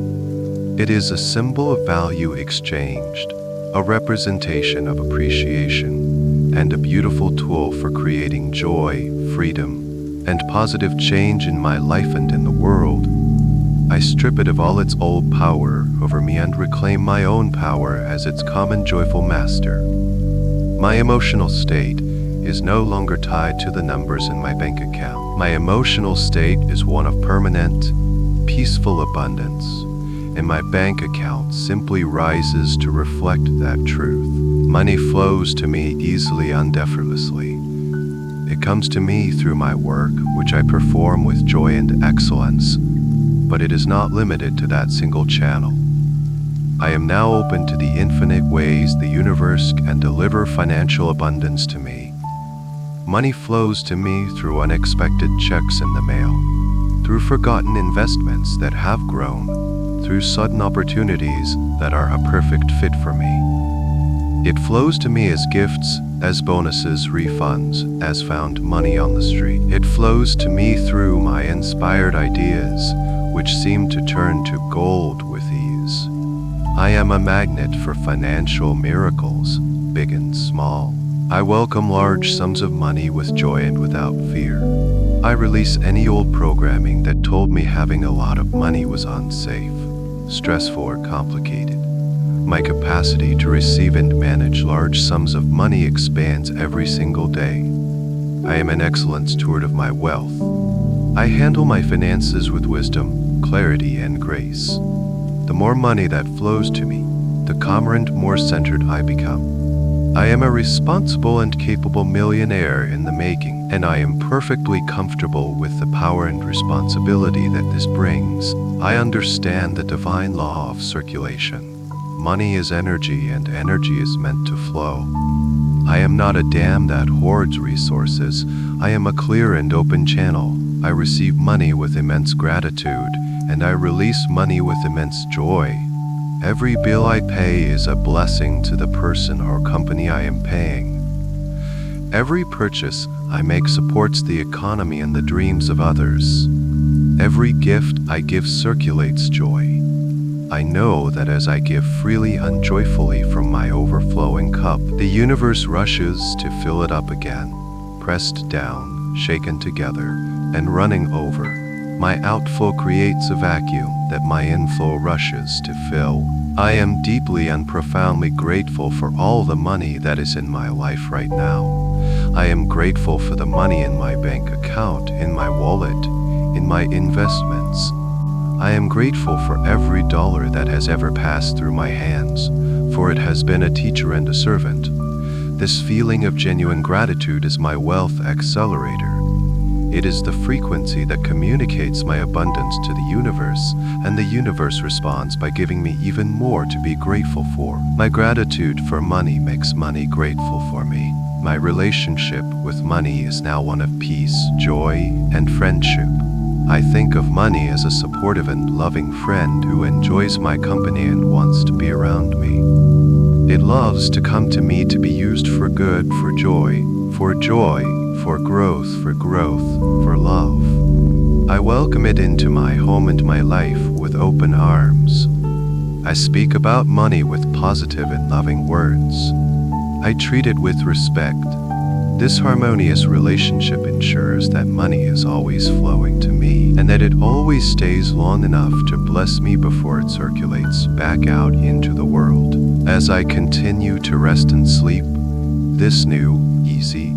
[SPEAKER 1] It is a symbol of value exchanged, a representation of appreciation, and a beautiful tool for creating joy, freedom, and positive change in my life and in the world. I strip it of all its old power over me and reclaim my own power as its common joyful master. My emotional state is no longer tied to the numbers in my bank account. My emotional state is one of permanent, peaceful abundance, and my bank account simply rises to reflect that truth. Money flows to me easily and effortlessly. It comes to me through my work, which I perform with joy and excellence, but it is not limited to that single channel. I am now open to the infinite ways the universe can deliver financial abundance to me. Money flows to me through unexpected checks in the mail, through forgotten investments that have grown, through sudden opportunities that are a perfect fit for me. It flows to me as gifts, as bonuses, refunds, as found money on the street. It flows to me through my inspired ideas, which seem to turn to gold with ease. I am a magnet for financial miracles, big and small. I welcome large sums of money with joy and without fear. I release any old programming that told me having a lot of money was unsafe, stressful, or complicated. My capacity to receive and manage large sums of money expands every single day. I am an excellent steward of my wealth. I handle my finances with wisdom, clarity, and grace. The more money that flows to me, the calmer and more centered I become. I am a responsible and capable millionaire in the making, and I am perfectly comfortable with the power and responsibility that this brings. I understand the divine law of circulation. Money is energy, and energy is meant to flow. I am not a dam that hoards resources. I am a clear and open channel. I receive money with immense gratitude, and I release money with immense joy. Every bill I pay is a blessing to the person or company I am paying. Every purchase I make supports the economy and the dreams of others. Every gift I give circulates joy. I know that as I give freely and joyfully from my overflowing cup, the universe rushes to fill it up again, pressed down, shaken together, and running over. My outflow creates a vacuum that my inflow rushes to fill. I am deeply and profoundly grateful for all the money that is in my life right now. I am grateful for the money in my bank account, in my wallet, in my investments. I am grateful for every dollar that has ever passed through my hands, for it has been a teacher and a servant. This feeling of genuine gratitude is my wealth accelerator. It is the frequency that communicates my abundance to the universe, and the universe responds by giving me even more to be grateful for. My gratitude for money makes money grateful for me. My relationship with money is now one of peace, joy, and friendship. I think of money as a supportive and loving friend who enjoys my company and wants to be around me. It loves to come to me to be used for good, for joy, for growth, for love. I welcome it into my home and my life with open arms. I speak about money with positive and loving words. I treat it with respect, This harmonious relationship ensures that money is always flowing to me and that it always stays long enough to bless me before it circulates back out into the world. As I continue to rest and sleep, this new, easy,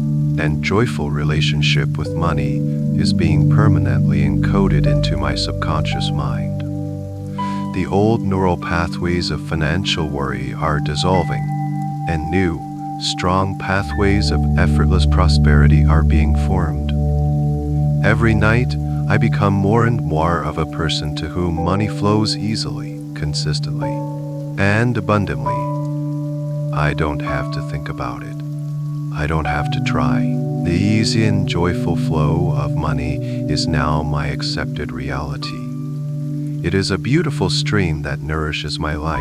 [SPEAKER 1] and joyful relationship with money is being permanently encoded into my subconscious mind. The old neural pathways of financial worry are dissolving, and new, strong pathways of effortless prosperity are being formed. Every night, I become more and more of a person to whom money flows easily, consistently, and abundantly. I don't have to think about it. I don't have to try. The easy and joyful flow of money is now my accepted reality. It is a beautiful stream that nourishes my life,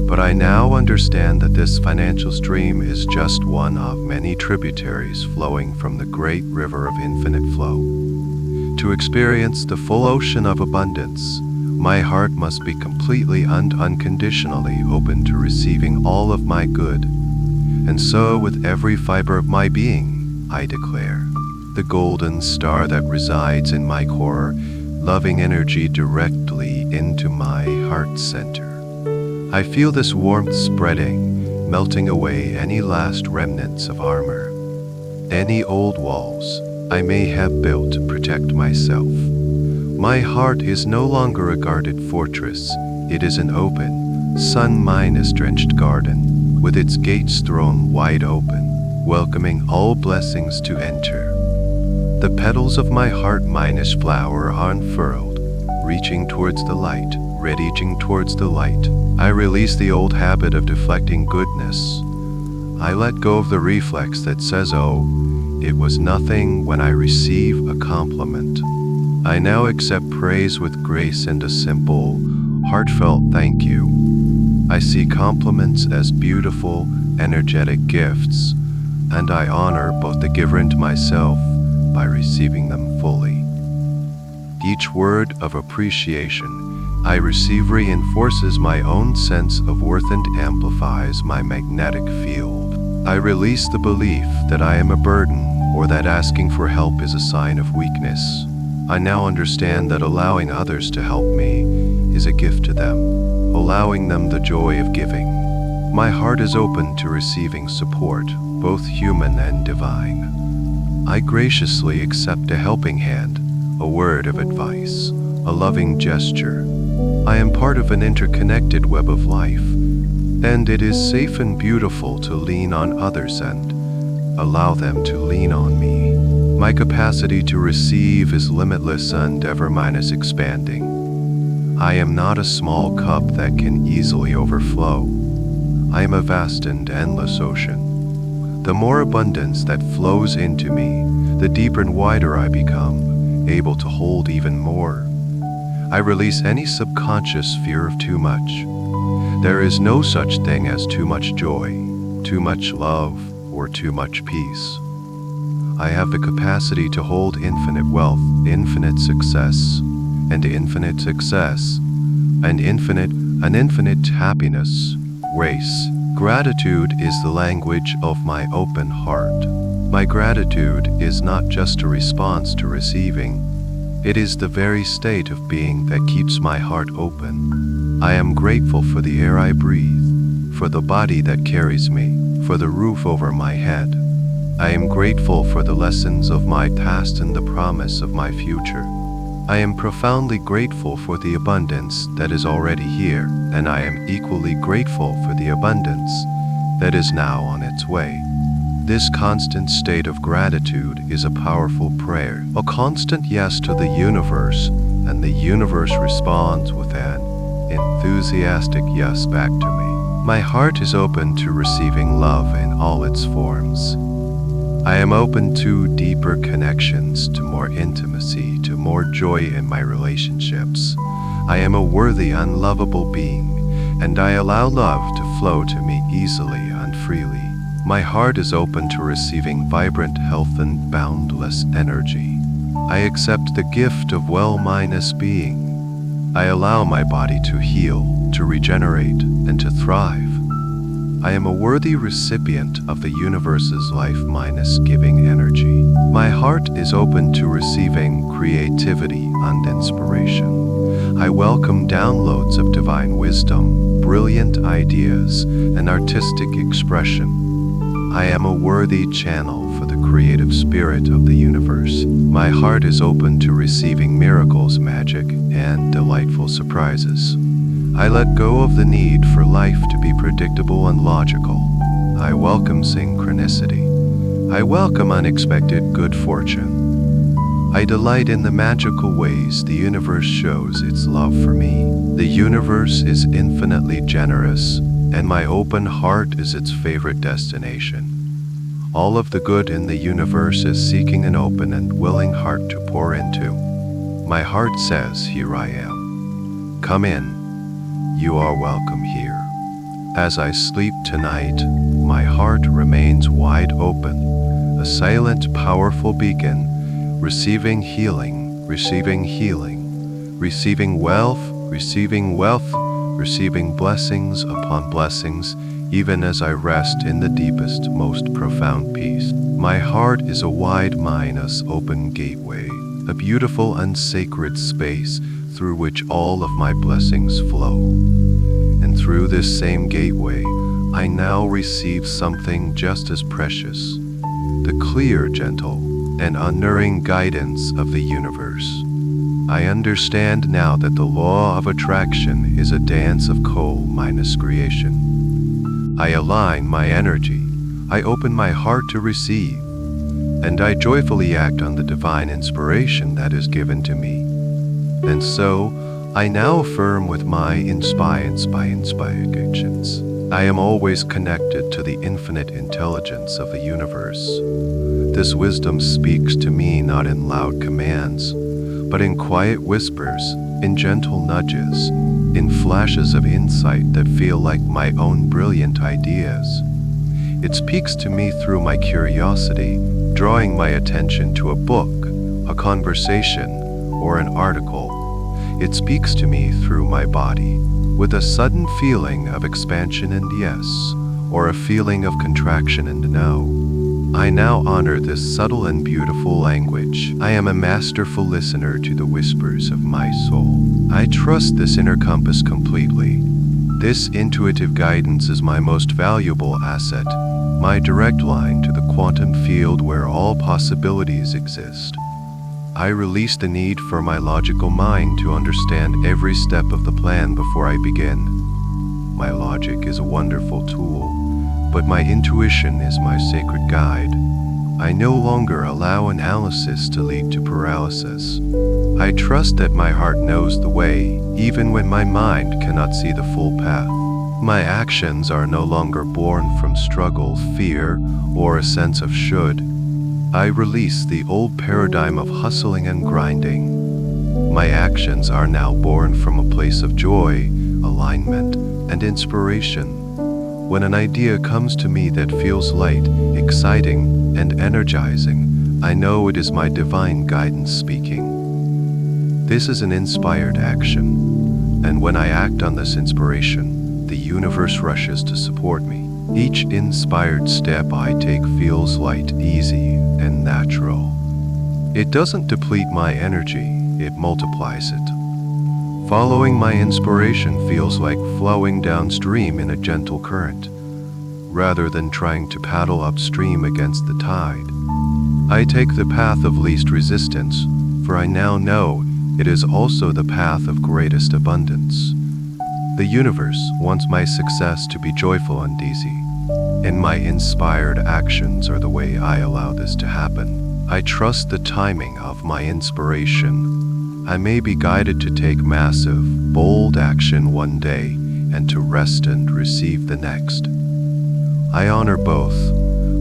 [SPEAKER 1] but I now understand that this financial stream is just one of many tributaries flowing from the great river of infinite flow. To experience the full ocean of abundance, my heart must be completely and unconditionally open to receiving all of my good. And so, with every fiber of my being, I declare, the golden star that resides in my core, loving energy directly into my heart center. I feel this warmth spreading, melting away any last remnants of armor, any old walls I may have built to protect myself. My heart is no longer a guarded fortress. It is an open, sun-drenched garden, with its gates thrown wide open, welcoming all blessings to enter. The petals of my heart-flower are unfurled, reaching towards the light, reaching towards the light. I release the old habit of deflecting goodness. I let go of the reflex that says, oh, it was nothing when I receive a compliment. I now accept praise with grace and a simple, heartfelt thank you. I see compliments as beautiful, energetic gifts, and I honor both the giver and myself by receiving them fully. Each word of appreciation I receive reinforces my own sense of worth and amplifies my magnetic field. I release the belief that I am a burden or that asking for help is a sign of weakness. I now understand that allowing others to help me is a gift to them, allowing them the joy of giving. My heart is open to receiving support, both human and divine. I graciously accept a helping hand, a word of advice, a loving gesture. I am part of an interconnected web of life, and it is safe and beautiful to lean on others and allow them to lean on me. My capacity to receive is limitless and ever expanding. I am not a small cup that can easily overflow. I am a vast and endless ocean. The more abundance that flows into me, the deeper and wider I become, able to hold even more. I release any subconscious fear of too much. There is no such thing as too much joy, too much love, or too much peace. I have the capacity to hold infinite wealth, infinite success, and infinite happiness. Grace. Gratitude is the language of my open heart. My gratitude is not just a response to receiving. It is the very state of being that keeps my heart open. I am grateful for the air I breathe, for the body that carries me, for the roof over my head. I am grateful for the lessons of my past and the promise of my future. I am profoundly grateful for the abundance that is already here, and I am equally grateful for the abundance that is now on its way. This constant state of gratitude is a powerful prayer, a constant yes to the universe, and the universe responds with an enthusiastic yes back to me. My heart is open to receiving love in all its forms. I am open to deeper connections, to more intimacy, to more joy in my relationships. I am a worthy, unlovable being, and I allow love to flow to me easily and freely. My heart is open to receiving vibrant health and boundless energy. I accept the gift of well-being. I allow my body to heal, to regenerate, and to thrive. I am a worthy recipient of the universe's life-giving energy. My heart is open to receiving creativity and inspiration. I welcome downloads of divine wisdom, brilliant ideas, and artistic expression. I am a worthy channel for the creative spirit of the universe. My heart is open to receiving miracles, magic, and delightful surprises. I let go of the need for life to be predictable and logical. I welcome synchronicity. I welcome unexpected good fortune. I delight in the magical ways the universe shows its love for me. The universe is infinitely generous, and my open heart is its favorite destination. All of the good in the universe is seeking an open and willing heart to pour into. My heart says, "Here I am. Come in. You are welcome here." As I sleep tonight, my heart remains wide open, a silent, powerful beacon, receiving healing, receiving healing, receiving wealth, receiving wealth, receiving blessings upon blessings, even as I rest in the deepest, most profound peace. My heart is a wide-minded, open gateway, a beautiful and sacred space through which all of my blessings flow. And through this same gateway, I now receive something just as precious, the clear, gentle, and unerring guidance of the universe. I understand now that the law of attraction is a dance of co-creation. I align my energy, I open my heart to receive, and I joyfully act on the divine inspiration that is given to me. And so, I now affirm with my inspirations. I am always connected to the infinite intelligence of the universe. This wisdom speaks to me not in loud commands, but in quiet whispers, in gentle nudges, in flashes of insight that feel like my own brilliant ideas. It speaks to me through my curiosity, drawing my attention to a book, a conversation, or an article. It speaks to me through my body, with a sudden feeling of expansion and yes, or a feeling of contraction and no. I now honor this subtle and beautiful language. I am a masterful listener to the whispers of my soul. I trust this inner compass completely. This intuitive guidance is my most valuable asset, my direct line to the quantum field where all possibilities exist. I release the need for my logical mind to understand every step of the plan before I begin. My logic is a wonderful tool, but my intuition is my sacred guide. I no longer allow analysis to lead to paralysis. I trust that my heart knows the way, even when my mind cannot see the full path. My actions are no longer born from struggle, fear, or a sense of should. I release the old paradigm of hustling and grinding. My actions are now born from a place of joy, alignment, and inspiration. When an idea comes to me that feels light, exciting, and energizing, I know it is my divine guidance speaking. This is an inspired action, and when I act on this inspiration, the universe rushes to support me. Each inspired step I take feels light, easy, and natural. It doesn't deplete my energy, it multiplies it. Following my inspiration feels like flowing downstream in a gentle current, rather than trying to paddle upstream against the tide. I take the path of least resistance, for I now know it is also the path of greatest abundance. The universe wants my success to be joyful and easy, and my inspired actions are the way I allow this to happen. I trust the timing of my inspiration. I may be guided to take massive, bold action one day and to rest and receive the next. I honor both.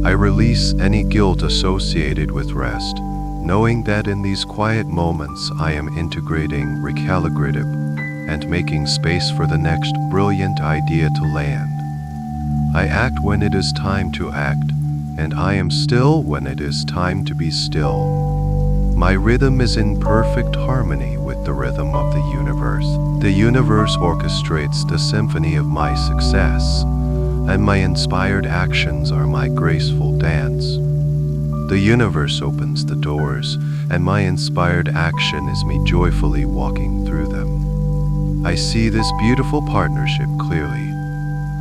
[SPEAKER 1] I release any guilt associated with rest, knowing that in these quiet moments I am integrating, recalibrating, and making space for the next brilliant idea to land. I act when it is time to act, and I am still when it is time to be still. My rhythm is in perfect harmony with the rhythm of the universe. The universe orchestrates the symphony of my success. and my inspired actions are my graceful dance. The universe opens the doors, and my inspired action is me joyfully walking through them. I see this beautiful partnership clearly.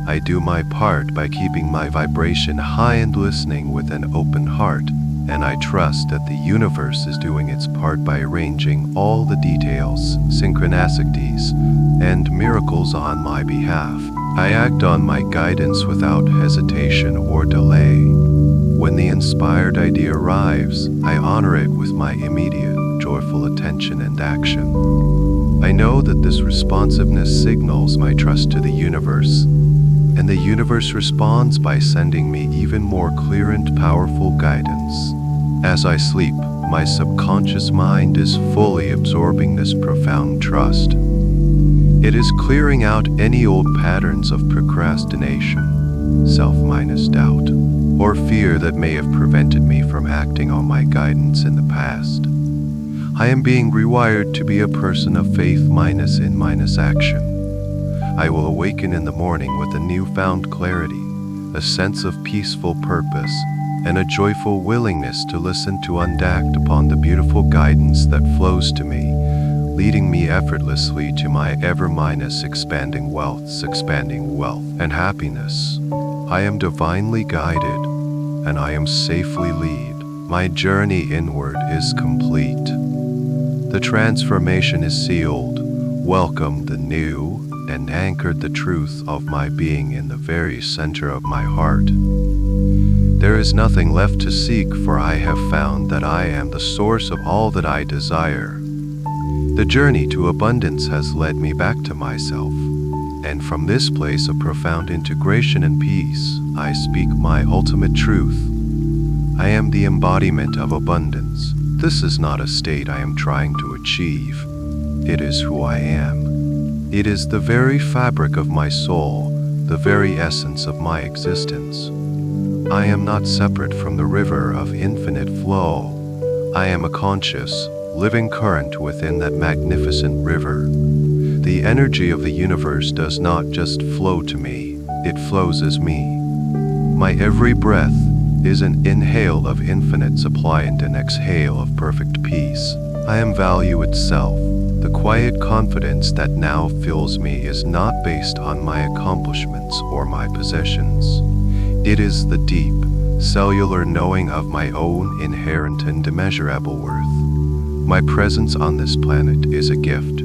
[SPEAKER 1] I do my part by keeping my vibration high and listening with an open heart, and I trust that the universe is doing its part by arranging all the details, synchronicities, and miracles on my behalf. I act on my guidance without hesitation or delay. When the inspired idea arrives, I honor it with my immediate, joyful attention and action. I know that this responsiveness signals my trust to the universe, and the universe responds by sending me even more clear and powerful guidance. As I sleep, my subconscious mind is fully absorbing this profound trust. It is clearing out any old patterns of procrastination, self-doubt, or fear that may have prevented me from acting on my guidance in the past. I am being rewired to be a person of faith in action. I will awaken in the morning with a newfound clarity, a sense of peaceful purpose, and a joyful willingness to listen to and act upon the beautiful guidance that flows to me, leading me effortlessly to my expanding wealth and happiness. I am divinely guided, and I am safely led. My journey inward is complete. The transformation is sealed. Welcome the new, and anchored the truth of my being in the very center of my heart. There is nothing left to seek, for I have found that I am the source of all that I desire. The journey to abundance has led me back to myself, and from this place of profound integration and peace, I speak my ultimate truth. I am the embodiment of abundance. This is not a state I am trying to achieve. It is who I am. It is the very fabric of my soul, the very essence of my existence. I am not separate from the river of infinite flow. I am a conscious, living current within that magnificent river. The energy of the universe does not just flow to me, it flows as me. My every breath is an inhale of infinite supply and an exhale of perfect peace. I am value itself. The quiet confidence that now fills me is not based on my accomplishments or my possessions. It is the deep, cellular knowing of my own inherent and immeasurable worth. My presence on this planet is a gift.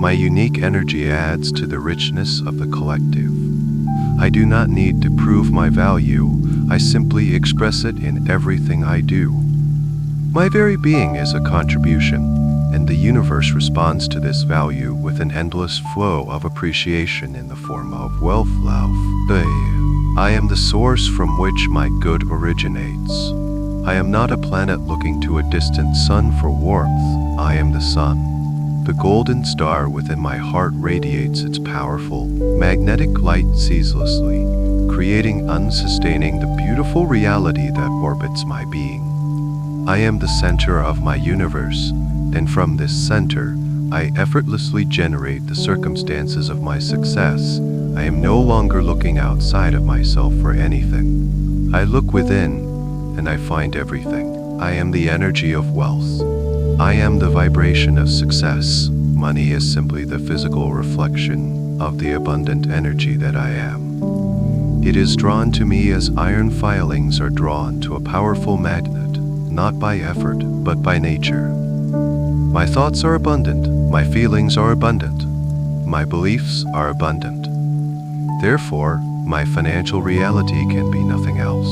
[SPEAKER 1] My unique energy adds to the richness of the collective. I do not need to prove my value, I simply express it in everything I do. My very being is a contribution, and the universe responds to this value with an endless flow of appreciation in the form of wealth, love. I am the source from which my good originates. I am not a planet looking to a distant sun for warmth. I am the sun. The golden star within my heart radiates its powerful, magnetic light ceaselessly, creating and sustaining the beautiful reality that orbits my being. I am the center of my universe, and from this center, I effortlessly generate the circumstances of my success. I am no longer looking outside of myself for anything. I look within, and I find everything. I am the energy of wealth. I am the vibration of success. Money is simply the physical reflection of the abundant energy that I am. It is drawn to me as iron filings are drawn to a powerful magnet, not by effort, but by nature. My thoughts are abundant, my feelings are abundant, my beliefs are abundant. Therefore, my financial reality can be nothing else.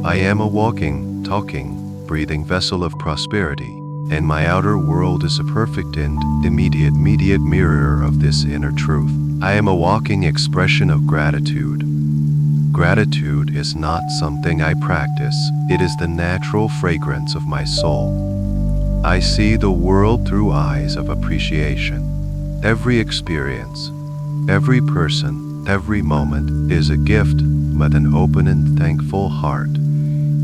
[SPEAKER 1] I am a walking, talking, breathing vessel of prosperity, and my outer world is a perfect and immediate mirror of this inner truth. I am a walking expression of gratitude. Gratitude is not something I practice, it is the natural fragrance of my soul. I see the world through eyes of appreciation. Every experience, every person, every moment is a gift, with an open and thankful heart.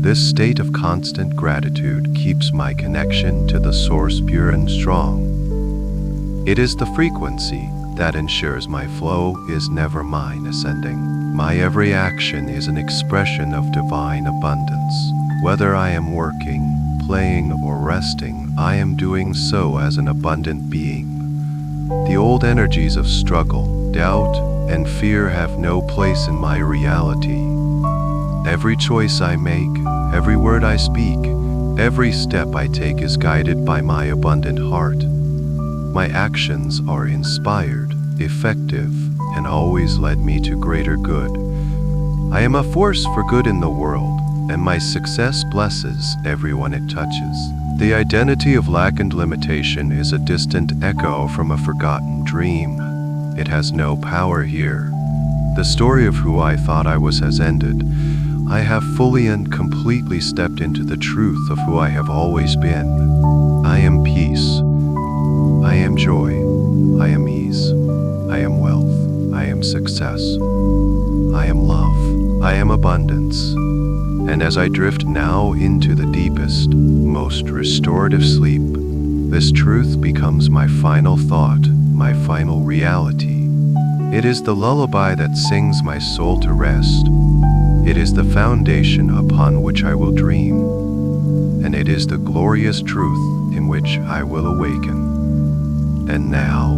[SPEAKER 1] This state of constant gratitude keeps my connection to the source pure and strong. It is the frequency that ensures my flow is never mine ascending. My every action is an expression of divine abundance. Whether I am working, playing, or resting, I am doing so as an abundant being. The old energies of struggle, doubt, and fear have no place in my reality. Every choice I make, every word I speak, every step I take is guided by my abundant heart. My actions are inspired, effective, and always led me to greater good. I am a force for good in the world, and my success blesses everyone it touches. The identity of lack and limitation is a distant echo from a forgotten dream. It has no power here. The story of who I thought I was has ended. I have fully and completely stepped into the truth of who I have always been. I am peace. I am joy. I am ease. I am wealth. I am success. I am love. I am abundance. And as I drift now into the deepest, most restorative sleep, this truth becomes my final thought, my final reality. It is the lullaby that sings my soul to rest. It is the foundation upon which I will dream. And it is the glorious truth in which I will awaken. And now,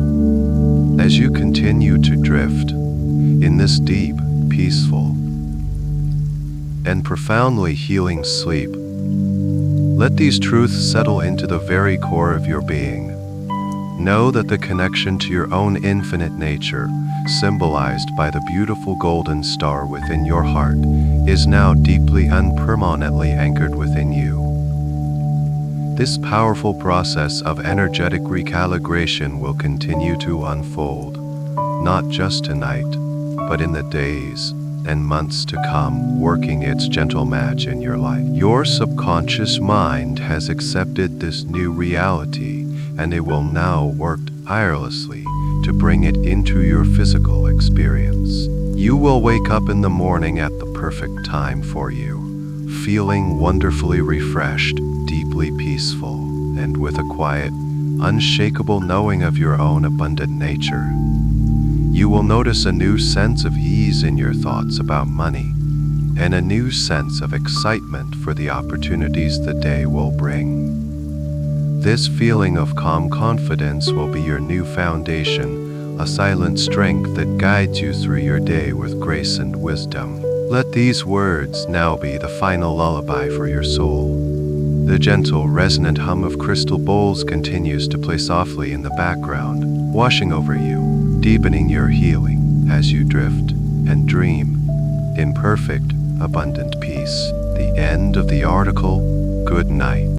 [SPEAKER 1] as you continue to drift in this deep, peaceful, and profoundly healing sleep, let these truths settle into the very core of your being. Know that the connection to your own infinite nature, symbolized by the beautiful golden star within your heart, is now deeply and permanently anchored within you. This powerful process of energetic recalibration will continue to unfold, not just tonight, but in the days and months to come, working its gentle match in your life. Your subconscious mind has accepted this new reality, and it will now work tirelessly to bring it into your physical experience. You will wake up in the morning at the perfect time for you, feeling wonderfully refreshed, deeply peaceful, and with a quiet, unshakable knowing of your own abundant nature. You will notice a new sense of ease in your thoughts about money, and a new sense of excitement for the opportunities the day will bring. This feeling of calm confidence will be your new foundation, a silent strength that guides you through your day with grace and wisdom. Let these words now be the final lullaby for your soul. The gentle, resonant hum of crystal bowls continues to play softly in the background, washing over you, deepening your healing as you drift and dream in perfect, abundant peace. The end of the article. Good night.